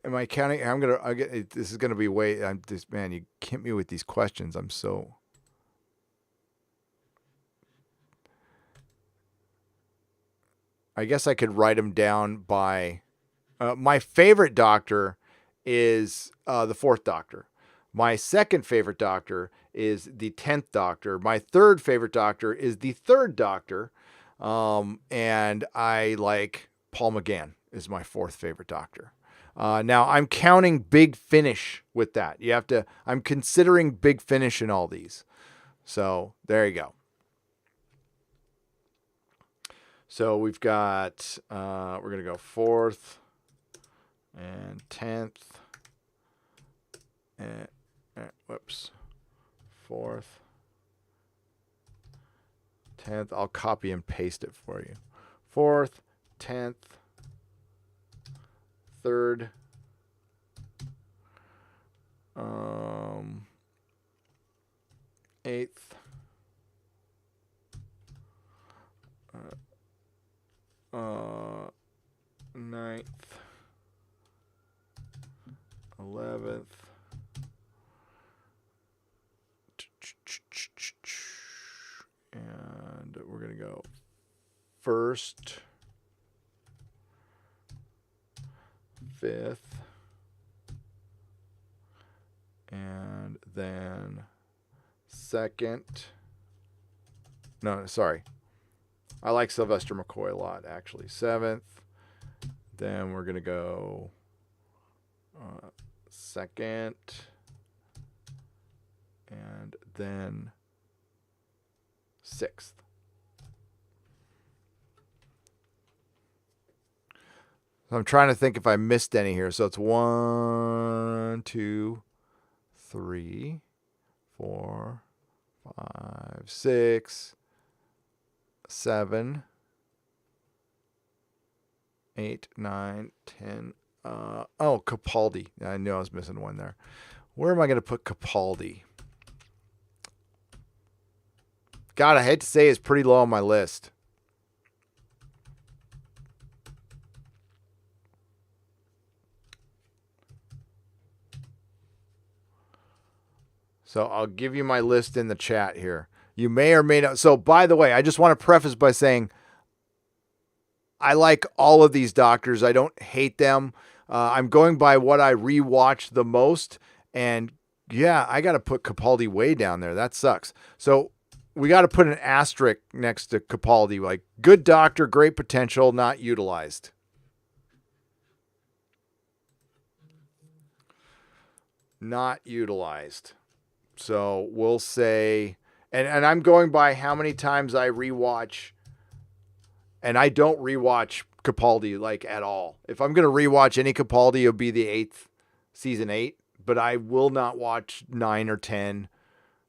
Am I counting? This is gonna be man, you hit me with these questions. I guess I could write them down by, my favorite Doctor is the 4th Doctor. My 2nd favorite Doctor is the 10th Doctor. My 3rd favorite Doctor is the 3rd Doctor. And I like Paul McGann is my 4th favorite Doctor. Now I'm counting Big Finish with that. I'm considering Big Finish in all these. So there you go. So we've got, we're going to go 4th and 10th and, 4th, 10th. I'll copy and paste it for you. 4th, 10th, 3rd, 8th, 9th, 11th, and we're going to go 1st, 5th, and then 2nd. No, sorry. I like Sylvester McCoy a lot, actually. 7th. Then we're going to go 2nd. And then 6th. So I'm trying to think if I missed any here. So it's 1, 2, 3, 4, 5, 6, 7, 8, 9, 10. Oh, Capaldi. I knew I was missing one there. Where am I going to put Capaldi? God, I hate to say it's pretty low on my list. So I'll give you my list in the chat here. You may or may not. So, by the way, I just want to preface by saying I like all of these doctors. I don't hate them. I'm going by what I rewatch the most. And yeah, I got to put Capaldi way down there. That sucks. So we got to put an asterisk next to Capaldi. Like, good doctor, great potential, not utilized. Not utilized. So we'll say, and I'm going by how many times I rewatch, and I don't rewatch Capaldi like at all. If I'm going to rewatch any Capaldi, it'll be the season 8, but I will not watch 9 or 10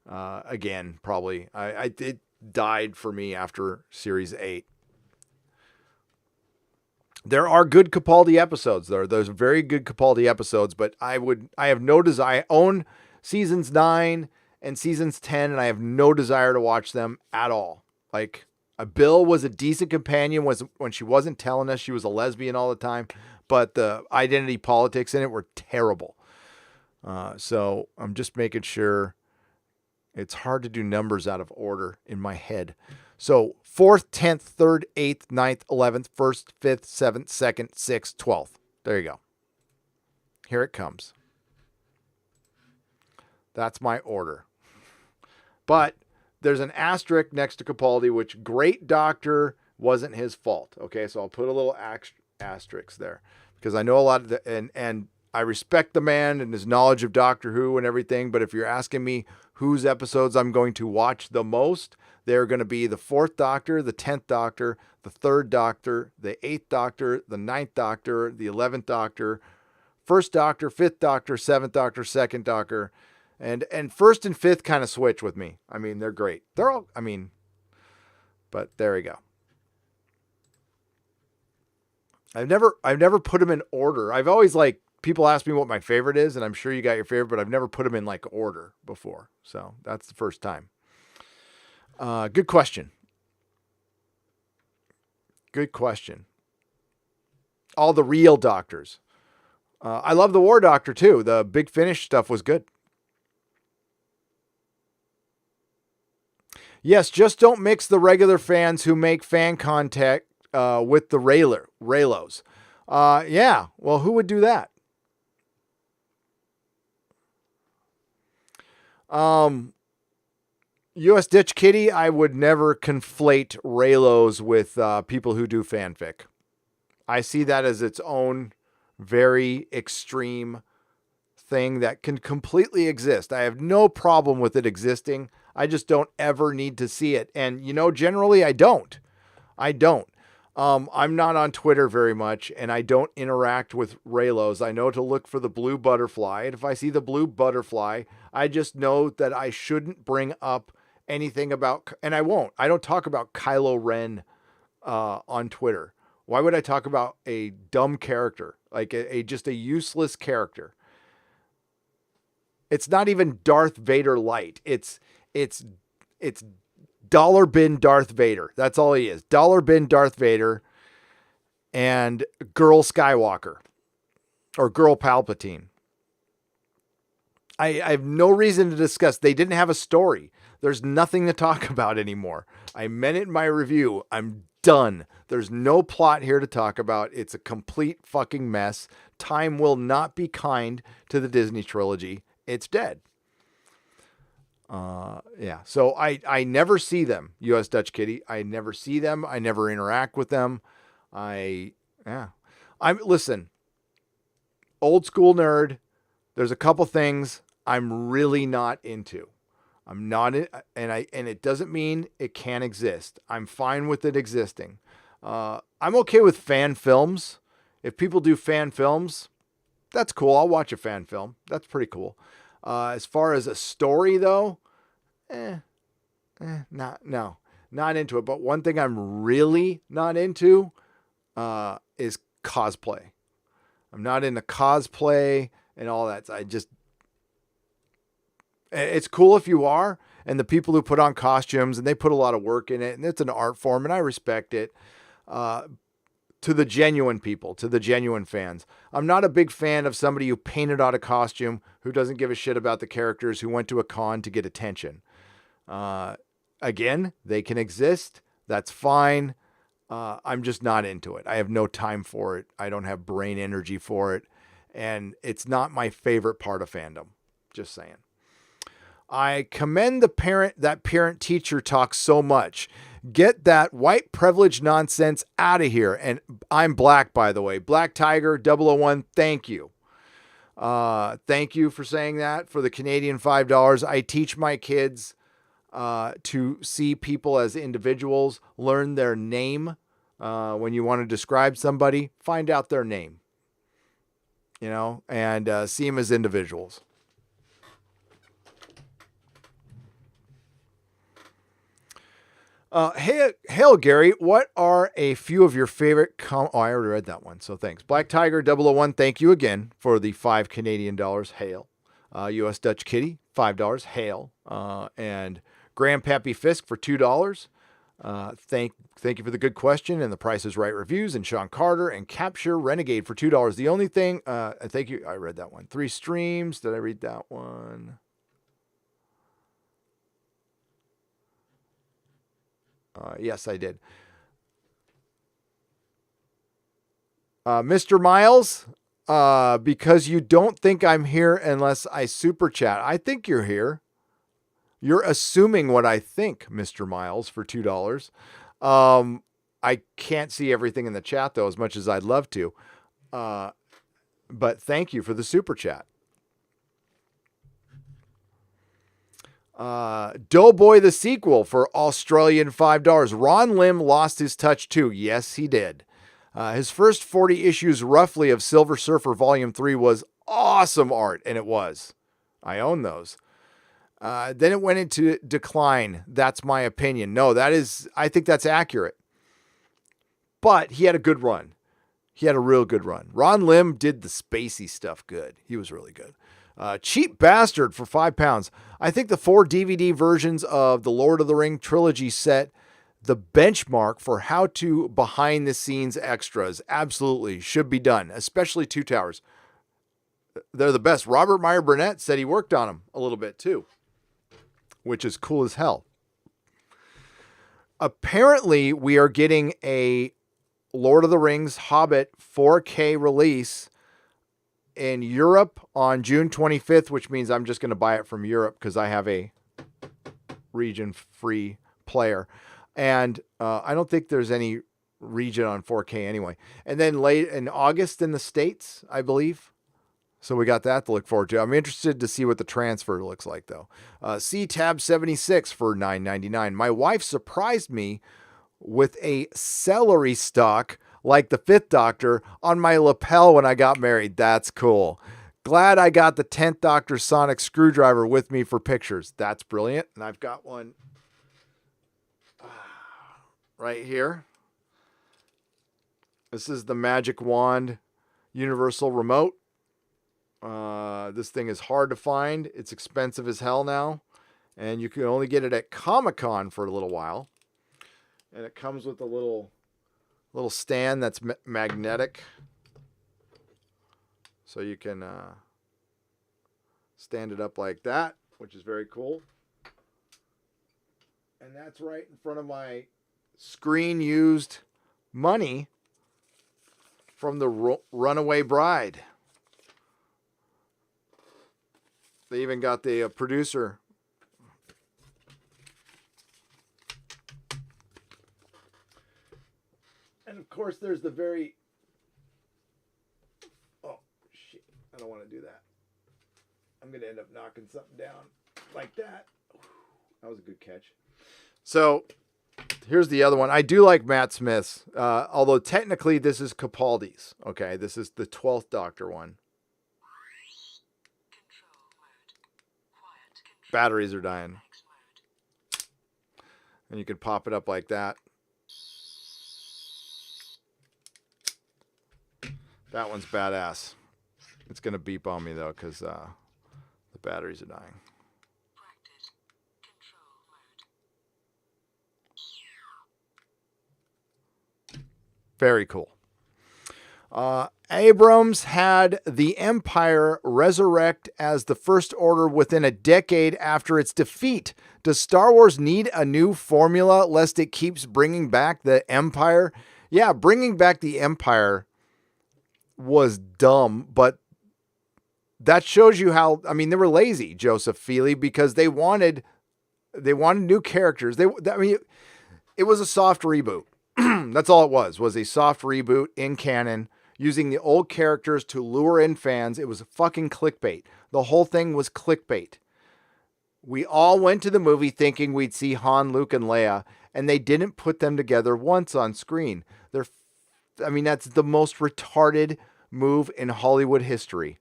again, probably. It died for me after series 8. There are good Capaldi episodes. There's very good Capaldi episodes, but I have no desire. I own seasons 9 and seasons 10, and I have no desire to watch them at all. Like, Bill was a decent companion when she wasn't telling us she was a lesbian all the time, but the identity politics in it were terrible. So I'm just making sure. It's hard to do numbers out of order in my head. So 4th, 10th, 3rd, 8th, 9th, 11th, 1st, 5th, 7th, 2nd, 6th, 12th. There you go. Here it comes. That's my order. But there's an asterisk next to Capaldi, which great doctor wasn't his fault. Okay, so I'll put a little asterisk there because I know a lot of and I respect the man and his knowledge of Doctor Who and everything. But if you're asking me whose episodes I'm going to watch the most, they're going to be the 4th Doctor, the 10th Doctor, the 3rd Doctor, the 8th Doctor, the 9th Doctor, the 11th Doctor, 1st Doctor, 5th Doctor, 7th Doctor, 2nd Doctor. And 1st and 5th kind of switch with me. I mean, they're great. They're all, but there we go. I've never put them in order. I've always people ask me what my favorite is, and I'm sure you got your favorite, but I've never put them in order before. So that's the first time. Good question. Good question. All the real doctors. I love the War Doctor too. The Big Finish stuff was good. Yes, just don't mix the regular fans who make fan contact with the Raylos. Yeah, well, who would do that? U.S. Ditch Kitty, I would never conflate Raylos with people who do fanfic. I see that as its own very extreme thing that can completely exist. I have no problem with it existing. I just don't ever need to see it. And, generally I don't. I'm not on Twitter very much, and I don't interact with Raylos. I know to look for the blue butterfly. And if I see the blue butterfly, I just know that I shouldn't bring up anything about, and I won't. I don't talk about Kylo Ren on Twitter. Why would I talk about a dumb character? Like just a useless character. It's not even Darth Vader light. It's Dollar Bin Darth Vader. That's all he is. Dollar Bin Darth Vader and Girl Skywalker or Girl Palpatine. I have no reason to discuss. They didn't have a story. There's nothing to talk about anymore. I meant it in my review. I'm done. There's no plot here to talk about. It's a complete fucking mess. Time will not be kind to the Disney trilogy. It's dead. Yeah. So I never see them, U.S. Dutch Kitty. I never see them. I never interact with them. Listen, old school nerd. There's a couple things I'm really not into. I'm not in, and it doesn't mean it can't exist. I'm fine with it existing. I'm okay with fan films. If people do fan films, that's cool. I'll watch a fan film. That's pretty cool. As far as a story though, not into it. But one thing I'm really not into, is cosplay. I'm not into cosplay and all that. It's cool if you are, and the people who put on costumes, and they put a lot of work in it, and it's an art form, and I respect it. To the genuine people, to the genuine fans. I'm not a big fan of somebody who painted out a costume, who doesn't give a shit about the characters, who went to a con to get attention. Again, they can exist. That's fine. I'm just not into it. I have no time for it. I don't have brain energy for it. And it's not my favorite part of fandom. Just saying. I commend that parent-teacher talk so much. Get that white privilege nonsense out of here. And I'm black, by the way. Black Tiger 001, thank you. Thank you for saying that. For the Canadian $5, I teach my kids to see people as individuals, learn their name. When you want to describe somebody, find out their name, and see them as individuals. Hail, Gary. What are a few of your favorite I already read that one, so thanks. Black Tiger 001, thank you again for the $5 Canadian. Hail. US Dutch Kitty, $5. Hail. And Grandpappy Fisk for $2. Thank you for the good question and the Price is Right reviews, and Sean Carter and Capture Renegade for $2. The only thing, thank you. I read that one. 3 streams. Did I read that one? Yes, I did. Mr. Miles, because you don't think I'm here unless I super chat. I think you're here. You're assuming what I think, Mr. Miles, for $2. I can't see everything in the chat, though, as much as I'd love to. But thank you for the super chat. Doughboy the sequel for Australian $5. Ron Lim lost his touch too. Yes, he did. His first 40 issues roughly of Silver Surfer Volume 3 was awesome art, and it was. I own those. Then it went into decline. That's my opinion. No, I think that's accurate. But he had a good run. He had a real good run. Ron Lim did the spacey stuff good. He was really good. Cheap Bastard for £5. I think the 4 DVD versions of the Lord of the Ring trilogy set the benchmark for how to behind the scenes extras. Absolutely should be done, especially Two Towers. They're the best. Robert Meyer Burnett said he worked on them a little bit too, which is cool as hell. Apparently, we are getting a Lord of the Rings Hobbit 4K release in Europe on June 25th, which means I'm just going to buy it from Europe because I have a region-free player. And I don't think there's any region on 4K anyway. And then late in August in the States, I believe. So we got that to look forward to. I'm interested to see what the transfer looks like, though. C-Tab 76 for $9.99. My wife surprised me with a celery stalk like the 5th Doctor on my lapel when I got married. That's cool. Glad I got the 10th Doctor sonic screwdriver with me for pictures. That's brilliant. And I've got one right here. This is the Magic Wand Universal Remote. This thing is hard to find. It's expensive as hell now. And you can only get it at Comic-Con for a little while. And it comes with a little stand that's magnetic. So you can stand it up like that, which is very cool. And that's right in front of my screen-used money from the Runaway Bride. They even got the producer. And of course, there's the very... Oh, shit. I don't want to do that. I'm going to end up knocking something down like that. That was a good catch. So, here's the other one. I do like Matt Smith's, although technically this is Capaldi's. Okay, this is the 12th Doctor one. Batteries are dying. And you can pop it up like that. That one's badass. It's going to beep on me, though, because the batteries are dying. Very cool. Abrams had the Empire resurrect as the First Order within a decade after its defeat. Does Star Wars need a new formula lest it keeps bringing back the Empire? Yeah, bringing back the Empire was dumb, but that shows you how, I mean, they were lazy, Joseph Feely, because they wanted new characters. It was a soft reboot. That's all it was a soft reboot in canon using the old characters to lure in fans. It was fucking clickbait. The whole thing was clickbait. We all went to the movie thinking we'd see Han, Luke, and Leia, and they didn't put them together once on screen. That's the most retarded move in Hollywood history.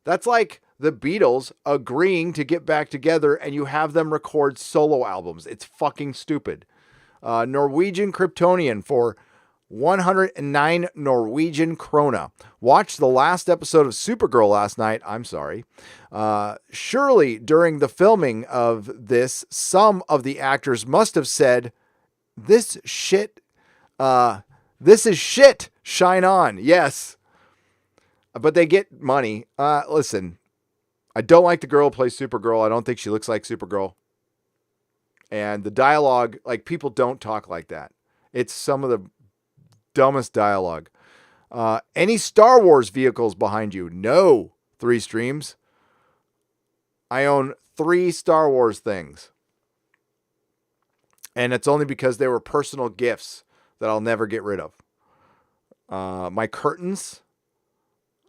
That's like the Beatles agreeing to get back together and you have them record solo albums. It's fucking stupid. Norwegian Kryptonian for 109 Norwegian krona. Watched the last episode of Supergirl last night. I'm sorry. Surely during the filming of this, some of the actors must have said, this is shit. Shine on. Yes. But they get money. Listen, I don't like the girl who plays Supergirl. I don't think she looks like Supergirl. And the dialogue, like, people don't talk like that. It's some of the dumbest dialogue. Any Star Wars vehicles behind you? No. 3 streams. I own 3 Star Wars things. And it's only because they were personal gifts that I'll never get rid of. My curtains.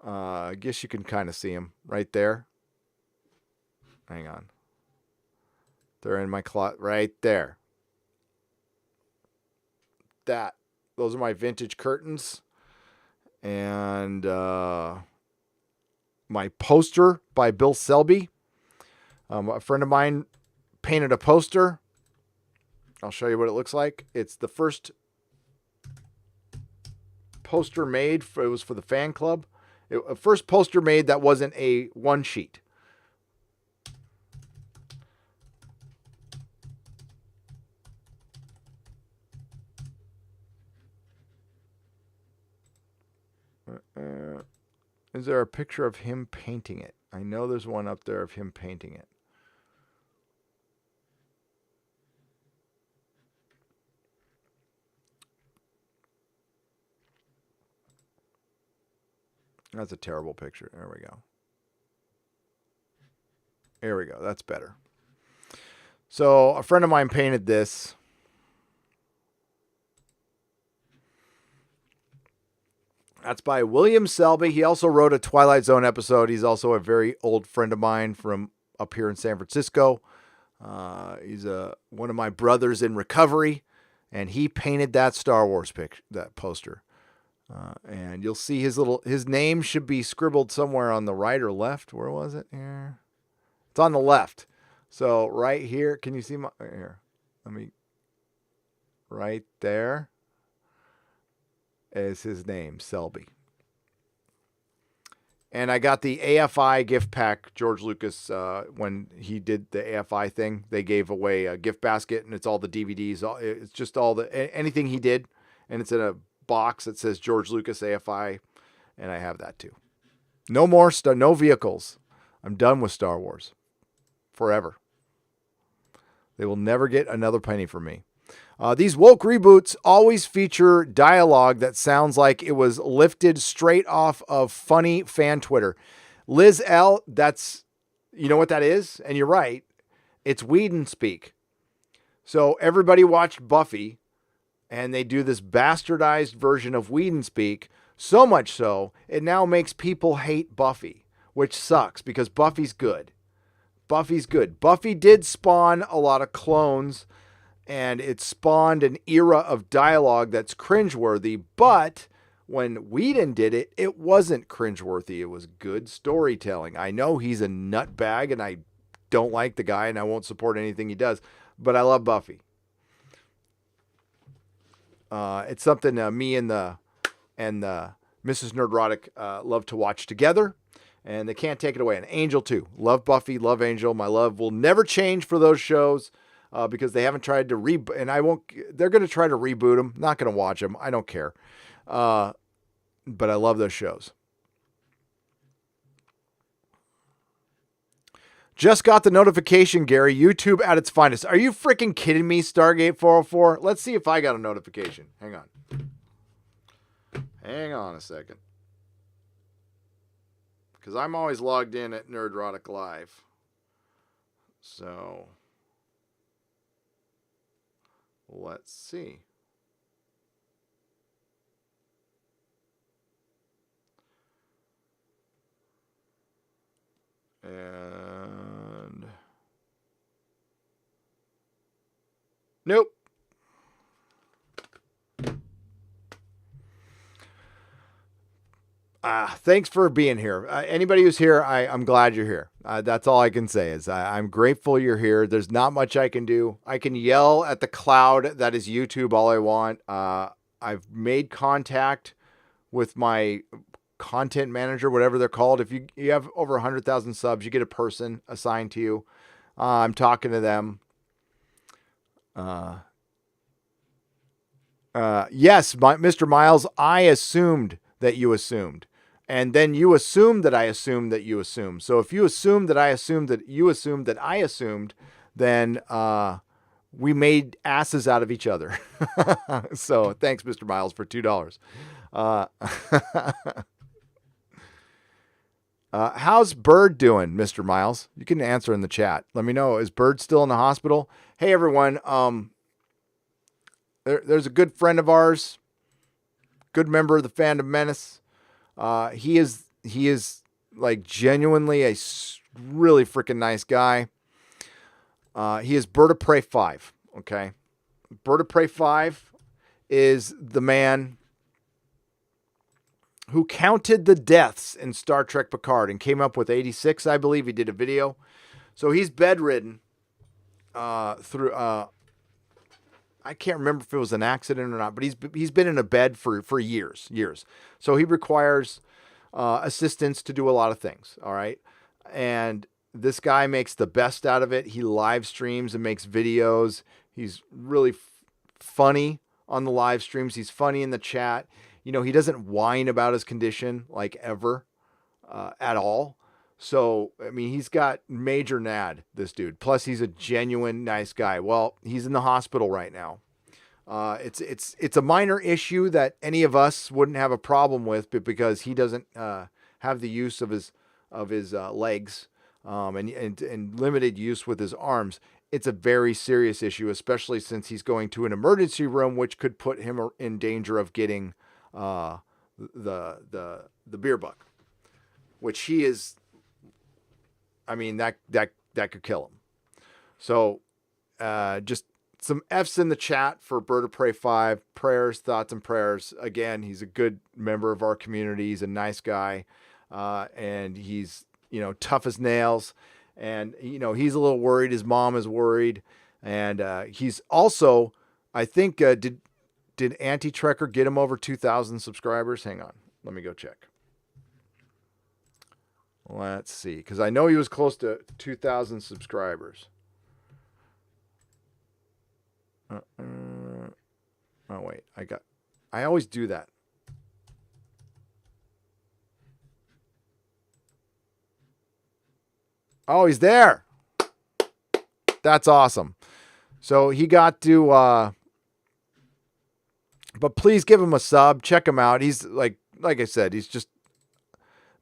I guess you can kind of see them right there. Hang on. They're in my closet right there. Those are my vintage curtains. And my poster by Bill Selby. A friend of mine painted a poster. I'll show you what it looks like. It's the first poster made. It was for the fan club. First poster made that wasn't a one sheet. Is there a picture of him painting it? I know there's one up there of him painting it. That's a terrible picture. There we go. There we go. That's better. So a friend of mine painted this. That's by William Selby. He also wrote a Twilight Zone episode. He's also a very old friend of mine from up here in San Francisco. He's one of my brothers in recovery, and he painted that Star Wars that poster. And you'll see his name should be scribbled somewhere on the right or left. Where was it here? It's on the left. So right here, can you see here? Right there is his name, Selby. And I got the AFI gift pack. George Lucas, when he did the AFI thing, they gave away a gift basket, and it's all the DVDs. It's just anything he did, and it's in a box that says George Lucas AFI, and I have that too. No more no vehicles. I'm done with Star Wars. Forever. They will never get another penny from me. These woke reboots always feature dialogue that sounds like it was lifted straight off of funny fan Twitter. Liz L, you know what that is? And you're right. It's Whedon speak. So everybody watched Buffy, and they do this bastardized version of Whedon speak, so much so, it now makes people hate Buffy, which sucks because Buffy's good. Buffy's good. Buffy did spawn a lot of clones, and it spawned an era of dialogue that's cringeworthy, but when Whedon did it, it wasn't cringeworthy. It was good storytelling. I know he's a nutbag, and I don't like the guy, and I won't support anything he does, but I love Buffy. It's something me and the Mrs. Nerdrotic love to watch together, and they can't take it away. And Angel too. Love Buffy, love Angel. My love will never change for those shows because they haven't tried to reboot, and I won't. They're going to try to reboot them. Not going to watch them. I don't care. But I love those shows. Just got the notification, Gary. YouTube at its finest. Are you freaking kidding me, Stargate 404? Let's see if I got a notification. Hang on. Hang on a second. Because I'm always logged in at Nerdrotic Live. So, let's see. And nope. Thanks for being here. Anybody who's here, I'm glad you're here. That's all I can say is I'm grateful you're here. There's not much I can do. I can yell at the cloud that is YouTube all I want. I've made contact with my content manager, whatever they're called. If you have over 100,000 subs, you get a person assigned to you. I'm talking to them. Yes, Mr. Miles, I assumed that you assumed. And then you assumed that I assumed that you assumed. So if you assumed that I assumed that you assumed that I assumed, then we made asses out of each other. So thanks, Mr. Miles, for $2. How's Bird doing, Mr. Miles? You can answer in the chat. Let me know. Is Bird still in the hospital? Hey, everyone. There's a good friend of ours, good member of the Fandom Menace. He is like genuinely a really freaking nice guy. He is Bird of Prey 5. Okay. Bird of Prey 5 is the man who counted the deaths in Star Trek Picard and came up with 86, I believe. He did a video. So he's bedridden through, I can't remember if it was an accident or not, but he's been in a bed for years. So he requires assistance to do a lot of things, all right? And this guy makes the best out of it. He live streams and makes videos. He's really funny on the live streams. He's funny in the chat. You know, he doesn't whine about his condition, like, ever, at all. So, I mean, he's got major NAD, this dude. Plus, he's a genuine nice guy. Well, he's in the hospital right now. It's a minor issue that any of us wouldn't have a problem with, but because he doesn't have the use of his legs and limited use with his arms, it's a very serious issue, especially since he's going to an emergency room, which could put him in danger of getting the beer bug, which he is. I mean, that could kill him. So, just some F's in the chat for Bird of Prey 5. Prayers, thoughts, and prayers. Again, he's a good member of our community. He's a nice guy, and he's, tough as nails. And, he's a little worried. His mom is worried. And he's also, I think, did Anti-Trekker get him over 2,000 subscribers? Hang on. Let me go check. Let's see. Because I know he was close to 2,000 subscribers. Oh, wait. I always do that. Oh, he's there. That's awesome. So he got to, but please give him a sub. Check him out. He's like I said, he's just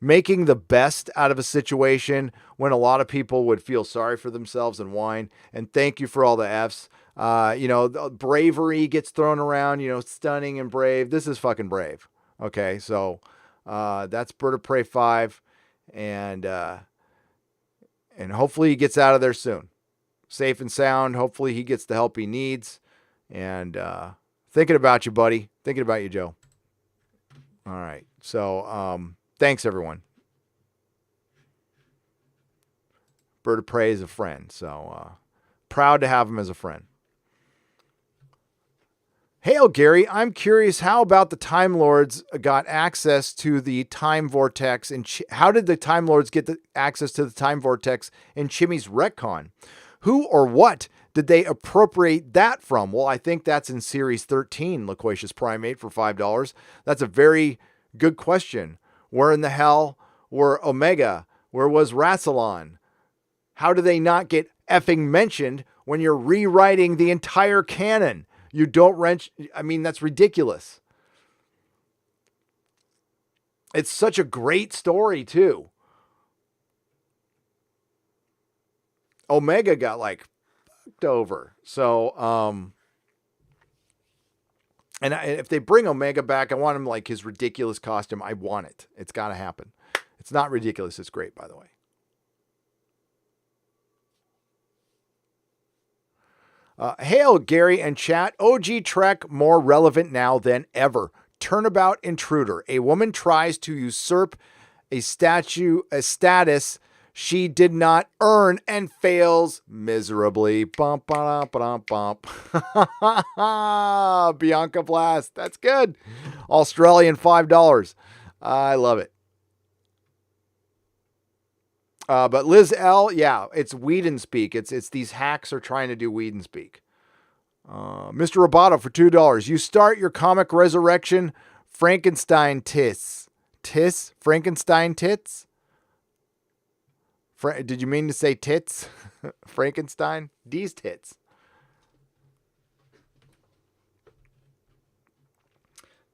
making the best out of a situation when a lot of people would feel sorry for themselves and whine. And thank you for all the F's. The bravery gets thrown around, stunning and brave. This is fucking brave. Okay. So, that's Bird of Prey 5. And hopefully he gets out of there soon. Safe and sound. Hopefully he gets the help he needs. And, thinking about you, buddy. Thinking about you, Joe. All right. So, thanks, everyone. Bird of Prey is a friend. So, proud to have him as a friend. Hail, Gary. I'm curious how about the Time Lords got access to the time vortex and how did the Time Lords get the access to the time vortex in Chimmy's retcon? Who or what did they appropriate that from? Well, I think that's in Series 13, Loquacious Primate for $5. That's a very good question. Where in the hell were Omega? Where was Rassilon? How do they not get effing mentioned when you're rewriting the entire canon? You don't wrench. I mean, that's ridiculous. It's such a great story, too. Omega got like fucked over. So, and if they bring Omega back, I want him like his ridiculous costume. I want it. It's got to happen. It's not ridiculous. It's great, by the way. Hail, Gary and chat. OG Trek more relevant now than ever. Turnabout intruder. A woman tries to usurp a status she did not earn and fails miserably. Bump, bump, bump, bump. Bianca Blast. That's good. Australian $5. I love it. But Liz L, yeah, it's Whedon speak. It's these hacks are trying to do Whedon speak. Mr. Roboto for $2. You start your comic resurrection, Frankenstein tits. Frankenstein tits? Did you mean to say tits? Frankenstein? These tits.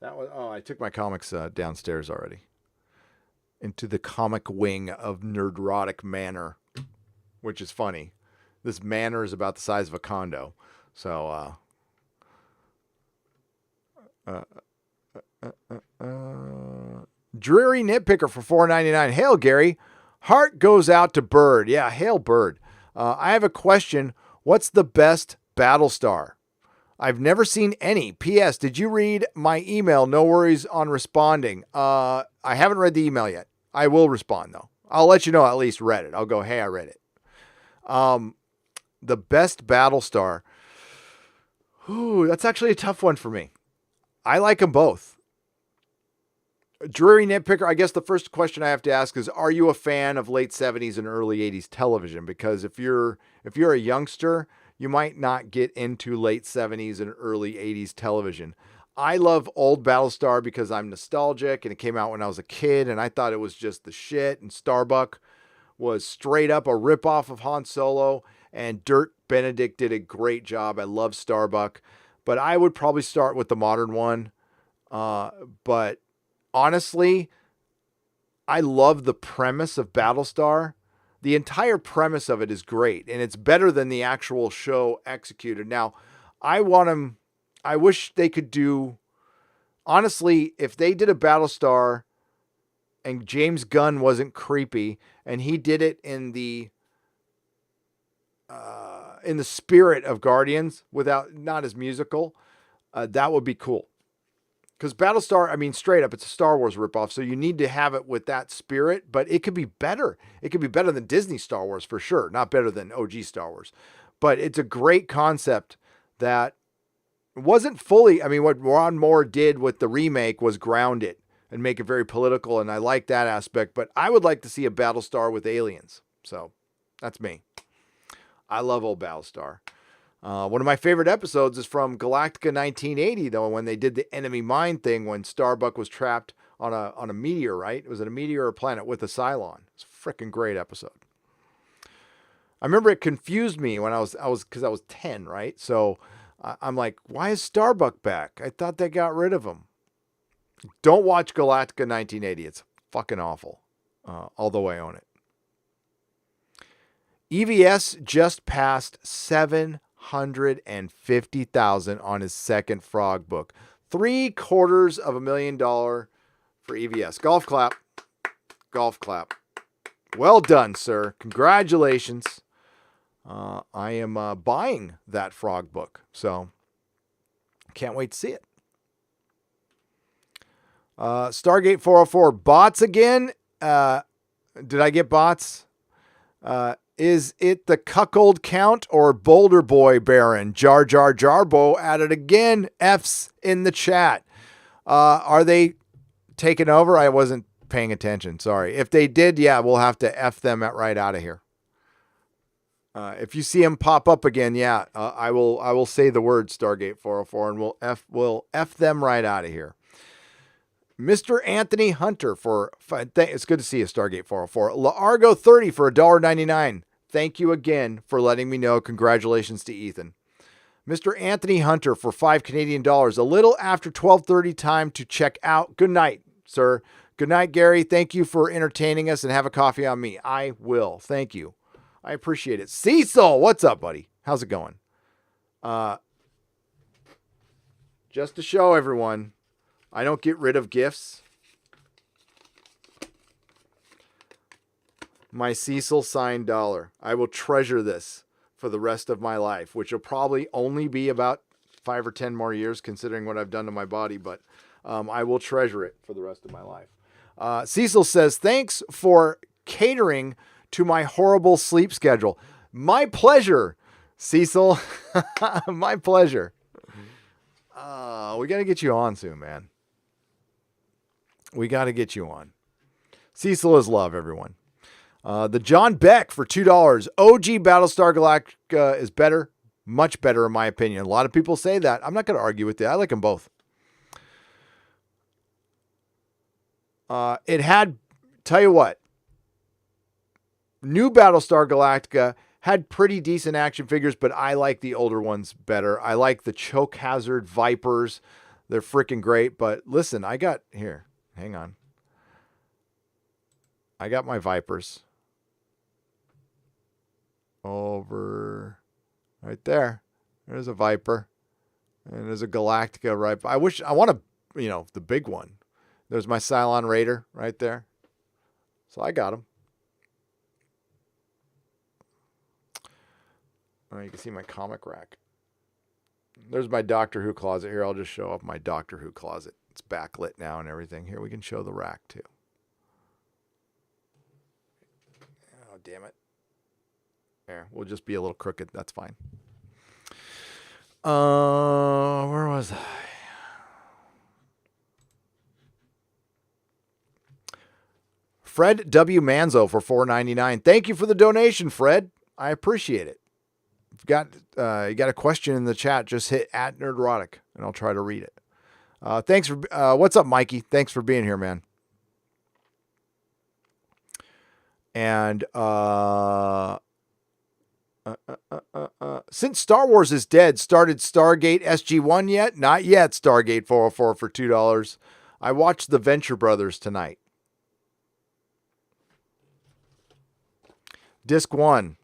I took my comics downstairs already. Into the comic wing of Nerdrotic Manor, which is funny. This manor is about the size of a condo. So, Dreary Nitpicker for $4.99. Hail, Gary. Heart goes out to Bird. Yeah, hail, Bird. I have a question. What's the best Battlestar? I've never seen any. P.S. Did you read my email? No worries on responding. I haven't read the email yet. I will respond, though. I'll let you know I at least read it. I'll go, hey, I read it. The best Battlestar. Ooh, that's actually a tough one for me. I like them both. Dreary Nitpicker, I guess the first question I have to ask is, are you a fan of late 70s and early 80s television? Because if you're a youngster, you might not get into late 70s and early 80s television. I love old Battlestar because I'm nostalgic and it came out when I was a kid and I thought it was just the shit. And Starbuck was straight up a ripoff of Han Solo and Dirk Benedict did a great job. I love Starbuck, but I would probably start with the modern one. But honestly, I love the premise of Battlestar. The entire premise of it is great and it's better than the actual show executed. Now, I wish they could do, honestly, if they did a Battlestar and James Gunn wasn't creepy and he did it in the spirit of Guardians not as musical, that would be cool. Because Battlestar, I mean, straight up, it's a Star Wars ripoff, so you need to have it with that spirit, but it could be better. It could be better than Disney Star Wars for sure, not better than OG Star Wars. But it's a great concept that wasn't fully, I mean, what Ron Moore did with the remake was ground it and make it very political, and I like that aspect, but I would like to see a Battlestar with aliens. So that's me. I love old Battlestar. One of my favorite episodes is from Galactica 1980, though, when they did the enemy mine thing when Starbuck was trapped on a meteor, right? Was it a meteor or a planet with a Cylon? It's a freaking great episode. I remember it confused me when I was 10, right? So I'm like, why is Starbuck back? I thought they got rid of him. Don't watch Galactica 1980. It's fucking awful. Although I own it. EVS just passed 750,000 on his second Frog book. $750,000 for EVS. Golf clap. Golf clap. Well done, sir. Congratulations. I am buying that Frog book, so can't wait to see it. Stargate 404. Bots again? Did I get bots? Is it the Cuckold Count or Boulder Boy Baron? Jar Jar Jarbo at it again. F's in the chat. Are they taking over? I wasn't paying attention. Sorry. If they did, yeah, we'll have to F them right out of here. If you see them pop up again, yeah, I will say the word Stargate 404 and we'll F them right out of here. Mr. Anthony Hunter it's good to see you, Stargate 404. Largo 30 for $1.99. Thank you again for letting me know. Congratulations to Ethan. Mr. Anthony Hunter for $5 Canadian. A little after 12:30 time to check out. Good night, sir. Good night, Gary. Thank you for entertaining us and have a coffee on me. I will. Thank you. I appreciate it. Cecil, what's up, buddy? How's it going? Just to show everyone, I don't get rid of gifts. My Cecil signed dollar. I will treasure this for the rest of my life, which will probably only be about 5 or 10 more years considering what I've done to my body, but I will treasure it for the rest of my life. Cecil says, thanks for catering to my horrible sleep schedule. My pleasure, Cecil. My pleasure. We got to get you on soon, man. We got to get you on. Cecil is love, everyone. The John Beck for $2. OG Battlestar Galactica is better. Much better, in my opinion. A lot of people say that. I'm not going to argue with that. I like them both. Tell you what, new Battlestar Galactica had pretty decent action figures, but I like the older ones better. I like the Choke Hazard Vipers. They're freaking great. But listen, hang on. I got my Vipers over right there. There's a Viper and there's a Galactica right. I want the big one. There's my Cylon Raider right there. So I got him. Oh, you can see my comic rack. There's my Doctor Who closet. Here, I'll just show up my Doctor Who closet. It's backlit now and everything. Here, we can show the rack too. Oh, damn it. There, we'll just be a little crooked. That's fine. Where was I? Fred W. Manzo for $4.99. Thank you for the donation, Fred. I appreciate it. If you got a question in the chat, just hit @Nerdrotic and I'll try to read it. Thanks for what's up, Mikey? Thanks for being here, man. And since Star Wars is dead, started Stargate SG-1 yet? Not yet. Stargate 404 for $2. I watched The Venture Brothers tonight. Disc 1.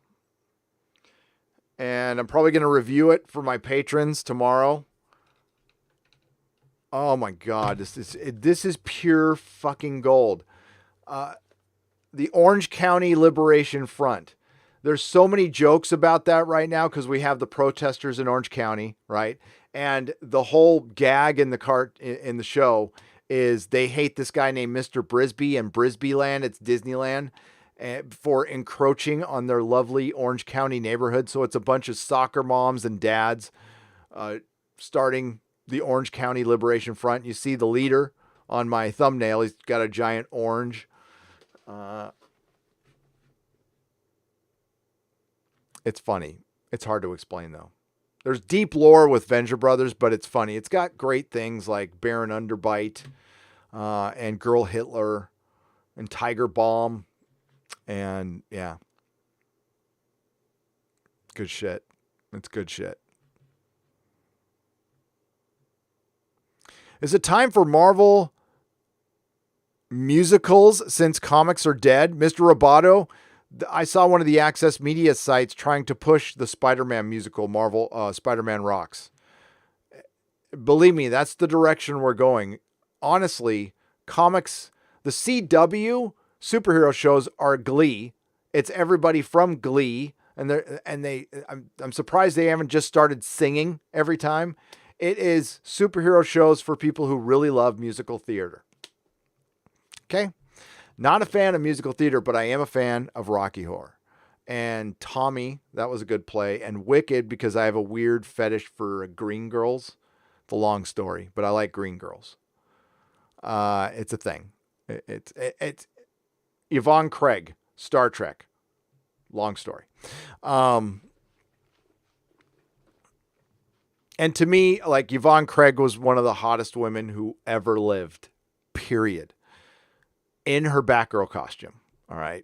And I'm probably going to review it for my patrons tomorrow. Oh my God. This is pure fucking gold. The Orange County Liberation Front. There's so many jokes about that right now because we have the protesters in Orange County, right? And the whole gag in the show is they hate this guy named Mr. Brisby and Brisby Land. It's Disneyland. For encroaching on their lovely Orange County neighborhood. So it's a bunch of soccer moms and dads starting the Orange County Liberation Front. You see the leader on my thumbnail. He's got a giant orange. It's funny. It's hard to explain, though. There's deep lore with Venture Brothers, but it's funny. It's got great things like Baron Underbite and Girl Hitler and Tiger Balm. And yeah, good shit. It's good shit. Is it time for Marvel musicals since comics are dead? Mr. Roboto, I saw one of the Access Media sites trying to push the Spider-Man musical, Marvel Spider-Man Rocks. Believe me, that's the direction we're going. Honestly, comics, the CW superhero shows are Glee. It's everybody from Glee, and I'm surprised they haven't just started singing every time. It is superhero shows for people who really love musical theater. Okay? Not a fan of musical theater, but I am a fan of Rocky Horror. and Tommy, that was a good play, and Wicked because I have a weird fetish for green girls. It's a long story, but I like green girls. It's a thing. It's Yvonne Craig, Star Trek. Long story. And to me, like, Yvonne Craig was one of the hottest women who ever lived, period. In her Batgirl costume. All right.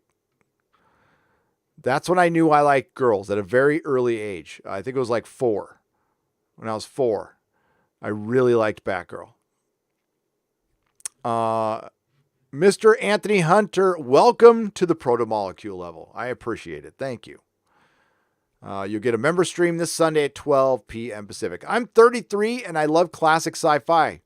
That's when I knew I liked girls at a very early age. I think it was like 4. When I was 4, I really liked Batgirl. Mr. Anthony Hunter, welcome to the Proto-Molecule level. I appreciate it. Thank you. You'll get a member stream this Sunday at 12 p.m. Pacific. I'm 33 and I love classic sci-fi.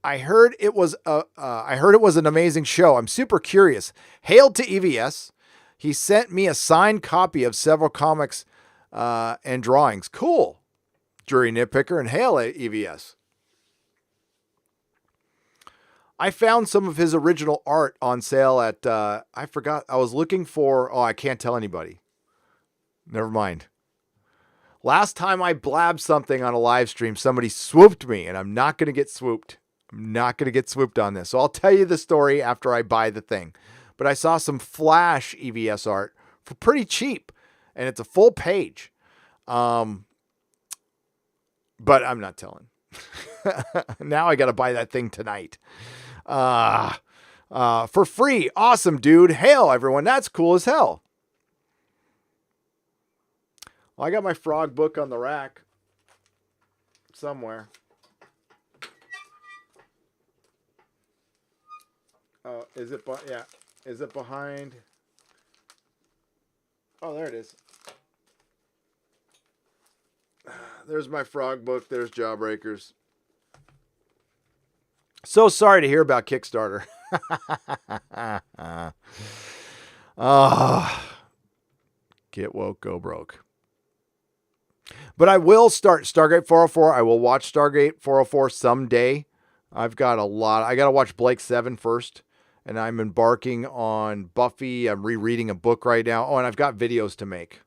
I heard it was an amazing show. I'm super curious. Hail to EVS. He sent me a signed copy of several comics and drawings. Cool. Jury Nitpicker and hail at EVS. I found some of his original art on sale at, I forgot, I was looking for, I can't tell anybody. Never mind. Last time I blabbed something on a live stream, somebody swooped me, and I'm not going to get swooped. I'm not going to get swooped on this. So I'll tell you the story after I buy the thing. But I saw some Flash EVS art for pretty cheap, and it's a full page. But I'm not telling. Now I got to buy that thing tonight. For free. Awesome, dude. Hail, everyone. That's cool as hell. Well, I got my frog book on the rack somewhere. Is it? Yeah. Is it behind? Oh, there it is. There's my frog book. There's Jawbreakers. So sorry to hear about Kickstarter. Get woke, go broke. But I will start Stargate 404. I will watch Stargate 404 someday. I've got a lot. I got to watch Blake 7 first. And I'm embarking on Buffy. I'm rereading a book right now. Oh, and I've got videos to make.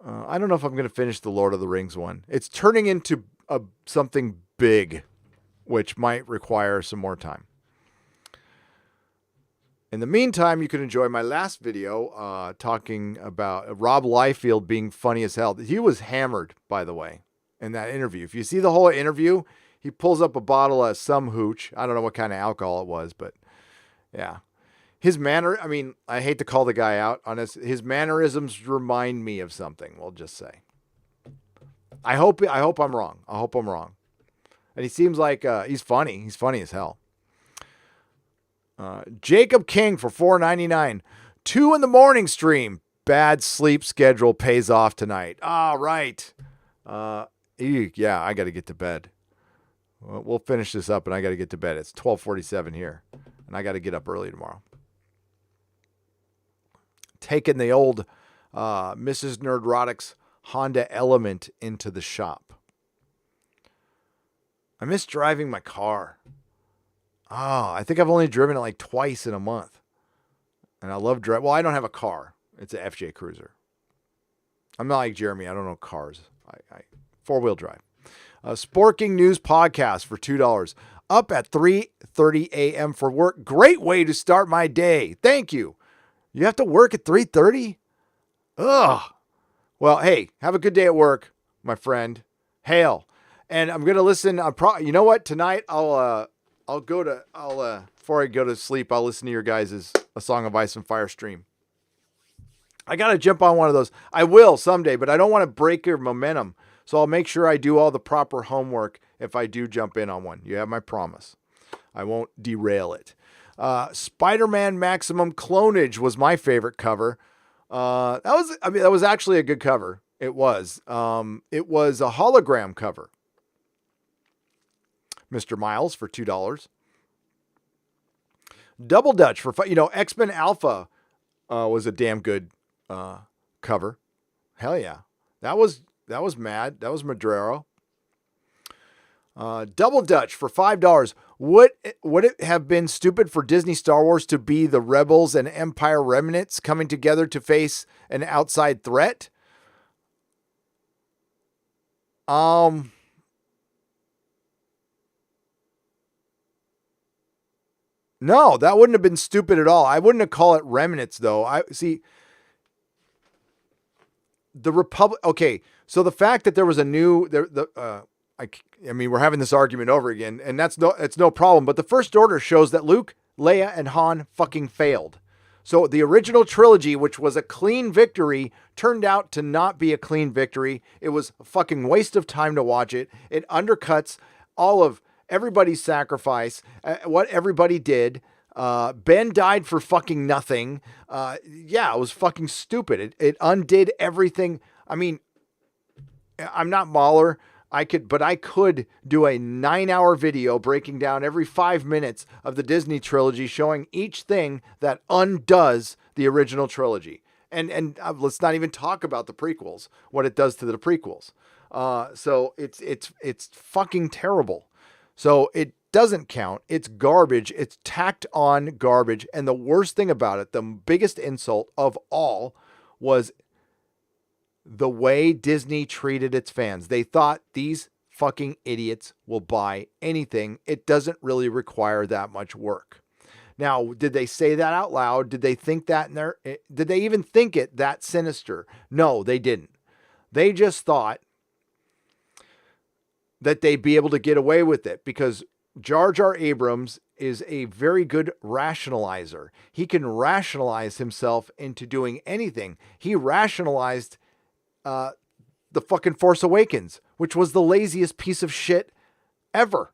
I don't know if I'm going to finish the Lord of the Rings one. It's turning into something big, which might require some more time. In the meantime, you can enjoy my last video talking about Rob Liefeld being funny as hell. He was hammered, by the way, in that interview. If you see the whole interview, he pulls up a bottle of some hooch. I don't know what kind of alcohol it was, but yeah. His manner, I mean, I hate to call the guy out on his mannerisms remind me of something, we'll just say. I hope I'm wrong. I hope I'm wrong. And he seems like he's funny. He's funny as hell. Jacob King for $4.99. 2 a.m. stream. Bad sleep schedule pays off tonight. All right. Yeah, I got to get to bed. We'll finish this up, and I got to get to bed. It's 12:47 here, and I got to get up early tomorrow. Taking the old Mrs. Nerdrotic's Honda Element into the shop. I miss driving my car. Oh, I think I've only driven it like twice in a month. And I love driving. Well, I don't have a car. It's an FJ Cruiser. I'm not like Jeremy. I don't know cars. I 4-wheel drive. Sporking News Podcast for $2. Up at 3:30 a.m. for work. Great way to start my day. Thank you. You have to work at 3:30? Ugh. Well, hey, have a good day at work, my friend. Hail. And I'm going to listen. You know what? Tonight, before I go to sleep, I'll listen to your guys' A Song of Ice and Fire stream. I got to jump on one of those. I will someday, but I don't want to break your momentum. So I'll make sure I do all the proper homework if I do jump in on one. You have my promise. I won't derail it. Spider-Man Maximum Clonage was my favorite cover. That was actually a good cover. It was. It was a hologram cover. Mr. Miles for $2. Double Dutch for X-Men Alpha was a damn good cover. Hell yeah. That was Mad. That was Madrero. Double Dutch for $5. Would it have been stupid for Disney Star Wars to be the rebels and Empire remnants coming together to face an outside threat? No, that wouldn't have been stupid at all. I wouldn't have called it remnants though. I see the Republic. Okay, so the fact that there was a new I mean, we're having this argument over again, and it's no problem. But the First Order shows that Luke, Leia, and Han fucking failed. So the original trilogy, which was a clean victory, turned out to not be a clean victory. It was a fucking waste of time to watch it. It undercuts all of everybody's sacrifice, what everybody did. Ben died for fucking nothing. Yeah, it was fucking stupid. It undid everything. I mean, I'm not Mahler. I could do a 9-hour video breaking down every 5 minutes of the Disney trilogy, showing each thing that undoes the original trilogy. And let's not even talk about the prequels, what it does to the prequels. So it's fucking terrible. So it doesn't count. It's garbage. It's tacked on garbage. And the worst thing about it, the biggest insult of all, was the way Disney treated its fans. They thought these fucking idiots will buy anything. It doesn't really require that much work. Now, did they say that out loud? Did they think that did they even think it that sinister? No, they didn't. They just thought that they'd be able to get away with it because Jar Jar Abrams is a very good rationalizer. He can rationalize himself into doing anything. He rationalized the fucking Force Awakens, which was the laziest piece of shit ever.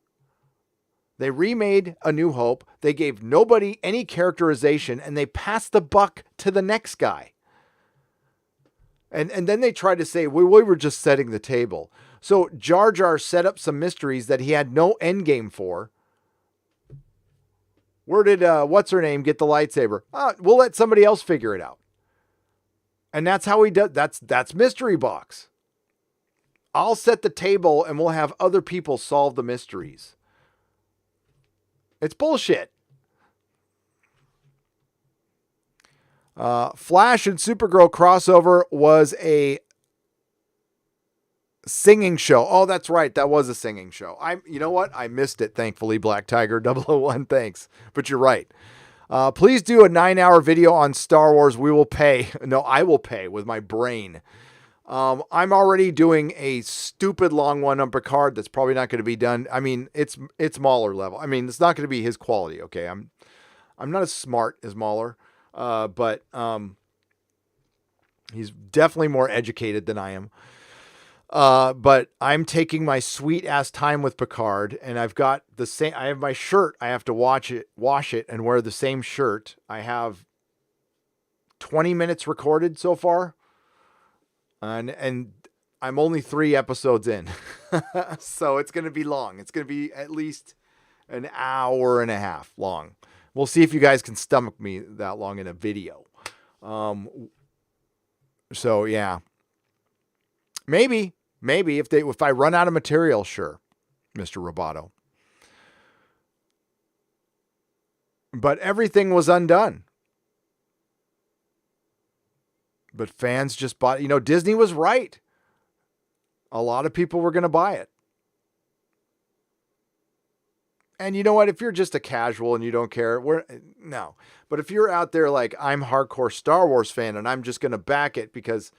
They remade A New Hope. They gave nobody any characterization and they passed the buck to the next guy. And then they tried to say, we were just setting the table. So Jar Jar set up some mysteries that he had no end game for. Where did, what's her name, get the lightsaber? We'll let somebody else figure it out. And that's how he does. That's Mystery Box. I'll set the table and we'll have other people solve the mysteries. It's bullshit. Flash and Supergirl crossover was a singing show. Oh, that's right. That was a singing show. You know what? I missed it. Thankfully, Black Tiger 001. Thanks. But you're right. Please do a 9-hour video on Star Wars. We will pay. No, I will pay with my brain. I'm already doing a stupid long one on Picard that's probably not going to be done. I mean, it's Mahler level. I mean, it's not going to be his quality. Okay. I'm not as smart as Mahler, but he's definitely more educated than I am. But I'm taking my sweet ass time with Picard, and I've got the same. I have my shirt. I have to wash it, and wear the same shirt. I have 20 minutes recorded so far, and I'm only 3 episodes in, so it's gonna be long. It's gonna be at least an hour and a half long. We'll see if you guys can stomach me that long in a video. So yeah. Maybe if I run out of material, sure, Mr. Roboto. But everything was undone. But fans just bought, Disney was right. A lot of people were going to buy it. And you know what? If you're just a casual and you don't care, no. But if you're out there like, I'm a hardcore Star Wars fan and I'm just going to back it because,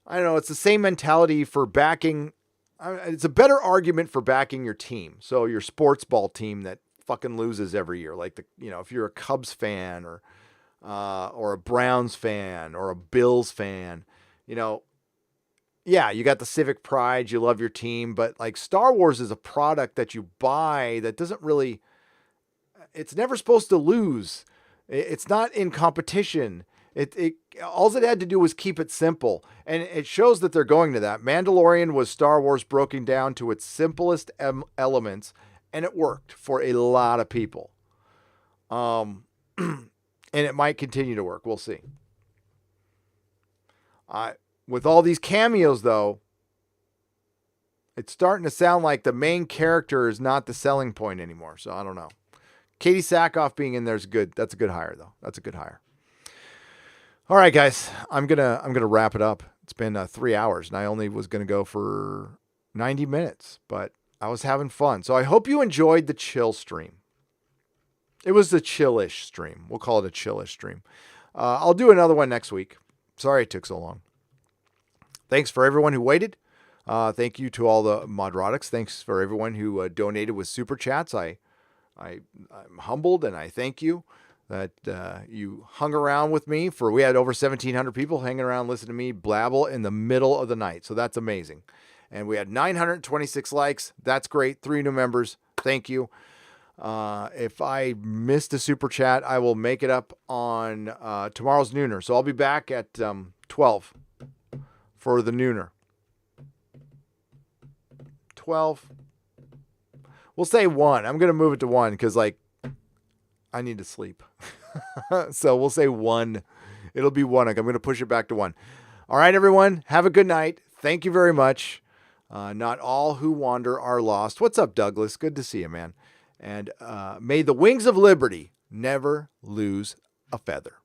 I don't know, it's the same mentality for backing. It's a better argument for backing your team. So your sports ball team that fucking loses every year. Like, if you're a Cubs fan or a Browns fan or a Bills fan, yeah, you got the civic pride, you love your team, but like Star Wars is a product that you buy that doesn't really, it's never supposed to lose. It's not in competition. All it had to do was keep it simple. And it shows that they're going to that. Mandalorian was Star Wars broken down to its simplest elements, and it worked for a lot of people. And it might continue to work. We'll see. With all these cameos, though, It's starting to sound like the main character is not the selling point anymore. So I don't know. Katie Sackhoff being in there is good. That's a good hire, though. That's a good hire. All right, guys. I'm gonna wrap it up. It's been 3 hours, and I only was gonna go for 90 minutes, but I was having fun. So I hope you enjoyed the chill stream. It was the chillish stream. We'll call it a chillish stream. I'll do another one next week. Sorry it took so long. Thanks for everyone who waited. Thank you to all the Nerdrotics. Thanks for everyone who donated with super chats. I'm humbled, and I thank you that you hung around with me we had over 1,700 people hanging around listening to me blabble in the middle of the night. So that's amazing. And we had 926 likes. That's great. 3 new members. Thank you. If I missed a super chat, I will make it up on tomorrow's nooner. So I'll be back at 12 for the nooner. 12. We'll say 1. I'm going to move it to 1 because, I need to sleep. So we'll say 1. It'll be 1. I'm going to push it back to 1. All right, everyone. Have a good night. Thank you very much. Not all who wander are lost. What's up, Douglas? Good to see you, man. And may the wings of liberty never lose a feather.